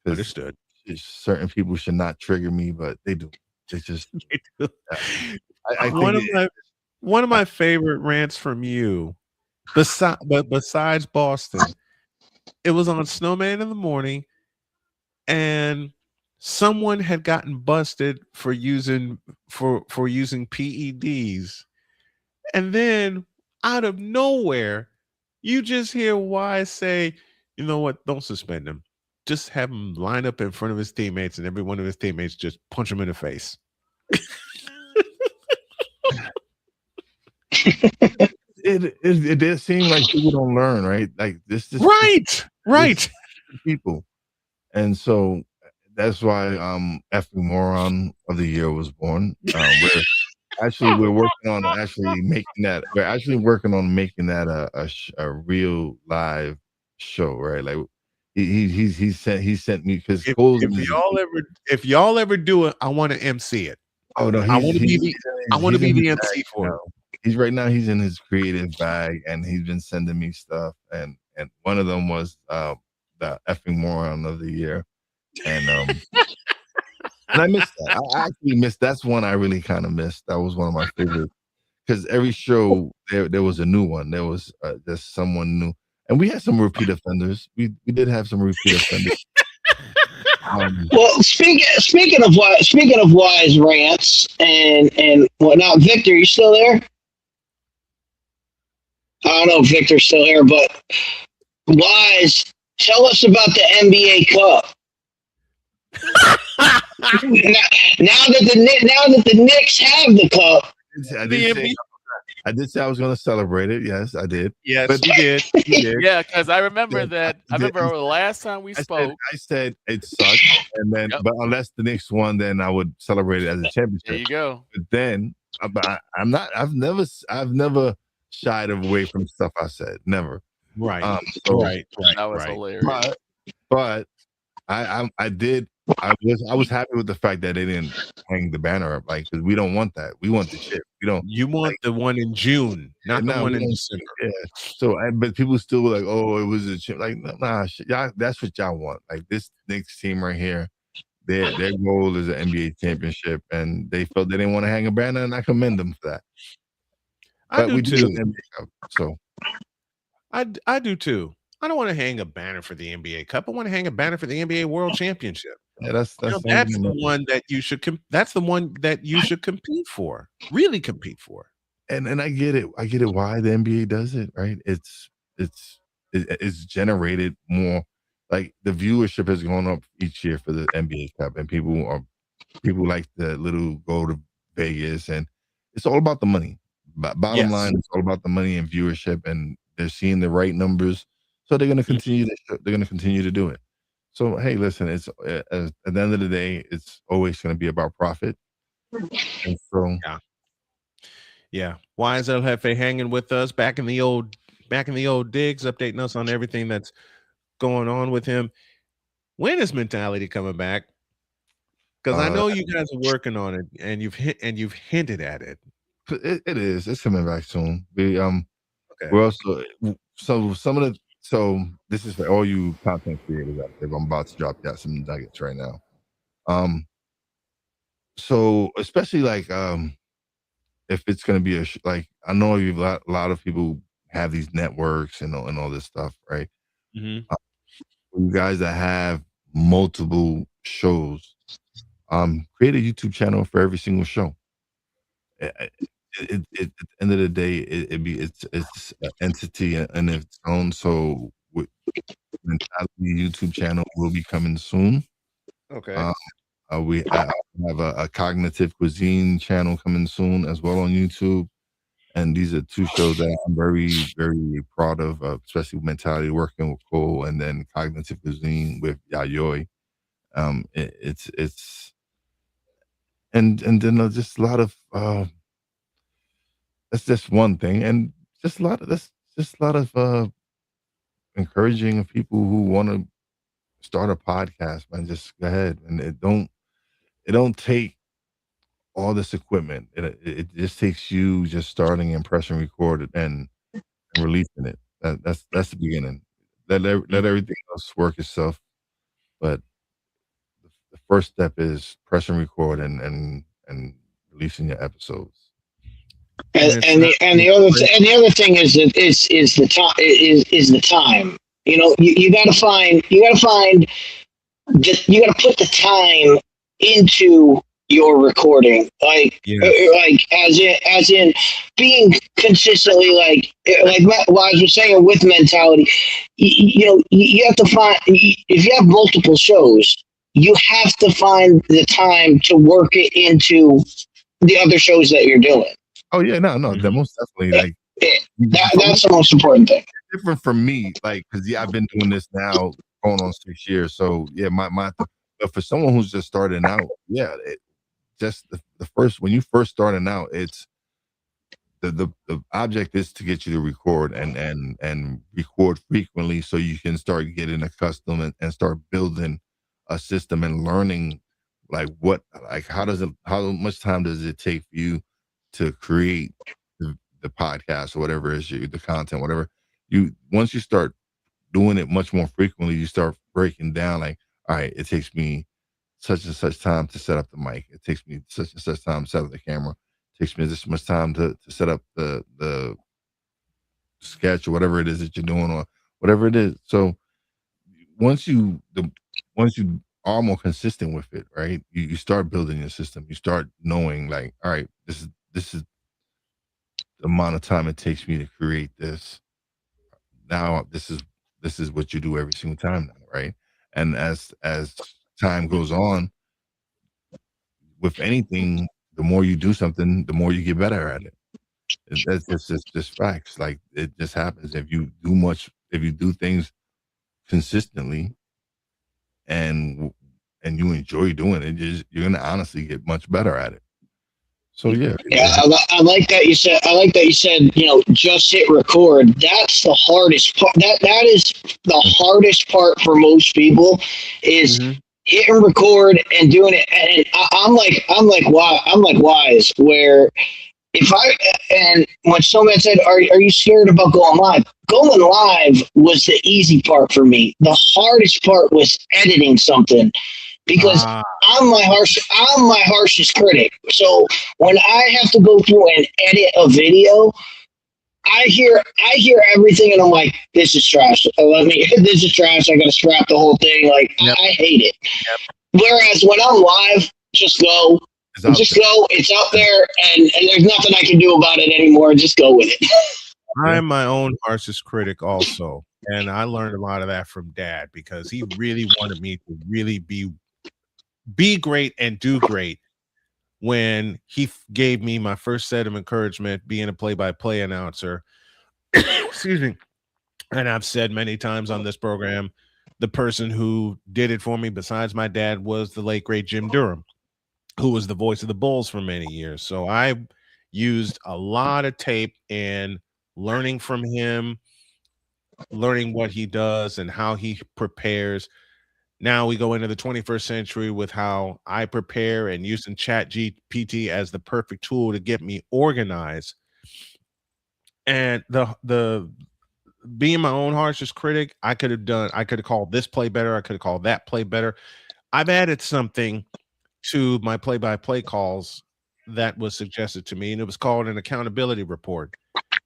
Understood. Certain people should not trigger me, but they do. They just they do. I one of my favorite rants from you, besides Boston, it was on Snowman in the Morning, and someone had gotten busted for using PEDs, and then out of nowhere, you just hear Wise say, "You know what? Don't suspend him. Just have him line up in front of his teammates, and every one of his teammates just punch him in the face." It does seem like people don't learn, right? Like this right people, and so that's why effing moron of the year was born. We're working on making that. We're actually working on making that a real live show, right? Like he sent me, because if y'all ever do it, I want to MC it. Oh no, I want to be the MC for it. He's in his creative bag, and he's been sending me stuff, and one of them was the effing moron of the year, and and I missed that. I actually missed. That's one I really kind of missed. That was one of my favorites, because every show there was a new one. There was there's someone new, and we had some repeat offenders. We did have some repeat offenders. Well, speaking of Wise rants and whatnot, Victor, you still there? I don't know if Victor's still here, but Wise, tell us about the NBA Cup. now that the Knicks have the cup, I did say I was going to celebrate it. Yes, I did. Yes, But you did. You did. Yeah, because I remember that. I did. remember the last time we spoke. I said it sucked, and then but unless the Knicks won, then I would celebrate it as a championship. There you go. But then I'm not. I've never shied away from stuff I said. Never. Right. Right. That was hilarious. But I did. I was happy with the fact that they didn't hang the banner up, like, because we don't want that. We want the chip. We don't. You want the one in June, not the one in December. Yeah. So, but people still were like, "Oh, it was a chip." Like, nah, y'all. That's what y'all want. Like this Knicks team right here. Their goal is an NBA championship, and they felt they didn't want to hang a banner, and I commend them for that. I do too. So I do too. I don't want to hang a banner for the NBA Cup. I want to hang a banner for the NBA World Championship. Yeah, that's the one that you should. That's the one that you should compete for. Really compete for. And I get it. I get it. Why the NBA does it, right? It's generated more. Like the viewership has gone up each year for the NBA Cup, and people like the little go to Vegas, and it's all about the money. Bottom line, it's all about the money and viewership, and they're seeing the right numbers, so they're going to continue. They're going to continue to do it. So hey, listen, it's at the end of the day, it's always going to be about profit. And so yeah. Why is El Jefe hanging with us back in the old digs, updating us on everything that's going on with him? When is Mentality coming back? Because I know you guys are working on it, and you've hinted at it. It is. It's coming back soon. We're also so this is for all you content creators out there. I'm about to drop you some nuggets right now. So especially like if it's gonna be like, I know a lot of people have these networks and all this stuff, right? Mm-hmm. You guys that have multiple shows, create a YouTube channel for every single show. At the end of the day, it's an entity in its own. So Mentality YouTube channel will be coming soon. Okay. I have a cognitive cuisine channel coming soon as well on YouTube. And these are two shows that I'm very, very proud of, especially Mentality working with Cole, and then Cognitive Cuisine with Yayoi. It's and then just a lot of that's just one thing, and just a lot of encouraging of people who want to start a podcast, man. Just go ahead, and it don't take all this equipment. It just takes you just starting and pressing record and releasing it. That's the beginning. Let everything else work itself. But the first step is pressing record and releasing your episodes. And the other thing is that is the time. You know, you got to put the time into your recording, like as in being consistently like Wise was saying with Mentality. You have to find, if you have multiple shows, you have to find the time to work it into the other shows that you're doing. Oh yeah, no, that most definitely, that's the most important thing. Different from me, like, because I've been doing this now going on 6 years. So yeah, but for someone who's just starting out, just the first, when you first starting out, it's the object is to get you to record and record frequently, so you can start getting accustomed and start building a system and learning how much time does it take for you to create the podcast or whatever is the content, whatever. Once you start doing it much more frequently, you start breaking down, like, all right, it takes me such and such time to set up the mic. It takes me such and such time to set up the camera. It takes me this much time to set up the sketch or whatever it is that you're doing, or whatever it is. So once you are more consistent with it, right? You start building your system. You start knowing, like, all right, this is the amount of time it takes me to create this. Now this is what you do every single time now, right? And as time goes on, with anything, the more you do something, the more you get better at it. That's just facts. Like it just happens. If you do things consistently, and you enjoy doing it, you're gonna honestly get much better at it. So yeah, I like that you said. I like that you said. Just hit record. That's the hardest part. That is the hardest part for most people is hitting record and doing it. And I'm like Wise, where and when someone said, "Are you scared about going live?" Going live was the easy part for me. The hardest part was editing something. Because I'm my harshest critic. So when I have to go through and edit a video, I hear everything and I'm like, this is trash. This is trash. I gotta scrap the whole thing. Like I hate it. Whereas when I'm live, just go. It's out there and there's nothing I can do about it anymore. Just go with it. I'm my own harshest critic also. And I learned a lot of that from Dad because he really wanted me to really be great and do great when he gave me my first set of encouragement being a play-by-play announcer. Excuse me. And I've said many times on this program, the person who did it for me besides my dad was the late great Jim Durham, who was the voice of the Bulls for many years. So I used a lot of tape and learning from him, learning what he does and how he prepares. Now we go into the 21st century with how I prepare and using Chat GPT as the perfect tool to get me organized. And the being my own harshest critic, I could have called this play better. I could have called that play better. I've added something to my play-by-play calls that was suggested to me, and it was called an accountability report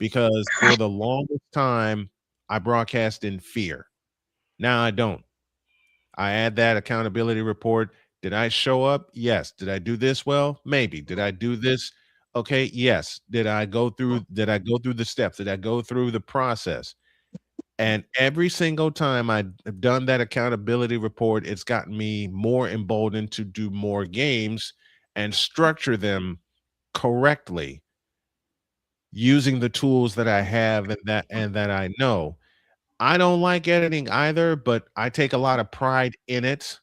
because for the longest time I broadcast in fear. Now I don't. I add that accountability report. Did I show up? Yes. Did I do this well? Maybe. Did I do this? Okay. Yes. Did I go through the steps? Did I go through the process? And every single time I've done that accountability report, it's gotten me more emboldened to do more games and structure them correctly using the tools that I have and that I know. I don't like editing either, but I take a lot of pride in it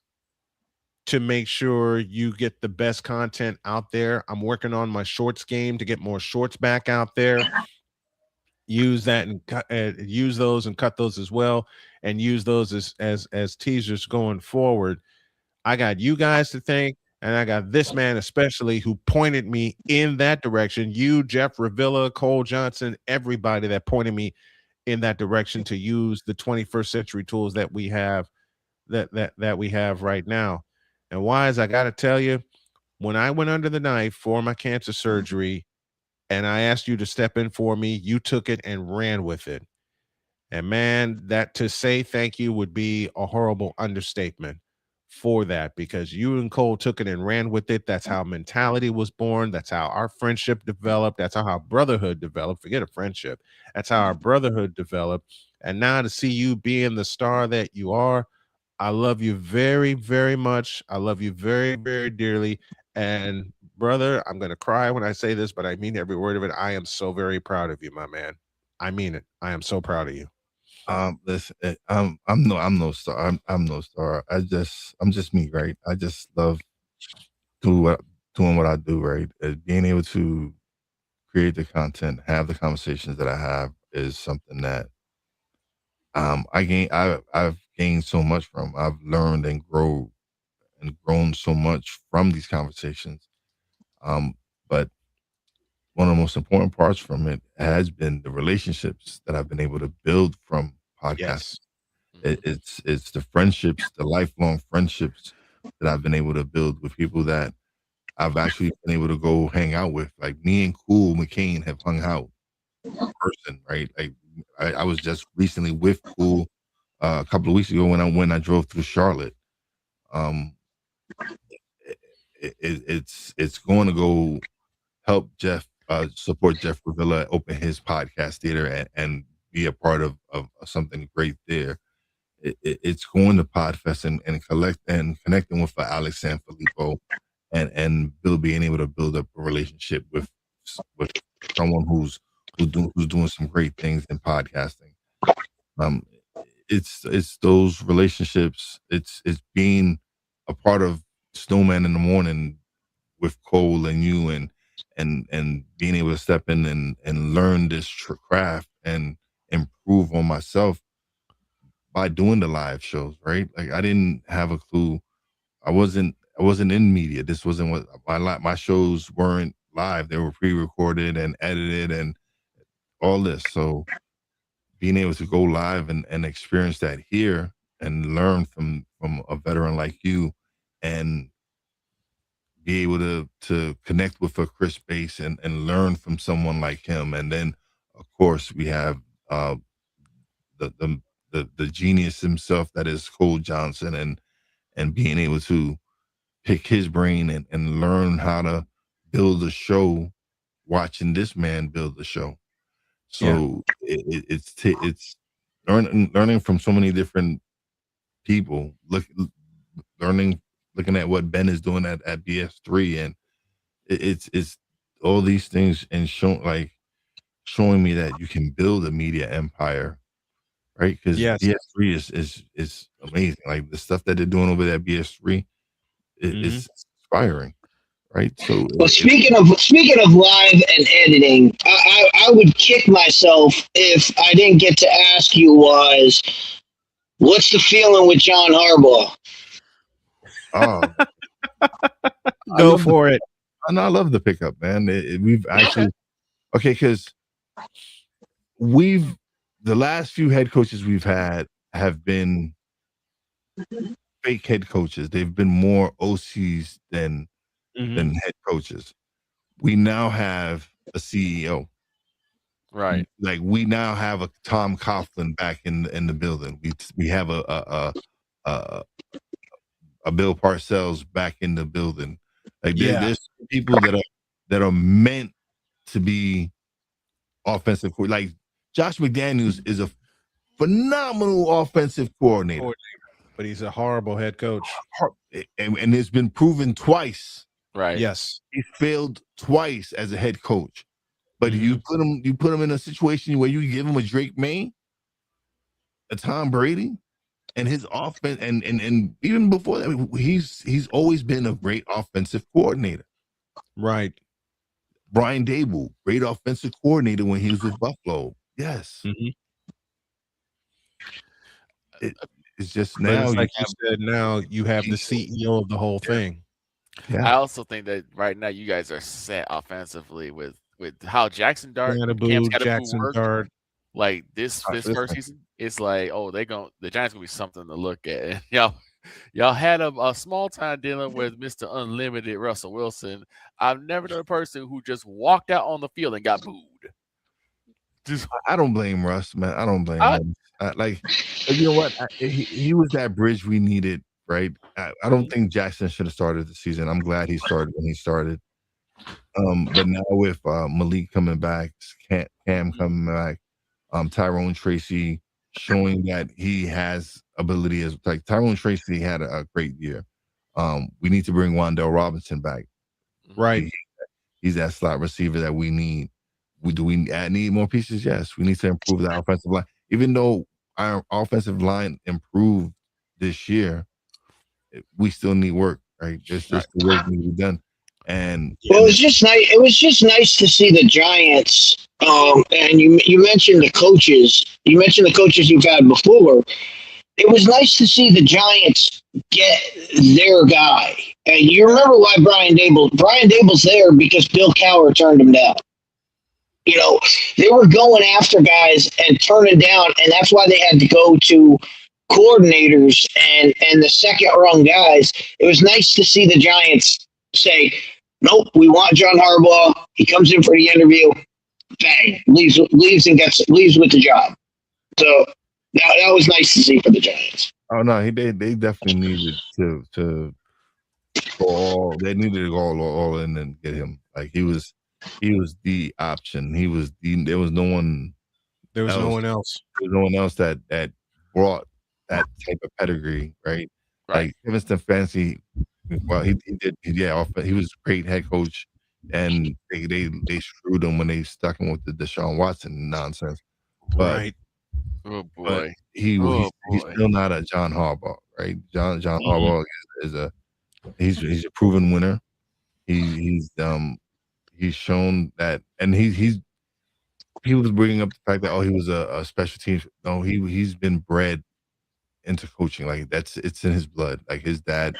to make sure you get the best content out there. I'm working on my shorts game to get more shorts back out there. Use that and use those and cut those as well, and use those as teasers going forward. I got you guys to thank, and I got this man especially who pointed me in that direction. You, Jeff Ravilla, Cole Johnson, everybody that pointed me in that direction to use the 21st century tools that we have that we have right now. And Wise, I got to tell you, when I went under the knife for my cancer surgery and I asked you to step in for me, you took it and ran with it. And man, that to say thank you would be a horrible understatement for that, because you and Cole took it and ran with it. That's how mentality was born. That's how our friendship developed. That's how our brotherhood developed. Forget a friendship. That's how our brotherhood developed. And now to see you being the star that you are, I love you very, very much. I love you very, very dearly. And brother, I'm going to cry when I say this, but I mean every word of it. I am so very proud of you, my man. I mean it. I am so proud of you. Listen, I'm no star. I'm no star. I'm just me, right? I just love doing what I do, right? Being able to create the content, have the conversations that I have is something that I've gained so much from. I've learned and grown so much from these conversations. But one of the most important parts from it has been the relationships that I've been able to build from podcasts. Yes. It's the friendships, the lifelong friendships that I've been able to build with people that I've actually been able to go hang out with. Like me and Cool McCain have hung out in person, right? Like I was just recently with Cool a couple of weeks ago when I drove through Charlotte. It's going to go help Jeff support Jeff Ravilla open his podcast theater and be a part of something great there. It's going to Podfest and connecting with Alex Sanfilippo and being able to build up a relationship with someone who's who's doing some great things in podcasting. It's those relationships. It's being a part of Snowman in the Morning with Cole and you, and being able to step in and learn this craft and improve on myself by doing the live shows, right? Like I didn't have a clue. I wasn't in media. This wasn't what my shows weren't live. They were pre-recorded and edited and all this. So being able to go live and experience that here and learn from a veteran like you and be able to connect with a Chris Bass and learn from someone like him. And then of course we have the genius himself that is Cole Johnson, and being able to pick his brain and learn how to build a show watching this man build the show. So it's learning from so many different people, looking at what Ben is doing at BS3, and it's all these things and showing me that you can build a media empire, right? Because BS3 is amazing. Like the stuff that they're doing over there at BS3 is inspiring, right? So well, speaking of live and editing, I would kick myself if I didn't get to ask you was, what's the feeling with John Harbaugh? Oh, go for it. I love the pickup, man. We've actually because the last few head coaches we've had have been fake head coaches. They've been more OCs than head coaches. We now have a CEO, right? Like we now have a Tom Coughlin back in the building. We have a Bill Parcells back in the building. Like there's people that are meant to be offensive. Like Josh McDaniels is a phenomenal offensive coordinator, but he's a horrible head coach, and it's been proven twice. Right? Yes, he failed twice as a head coach. But you put him in a situation where you give him a Drake May, a Tom Brady, and his offense, and even before that, he's always been a great offensive coordinator. Right. Brian Dable, great offensive coordinator when he was with Buffalo. Yes. It's just now, it's like you said, now you have the CEO of the whole thing. Yeah. I also think that right now you guys are set offensively with how Jackson Dart, Jackson worked. Dart. Like this first season, it's like, oh, the Giants gonna be something to look at. And y'all had a small time dealing with Mr. Unlimited Russell Wilson. I've never known a person who just walked out on the field and got booed. I don't blame Russ, man. I don't blame him. You know what? He was that bridge we needed, right? I don't think Jackson should have started the season. I'm glad he started when he started. But now with Malik coming back, Cam coming back, Tyrone Tracy showing that he has ability as like Tyrone Tracy had a great year. We need to bring Wan'Dale Robinson back. Right. He's that slot receiver that we need. Do we need more pieces? Yes. We need to improve the offensive line. Even though our offensive line improved this year, we still need work, right? There's the work need to be done. And well, it was just nice. It was just nice to see the Giants. And you mentioned the coaches. You mentioned the coaches you've had before. It was nice to see the Giants get their guy. And you remember why Brian Dable's there because Bill Cowher turned him down. You know, they were going after guys and turning down, and that's why they had to go to coordinators and the second rung guys. It was nice to see the Giants say, nope, we want John Harbaugh. He comes in for the interview, bang, leaves with the job. So that was nice to see for the Giants. Oh no, they definitely needed to go all. They needed to go all in and get him. Like he was the option. There was no one. There was no one else. There was no one else that brought that type of pedigree, right? Like Kevin Stefanski. Well, he did. Yeah, he was a great head coach. and they screwed him when they stuck him with the Deshaun Watson nonsense. But, Right. Oh but boy. he's still not a John Harbaugh, right? John Harbaugh is he's a proven winner. He's shown that, and he was bringing up the fact that he was a special teams. No, he's been bred into coaching. Like it's in his blood. Like his dad,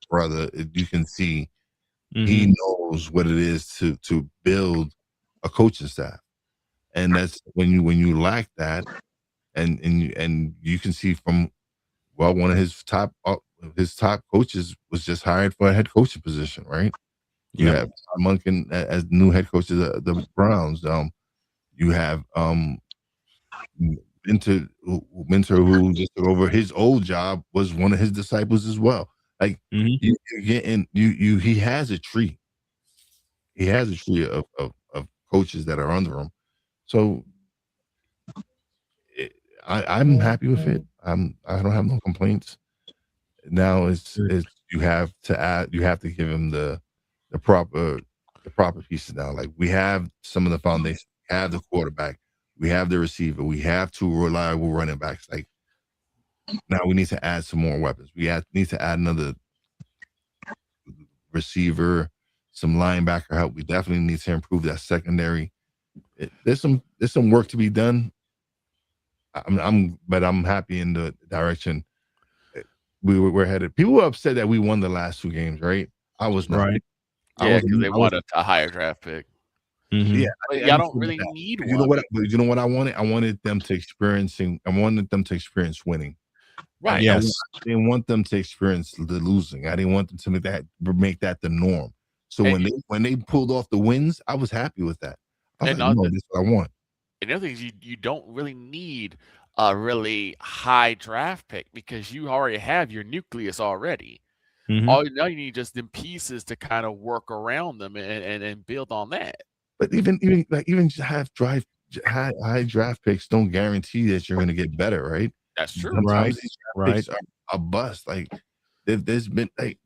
brother, you can see he knows what it is to build a coaching staff, and that's when you lack that, and you can see from one of his top coaches was just hired for a head coaching position, right? You have Monken as new head coach of the Browns. You have Mentor who just took over his old job, was one of his disciples as well. Like he has a tree. He has a tree of coaches that are under him. So I'm happy with it. I don't have no complaints. Now it's you have to give him the proper pieces now. Like we have some of the foundation, we have the quarterback, we have the receiver, we have two reliable running backs. Like now we need to add some more weapons. We need to add another receiver, some linebacker help. We definitely need to improve that secondary. There's some work to be done. But I'm happy in the direction we're headed. People were upset that we won the last two games, right? I was not. Right. Yeah, because they wanted a higher draft pick. Yeah, but y'all don't really need one. You know what I wanted? I wanted them to experience winning. Right. Yes. I didn't want them to experience the losing. I didn't want them to make that the norm. So when they pulled off the wins, I was happy with that. I was like, no, this is what I want. And the other thing is you don't really need a really high draft pick because you already have your nucleus already. All now you need just them pieces to kind of work around them and build on that. But even high draft picks don't guarantee that you're going to get better, right? That's true. Sometimes these draft picks are a bust. Like there's been like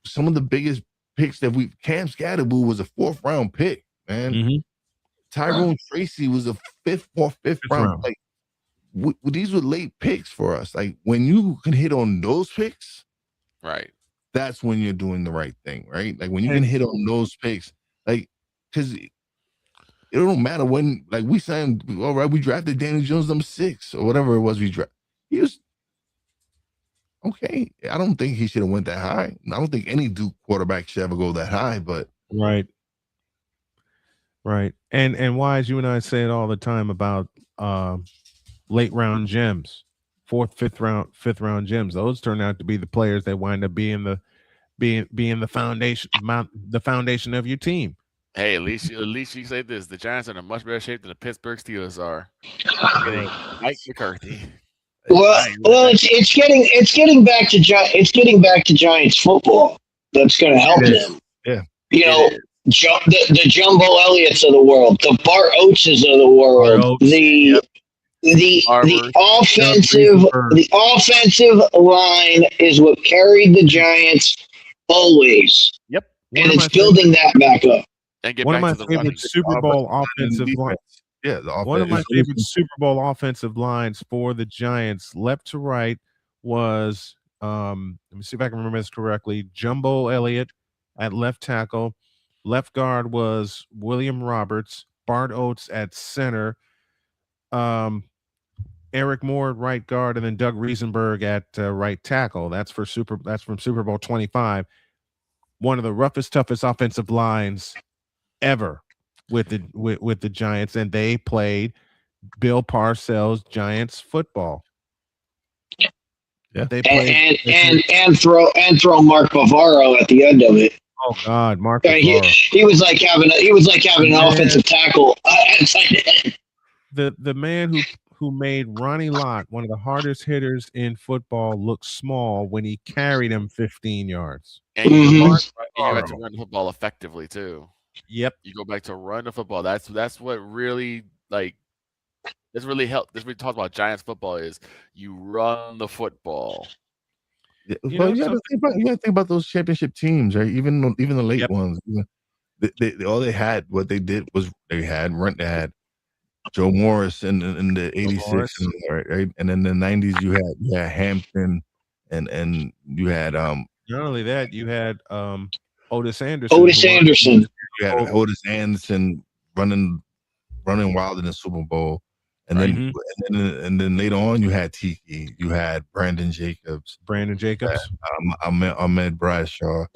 some of the biggest picks that Cam Scatterboo was a 4th round pick, man. Tyrone Tracy was a 5th round. Like these were late picks for us. Like when you can hit on those picks, right? That's when you're doing the right thing, right? Like when you can hit on those picks, like because it don't matter when. Like we signed, all right, we drafted Daniel Jones number 6 or whatever it was we drafted. He was okay. I don't think he should have went that high. I don't think any Duke quarterback should ever go that high. But right. And Wise, you and I say it all the time about late round gems, 4th, 5th round gems. Those turn out to be the players that wind up being the foundation of your team. Hey, at least you say this: the Giants are in a much better shape than the Pittsburgh Steelers are. Mike McCarthy. Well, it's getting back to Giants football. That's going to help them. Yeah, you know, the Jumbo Elliott's of the world, the Bart Oateses of the world, the offensive line is what carried the Giants always. Yep, and it's building that back up. And get one back of to my the favorite Super Bowl offensive lines. Yeah, one of my favorite Super Bowl offensive lines for the Giants, left to right, was let me see if I can remember this correctly. Jumbo Elliott at left tackle, left guard was William Roberts, Bart Oates at center, Eric Moore at right guard, and then Doug Riesenberg at right tackle. That's from Super Bowl 25. One of the roughest, toughest offensive lines ever with the Giants, and they played Bill Parcells Giants football. Yeah, they played and throw Mark Bavaro at the end of it. Oh God, Mark Bavaro. He was like having an offensive tackle at tight end. The man who made Ronnie Lott, one of the hardest hitters in football, look small when he carried him 15 yards. And you have to run the football effectively too. Yep. You go back to run the football. That's what really that's really helped. This we talk about Giants football is you run the football. Yeah, you got to think about those championship teams, right? Even the late ones. all they had, what they did was they had Joe Morris in the '86, right? And then the '90s you had Hampton, and you had Not only that, you had Otis Anderson. Otis Anderson. You had Otis Anderson running wild in the Super Bowl. And then, and then later on, you had Tiki, you had Brandon Jacobs, Ahmed Bradshaw.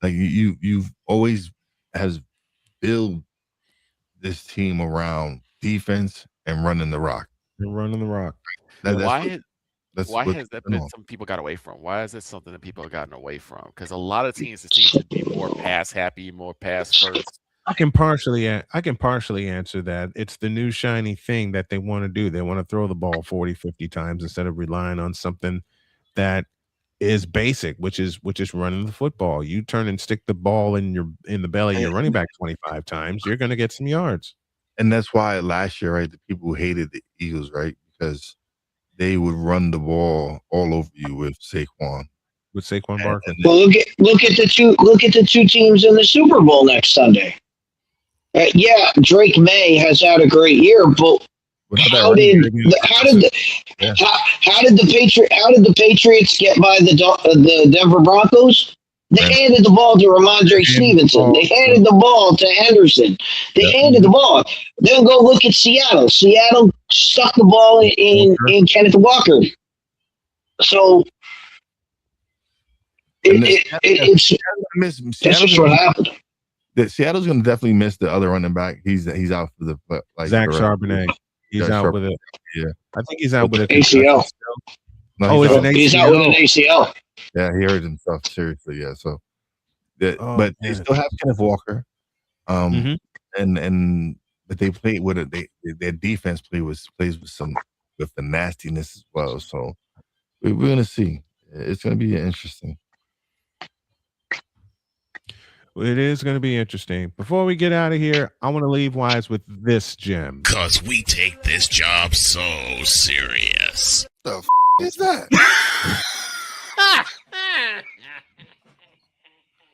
Like you've always has built this team around defense and running the rock. Why has that been something people got away from? Why is it something that people have gotten away from? Because a lot of teams, it seems to be more pass happy, more pass first. I can partially answer that. It's the new shiny thing that they want to do. They want to throw the ball 40, 50 times instead of relying on something that is basic, which is running the football. You turn and stick the ball in the belly of your running back 25 times, you're going to get some yards. And that's why last year, right, the people who hated the Eagles, right, because they would run the ball all over you with Saquon. Barkley. Well, look at the two teams in the Super Bowl next Sunday. Yeah, Drake May has had a great year, but how did the Patriots get by the Denver Broncos? They handed the ball to Ramondre Stevenson. They handed the ball to Henderson. They handed the ball. Then go look at Seattle. Seattle stuck the ball in Kenneth Walker. So it's just what happened. Seattle's going to definitely miss the other running back. He's out for the Zach Charbonnet. He's out with it. Yeah, I think he's out with an ACL. No, it's an ACL. He's out with an ACL. Yeah, he hurt himself seriously. Yeah, so but they still have Kenneth Walker. And but they play with it. Their defense plays with the nastiness as well. So we're gonna see. It's gonna be interesting. It is going to be interesting. Before we get out of here, I want to leave Wise with this gem. Because we take this job so serious. The is that?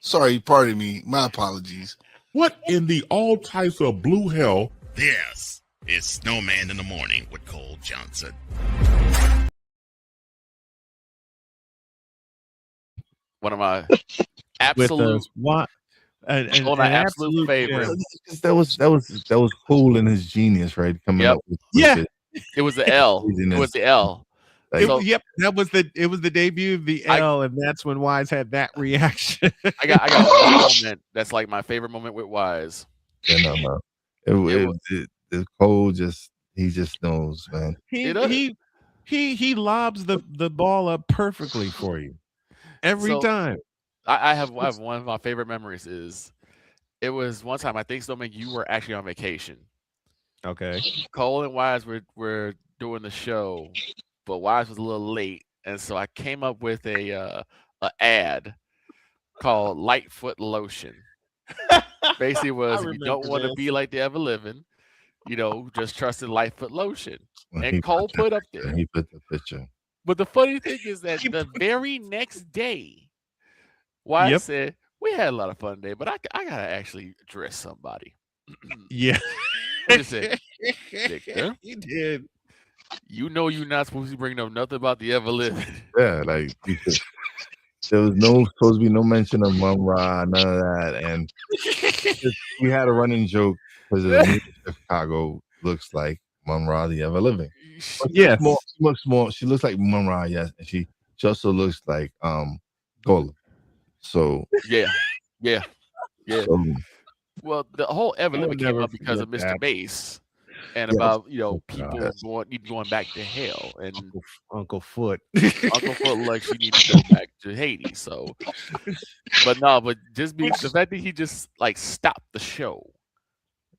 Sorry, pardon me. My apologies. What in the all types of blue hell? This is Snowman in the Morning with Cole Johnson. One of my absolute an absolute favorite. That was cool in his genius, right? Coming up with it was the L. It was the L. That was the debut of the L, and that's when Wise had that reaction. I got one moment that's like my favorite moment with Wise. Yeah, no. The Cole he just knows, man. He lobs the ball up perfectly for you every time. I have one of my favorite memories is it was one time, I think, Snowman, you were actually on vacation. Okay. Cole and Wise were doing the show, but Wise was a little late, and so I came up with a ad called Lightfoot Lotion. Basically was, if you don't want to be like the ever living, just trust in Lightfoot Lotion. And Cole put up there. He put the picture. But the funny thing is that the very next day, Wise said, we had a lot of fun today, but I gotta actually address somebody. Yeah. I just said, Victor, he did. You know you're not supposed to bring up nothing about the ever living. Yeah, like there was supposed to be no mention of Mum Ra, none of that. And we had a running joke because of Chicago looks like Mum Ra the ever living. Yes. She looks more. She looks like Mum Ra, yes, and she also looks like Gola. So yeah. Well, the whole ever living came up because of Mr. Bass and about people going back to hell, and Uncle Foot like she needs to go back to Haiti. So, but just the fact that he just like stopped the show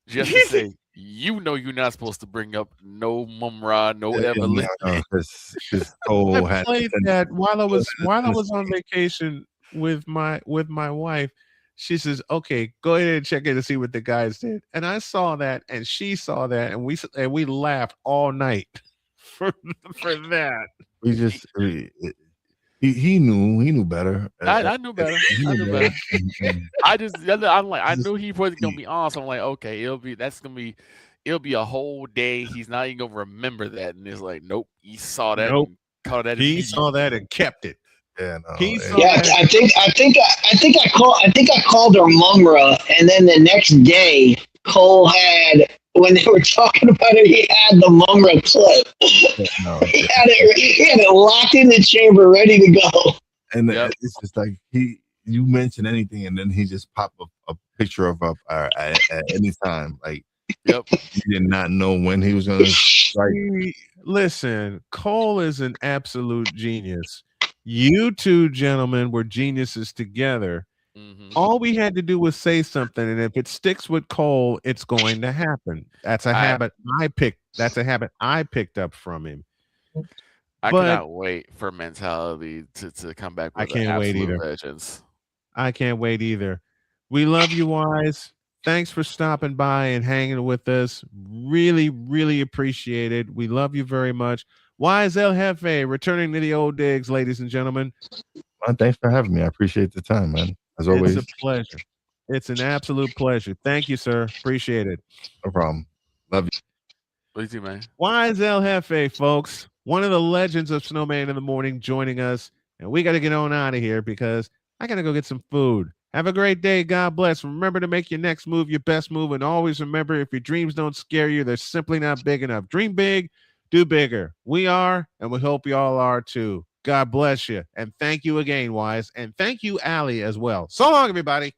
just to say, you're not supposed to bring up no Mum Ra, no ever living. I played that while I was on vacation with my wife. She says, okay, go ahead and check in to see what the guys did. And I saw that, and she saw that, and we laughed all night for that. He knew better. I knew better. He I knew knew better. better. I knew he wasn't gonna be on. So I'm like, okay, it'll be a whole day. He's not even gonna remember that. And it's like, nope, he saw that. Nope. And caught that. He saw that and kept it. Yeah, no. He saw Yeah, that. I think I called her Mumra, and then the next day Cole had, when they were talking about it, he had the Mumra clip. No, he had it locked in the chamber, ready to go. And it's just like you mention anything, and then he just pop a picture of up at any time. Like, yep, you did not know when he was gonna strike. Listen, Cole is an absolute genius. You two gentlemen were geniuses together. All we had to do was say something, and if it sticks with Cole, it's going to happen. That's a habit I picked. That's a habit I picked up from him. I cannot wait for Mentality to come back with I can't wait either. Legends. I can't wait either. We love you, Wise. Thanks for stopping by and hanging with us. Really, really appreciate it. We love you very much. Wise El Jefe, returning to the old digs, ladies and gentlemen. Well, thanks for having me. I appreciate the time, man. As always. It's a pleasure. It's an absolute pleasure. Thank you, sir. Appreciate it. No problem. Love you. What do you do, man? Wise El Jefe, folks. One of the legends of Snowman in the Morning joining us. And we got to get on out of here because I got to go get some food. Have a great day. God bless. Remember to make your next move your best move. And always remember, if your dreams don't scare you, they're simply not big enough. Dream big, do bigger. We are, and we hope you all are too. God bless you. And thank you again, Wise. And thank you, Allie, as well. So long, everybody.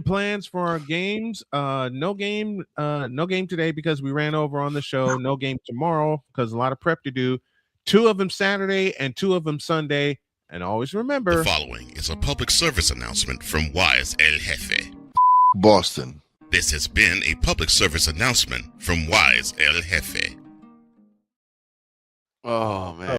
Plans for our games. No game today because we ran over on the show. No game tomorrow because a lot of prep to do. 2 of them Saturday and 2 of them Sunday. And always remember, the following is a public service announcement from Wise El Jefe. Boston. This has been a public service announcement from Wise El Jefe. Oh man.